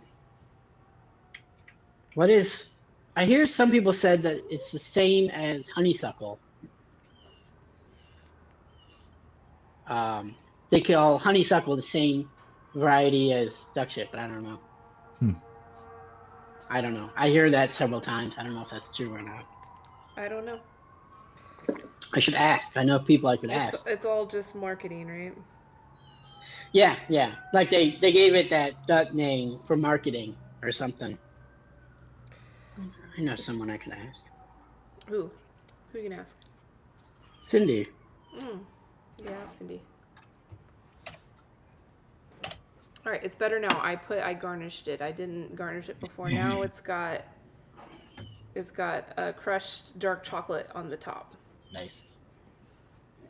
what is? I hear some people said that it's the same as honeysuckle. They call honeysuckle the same variety as duck shit, but I don't know. I don't know. I hear that several times. I don't know if that's true or not. I don't know. I should ask. I know people I could ask. It's all just marketing, right? Yeah. Like they gave it that duck name for marketing or something. I know someone I could ask. Who? Who you can ask? Cindy. Yeah, Cindy. All right, it's better now. I garnished it. I didn't garnish it before. Now it's got crushed dark chocolate on the top. Nice.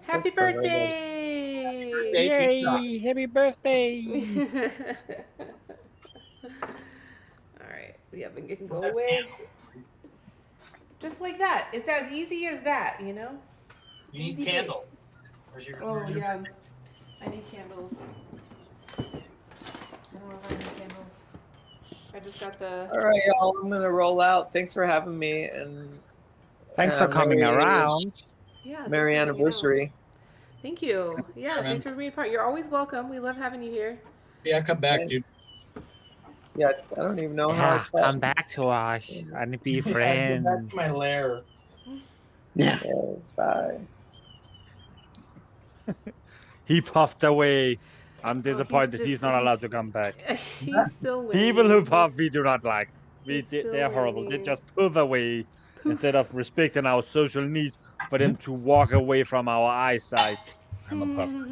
Happy birthday! Yay! Happy birthday! All right, it can go away. Just like that. It's as easy as that, You need candle. Oh yeah, I need candles. I don't know if I need candles. I just got the. All right, y'all. I'm gonna roll out. Thanks for having me, and Thanks for coming around. Yeah, Merry thanks for hanging out. anniversary. Thank you. Yeah, Sure, thanks man. for being part. You're always welcome. We love having you here. Yeah, come back, Okay. dude. Yeah, I don't even know how Yeah, to come back to us and be Yeah, go back friends. to my lair. Yeah. Bye. He puffed away. I'm Oh, disappointed he's not allowed to come back. He's still learning. People who puff we do not like. He's still They're horrible. They learning. just puff away instead of respecting our social needs for them to walk away from our eyesight. I'm a puffer.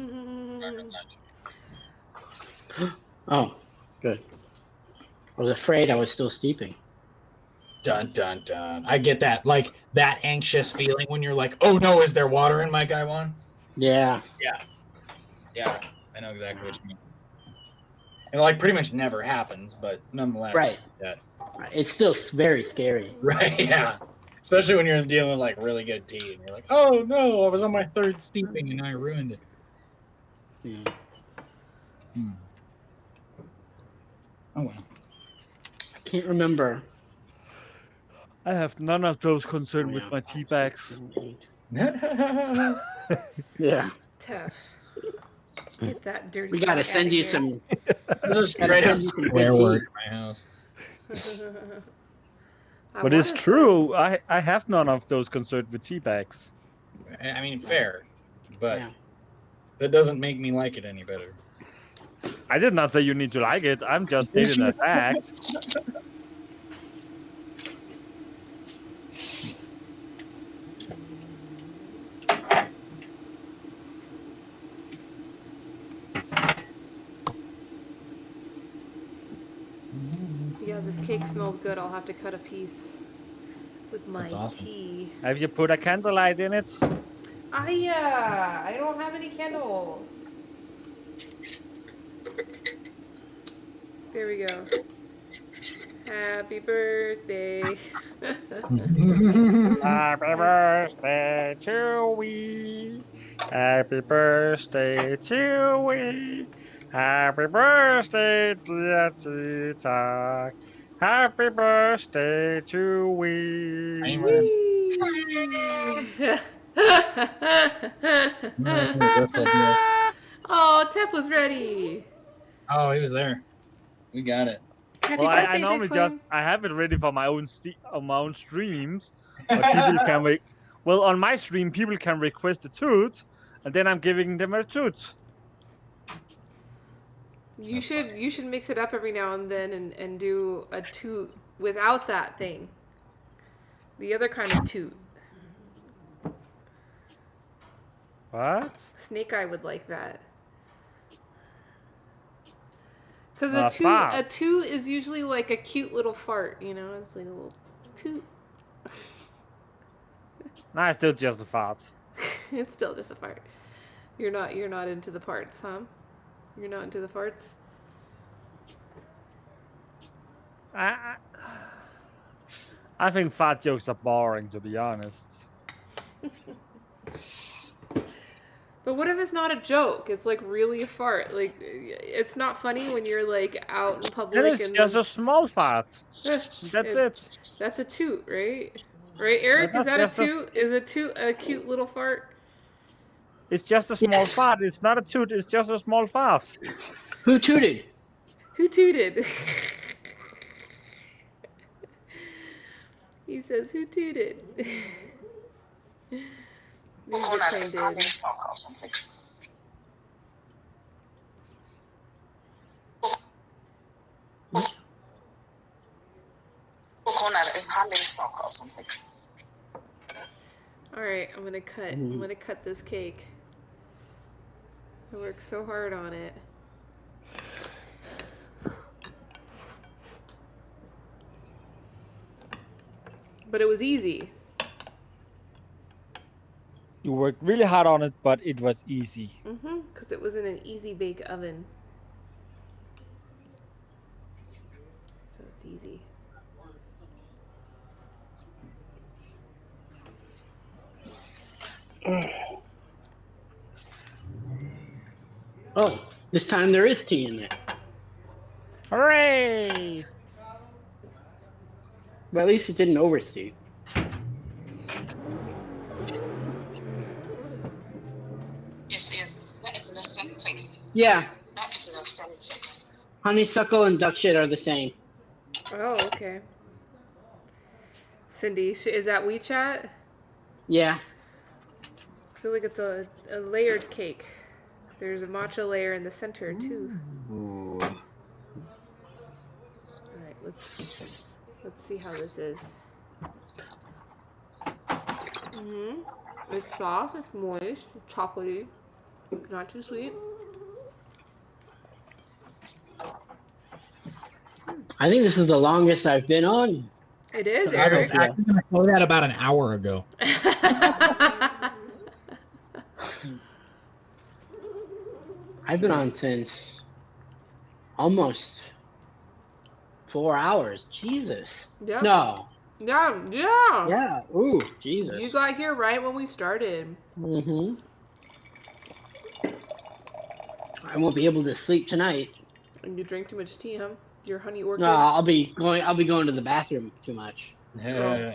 Oh, good. I was afraid I was still steeping. Dun dun dun. I get that, like that anxious feeling when you're like, oh no, is there water in my guy one? Yeah. Yeah. I know exactly what you mean. It like pretty much never happens, but nonetheless. Right. Yeah. It's still very scary. Right, yeah. Especially when you're dealing with like really good tea and you're like, oh no, I was on my third steeping and I ruined it. Yeah. Oh well. I can't remember. I have none of those concerned with my tea bags. Yeah. Tough. Get that dirty. We gotta dog send outta you here. some. Those are straight up swear word in my house. But it's true. I have none of those concerned with tea bags. I mean, fair, but that doesn't make me like it any better. I did not say you need to like it. I'm just stating a fact. Yeah, this cake smells good. I'll have to cut a piece with my That's awesome. tea. Have you put a candlelight in it? I don't have any candle. There we go. Happy birthday. Happy birthday to we. Happy birthday to we. Happy birthday, dear Tita. Happy birthday to we. Oh, Tep was ready. Oh, he was there. We got it. Happy Well, I birthday, normally Bitcoin. just I have it ready for my own on my own streams, but people can well on my stream people can request a toot, and then I'm giving them a toot. You should mix it up every now and then and do a toot without that thing. The other kind of toot. What? Snake Eye would like that. Because fart. a toot is usually like a cute little fart, you know? It's like a little toot. Nah, it's still just a fart. It's still just a fart. You're not into the parts, huh? You're not into the farts? I think fart jokes are boring, to be honest. But what if it's not a joke? It's like really a fart. Like it's not funny when you're like out in public. It is and just a small fart. That's it. That's a toot, right? Right, Eric? Yeah, Is that a that's just toot? Is a toot a cute little fart? It's just a small fart. It's not a toot. It's just a small fart. Who tooted? Who tooted? He says, who tooted? Maybe Bitcoin did. Alright, I'm gonna cut this cake. I worked so hard on it. But it was easy. You worked really hard on it, but it was easy. Because it was in an easy bake oven. So it's easy. Oh, this time there is tea in it. Hooray! But at least it didn't oversteep. Yeah. Honeysuckle and duck shit are the same. Oh, okay. Cindy, is that WeChat? Yeah. So like it's a layered cake. There's a matcha layer in the center too. Ooh. All right, let's see how this is. It's soft, it's moist, it's chocolatey, not too sweet. I think this is the longest I've been on. It is, I was Eric. actually going to say that about an hour ago. I've been on since almost 4 hours. Jesus. Yeah. No. Yeah. Yeah. Ooh, Jesus. You got here right when we started. Mm-hmm. I won't be able to sleep tonight. And you drink too much tea, huh? Your honey orchid. No, I'll be going to the bathroom too much. Oh.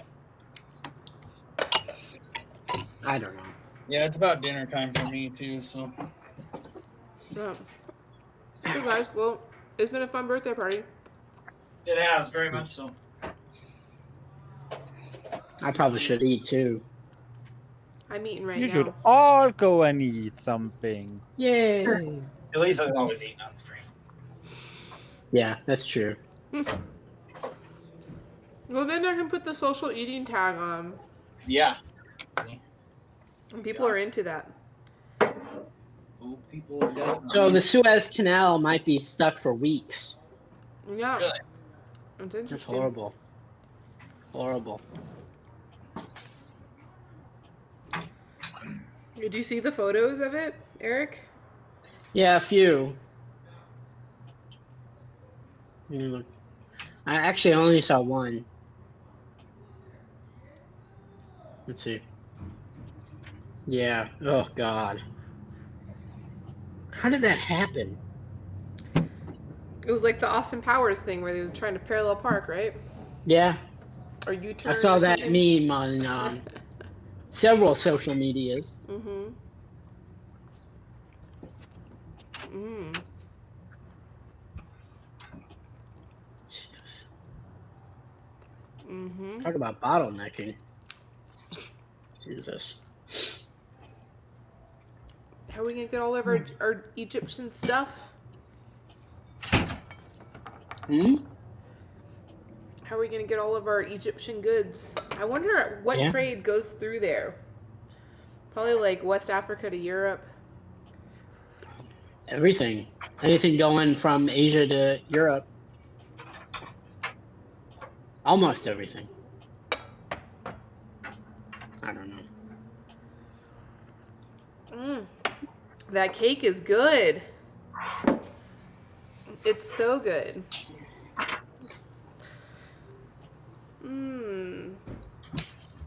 I don't know. Yeah, it's about dinner time for me too. So. Yeah. Hey guys, well, it's been a fun birthday party. It has, very much so. I probably should eat too. I'm eating right You now. should all go and eat something. Yay! At least I'm always eating on stream. Yeah, that's true. Well, then I can put the social eating tag on. Yeah. See? And people are into that. Oh, people are definitely. So the Suez Canal might be stuck for weeks. Yeah. Really? It's That's interesting. horrible. Horrible. Did you see the photos of it, Eric? Yeah, a few. Look. I actually only saw one. Let's see. Yeah. Oh, God. How did that happen? It was like the Austin Powers thing where they were trying to parallel park, right? Yeah. Or U-turn. I saw or that something. meme on several social medias. Mm-hmm. Talk about bottlenecking. Jesus. How are we gonna get all of our Egyptian stuff? How are we gonna get all of our Egyptian goods? I wonder what Yeah. trade goes through there. Probably like West Africa to Europe. Everything. Anything going from Asia to Europe. Almost everything. I don't know. That cake is good. It's so good.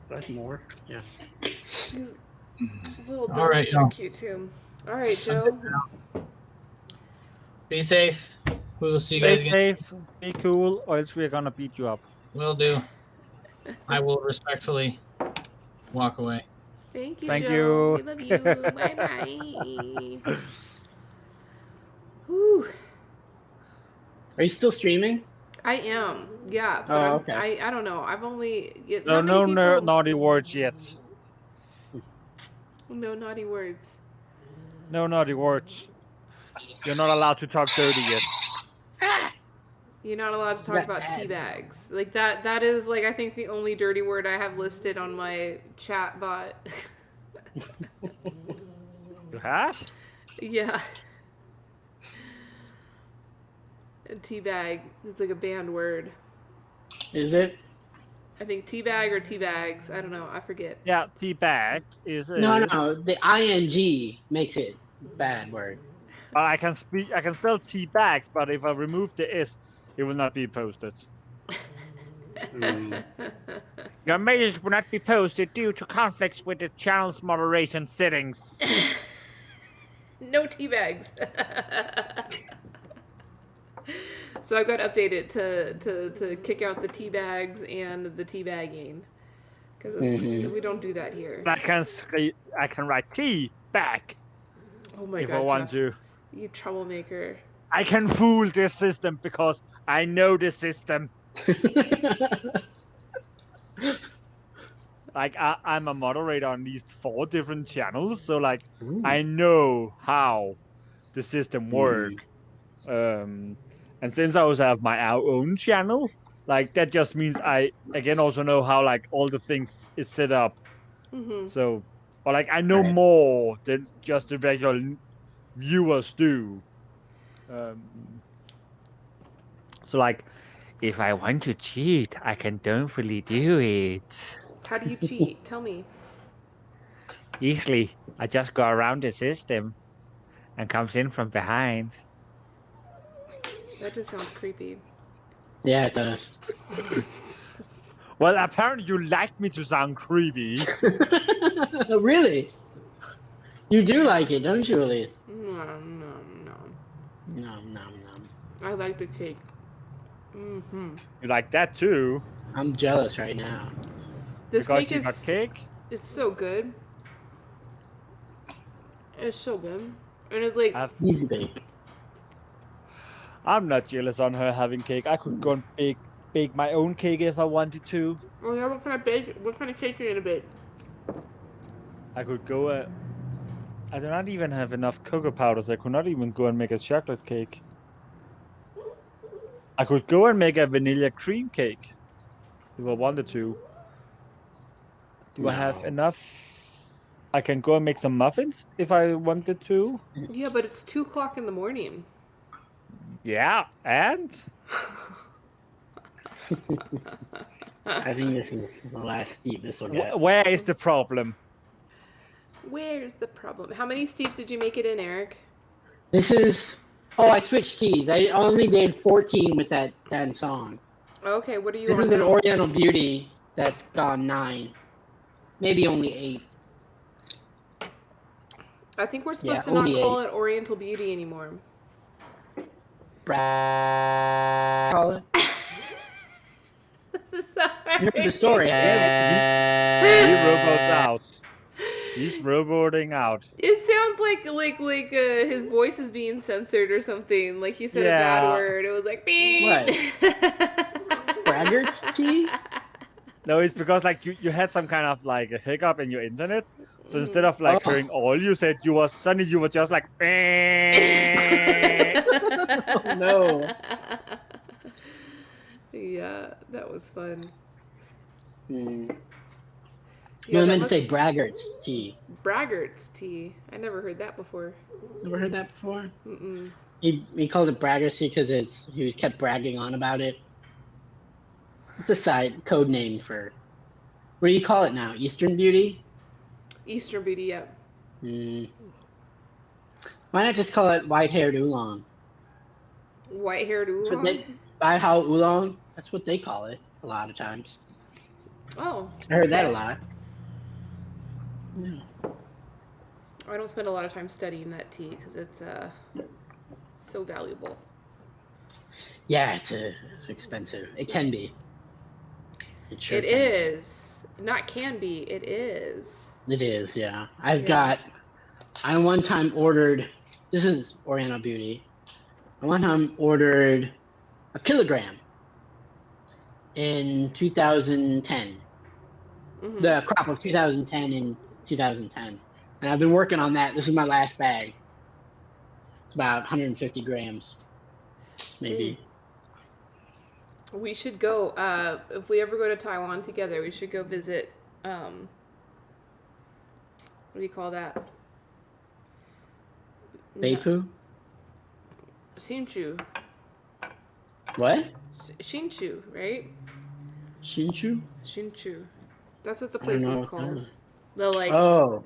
That's more. Yeah. These little All right, donuts are Joe. cute too. All right, Joe. Be safe. We will see you Stay guys again. safe, be cool, or else we're gonna beat you up. Will do. I will respectfully walk away. Thank you, Thank Joe. you. We love you. Bye bye. Whew. Are you still streaming? I am. Yeah. But Oh, okay. I don't know. I've only. No, not many people- naughty words yet. No naughty words. No naughty words. You're not allowed to talk dirty yet. You're not allowed to talk about tea bags. Like that is like I think the only dirty word I have listed on my chat bot. You have? Yeah. A tea bag. It's like a banned word. Is it? I think tea bag or tea bags. I don't know. I forget. Yeah, tea bag is. No. The ing makes it bad word. I can spell tea bags, but if I remove the s, it will not be posted. Your message will not be posted due to conflicts with the channel's moderation settings. No tea bags. So I got updated to kick out the tea bags and the tea bagging because we don't do that here. I can write tea back. Oh my if god, I want Tough. to. You troublemaker. I can fool this system because I know the system. Like I'm a moderator on at least 4 different channels, so like I know how the system work. And since I also have my own channel, like that just means I again also know how like all the things is set up. Mm-hmm. So, or like I know more than just the regular viewers do. So like, if I want to cheat, I can definitely do it How do you cheat? Tell me. easily. I just go around the system and comes in from behind. That just sounds creepy. Yeah, it does. Well, apparently you like me to sound creepy. Really? You do like it, don't you, Elise? No. I like the cake. Mm-hmm. You like that too? I'm jealous right now. This because cake you is got cake? It's so good. It's so good, and it's like easy bake. I'm not jealous on her having cake. I could go and bake my own cake if I wanted to. Oh yeah, what kind of cake are you gonna bake? I could go. I do not even have enough cocoa powders. I could not even go and make a chocolate cake. I could go and make a vanilla cream cake if I wanted to. Do I have enough? I can go and make some muffins if I wanted to. Yeah, but it's 2:00 in the morning. Yeah, and I think this is the last steep this will get. Where is the problem? Where's the problem? How many steeps did you make it in, Eric? This is. Oh, I switched keys. I only did 14 with that song. Okay, what are you This on is an now? Oriental Beauty that's gone 9. Maybe only 8. I think we're supposed to Yeah, not only call 8. it Oriental Beauty anymore. Call it. You heard the story. He robots out. He's roboting out. It sounds like his voice is being censored or something. Like he said a bad Yeah. word. It was like beep. Braggart's key? No, it's because like you had some kind of like a hiccup in your internet. So instead of like hearing all you said, you were just like. Oh no. Yeah, that was fun. No, Yeah, I that meant to say must- Braggart's tea. Braggart's tea. I never heard that before. Never heard that before? Mm-mm. He called it Braggart's tea because he kept bragging on about it. It's a side code name for. What do you call it now? Eastern Beauty? Eastern Beauty, yeah. Why not just call it white-haired oolong? White-haired That's what oolong? Baihao oolong. That's what they call it a lot of times. Oh. I heard that a okay. lot. I don't spend a lot of time studying that tea because it's so valuable. Yeah, it's expensive. It can be. It sure It can be. is. Not can be. It is. It is, yeah. I one time ordered, this is Oriental Beauty. I one time ordered a kilogram in 2010. Mm-hmm. The crop of 2010 and 2010. And I've been working on that. This is my last bag. It's about 150 grams, maybe. We should go, if we ever go to Taiwan together, we should go visit, what do you call that? Beipu? Hsinchu. What? Hsinchu, right? Hsinchu? Hsinchu. That's what the I don't place know is what called. that is. The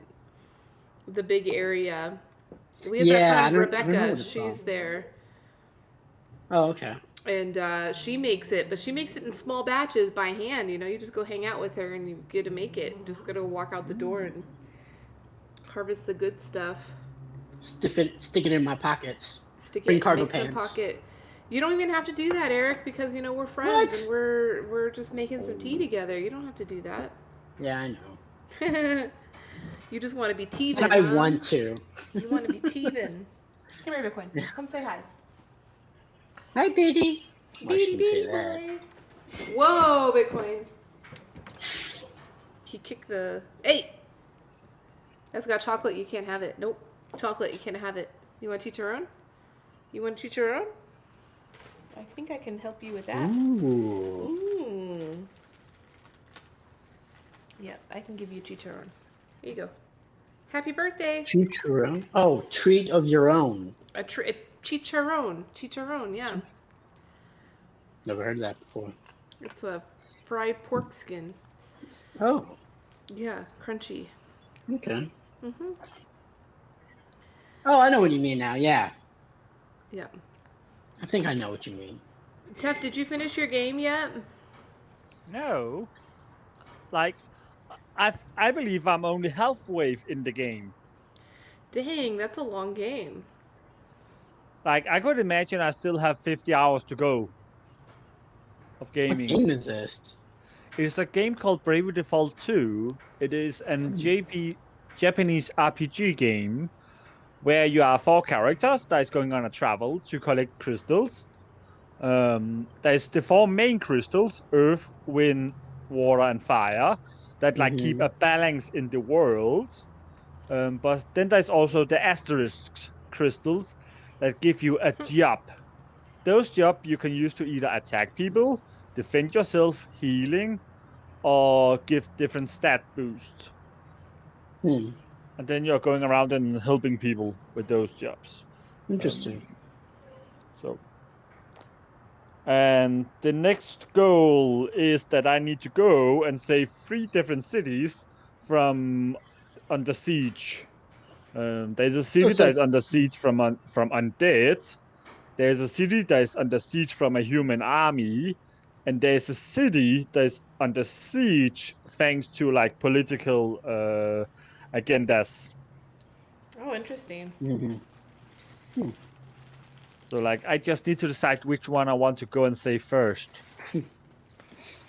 the big area. We have Yeah, that I friend don't know Rebecca. what it's She's called. there. Oh, okay. And she makes it, but she makes it in small batches by hand. You know, you just go hang out with her and you get to make it. Just gotta walk out the door and harvest the good stuff. stick it in my pockets. Stick Bring it, cargo make some pants. pocket. You don't even have to do that, Eric, because we're friends and we're just making some tea together. You don't have to do that. Yeah, I know. You just want to be teeving. I want to. You want to be teeving. Come here, Bitcoin. Come say hi. Hi, Biddy. Beady boy. Whoa, Bitcoin. He kicked the. Hey! That's got chocolate. You can't have it. Nope. Chocolate. You can't have it. You want to teach your own? You want to teach your own? I think I can help you with that. Ooh. Yeah, I can give you chicharron. Here you go. Happy birthday. Chicharron? Oh, treat of your own. A chicharron. Chicharron, yeah. Never heard of that before. It's a fried pork skin. Oh. Yeah, crunchy. Okay. Mm-hmm. Oh, I know what you mean now. Yeah. Yeah. I think I know what you mean. Tef, did you finish your game yet? No. Like, I believe I'm only halfway in the game. Dang, that's a long game. Like, I could imagine I still have 50 hours to go of gaming. What game is this? It's a game called Bravely Default 2. It is an Japanese RPG game where you are 4 characters that is going on a travel to collect crystals. There's the 4 main crystals, earth, wind, water, and fire, that keep a balance in the world. But then there's also the asterisk crystals that give you a job. Those jobs you can use to either attack people, defend yourself, healing, or give different stat boosts. And then you're going around and helping people with those jobs. Interesting. And the next goal is that I need to go and save 3 different cities from under siege. There's a city that is under siege from undead. There's a city that is under siege from a human army, and there's a city that is under siege thanks to political agendas. Oh, interesting. So I just need to decide which one I want to go and save first.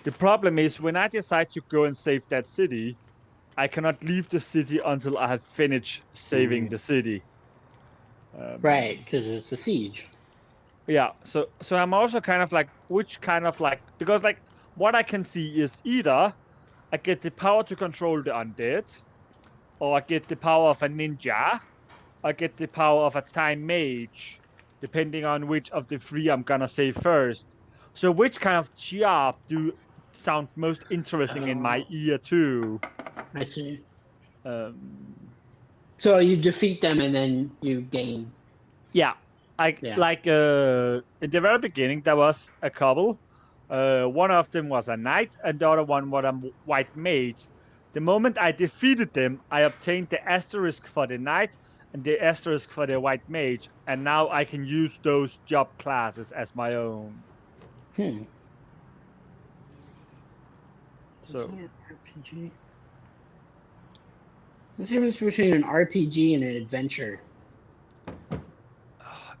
The problem is when I decide to go and save that city, I cannot leave the city until I have finished saving the city. Right, because it's a siege. Yeah, so I'm also kind of because what I can see is either I get the power to control the undead, or I get the power of a ninja, or I get the power of a time mage, depending on which of the 3 I'm gonna save first. So which kind of job do sound most interesting in my ear too? I see. So you defeat them and then you gain. Yeah. In the very beginning, there was a couple. One of them was a knight, and the other one was a white mage. The moment I defeated them, I obtained the asterisk for the knight and the asterisk for the white mage, and now I can use those job classes as my own. So. RPG. What's the difference between an RPG and an adventure?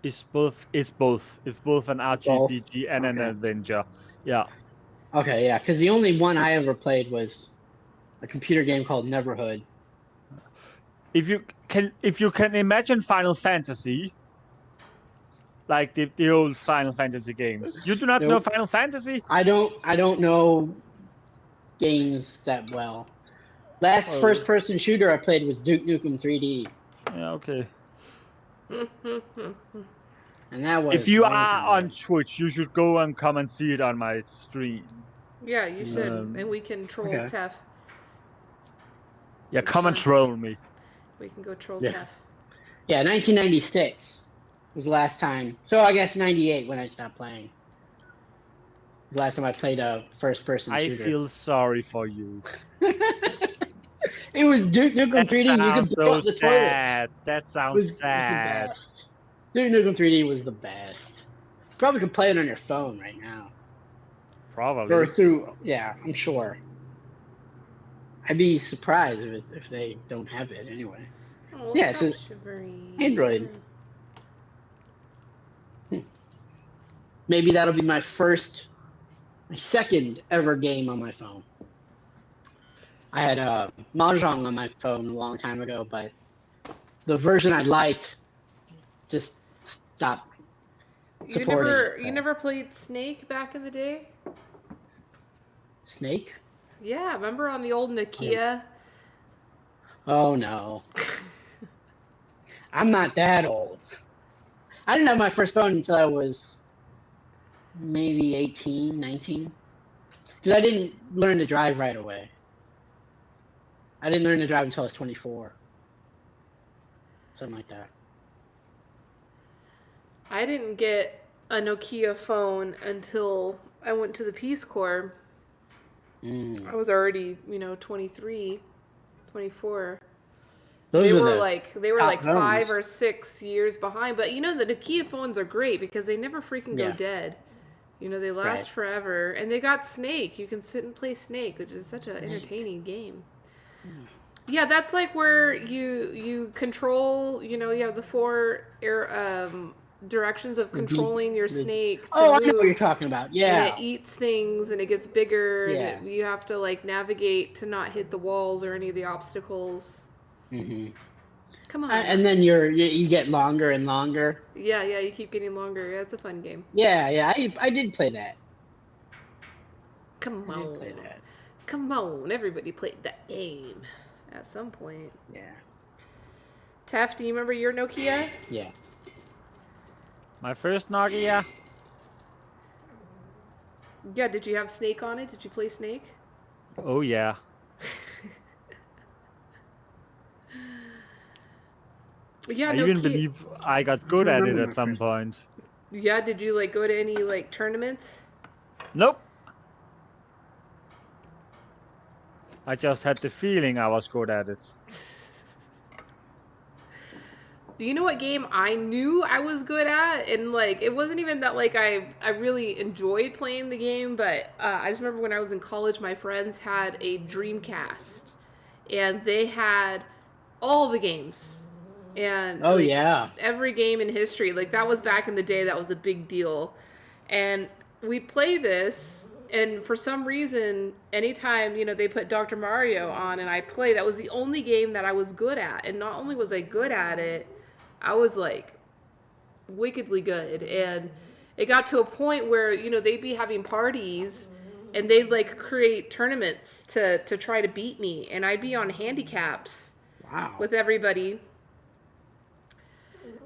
It's both. It's both an RPG and an adventure. Yeah. Okay, yeah, because the only one I ever played was a computer game called Neverhood. If you can imagine Final Fantasy, like the old Final Fantasy games. You do not know Final Fantasy? I don't know games that well. Last first-person shooter I played was Duke Nukem 3D. Yeah, okay. And that was. If you are on Twitch, you should go and come and see it on my stream. Yeah, you should, and we can troll Tef. Yeah, come and troll me. We can go troll Tef. Yeah, 1996 was the last time. So I guess 98 when I stopped playing. The last time I played a first-person shooter. I feel sorry for you. It was Duke Nukem 3D. You could blow up the toilet. That sounds sad. Was the best. Duke Nukem 3D was the best. Probably could play it on your phone right now. Probably. Or through, yeah, I'm sure. I'd be surprised if they don't have it anyway. Oh, Yeah, stop it's shivering. Android. Maybe that'll be my second ever game on my phone. I had Mahjong on my phone a long time ago, but the version I liked just stopped supporting it. You never played Snake back in the day? Snake? Yeah, remember on the old Nokia? Oh no. I'm not that old. I didn't have my first phone until I was maybe 18, 19. Because I didn't learn to drive right away. I didn't learn to drive until I was 24. Something like that. I didn't get a Nokia phone until I went to the Peace Corps. I was already, 23, 24. They were like top 5 phones. or 6 years behind, but the Nokia phones are great because they never freaking go Yeah. dead. They last Right. forever, and they got Snake. You can sit and play Snake, which is such an entertaining game. Yeah, that's like where you control. You have the 4 directions of controlling your snake to Oh, I move. know what you're talking about. And Yeah. it eats things, and it gets bigger. Yeah. And you have to navigate to not hit the walls or any of the obstacles. Mm-hmm. Come on. And then you get longer and longer. Yeah, you keep getting longer. Yeah, it's a fun game. Yeah. I did play that. Come I did on. play that. Come on. Everybody played that game at some point. Yeah. Taff, do you remember your Nokia? Yeah. My first Nokia. Yeah, did you have Snake on it? Did you play Snake? Oh yeah. Yeah, I Nokia. even believe I got good at it at some point. Yeah, did you go to any tournaments? Nope. I just had the feeling I was good at it. Do you know what game I knew I was good at? And it wasn't even that I really enjoyed playing the game, but I just remember when I was in college, my friends had a Dreamcast, and they had all the games. And yeah. every game in history, that was back in the day, that was a big deal. And we play this, and for some reason, anytime, they put Dr. Mario on and I play, that was the only game that I was good at. And not only was I good at it, I was wickedly good. And it got to a point where, they'd be having parties and they'd create tournaments to try to beat me. And I'd be on handicaps with everybody.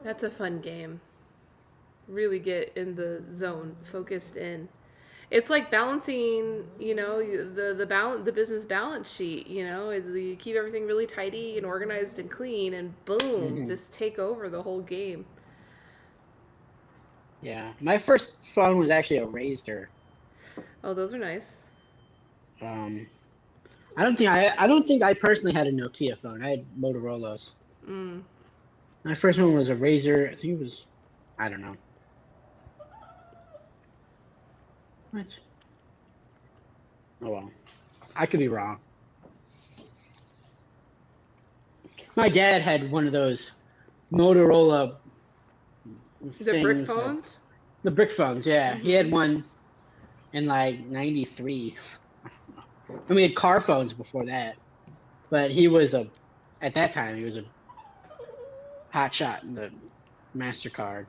That's a fun game. Really get in the zone, focused in. It's like balancing, the business balance sheet, is you keep everything really tidy and organized and clean, and boom, just take over the whole game. Yeah. My first phone was actually a Razr. Oh, those are nice. I don't think I personally had a Nokia phone. I had Motorola's. My first one was a Razr. I think it was, I don't know. What? Oh well. I could be wrong. My dad had one of those Motorola The brick things, phones? The brick phones, yeah. He had one in 93. And we had car phones before that. But at that time, he was a hot shot in the MasterCard.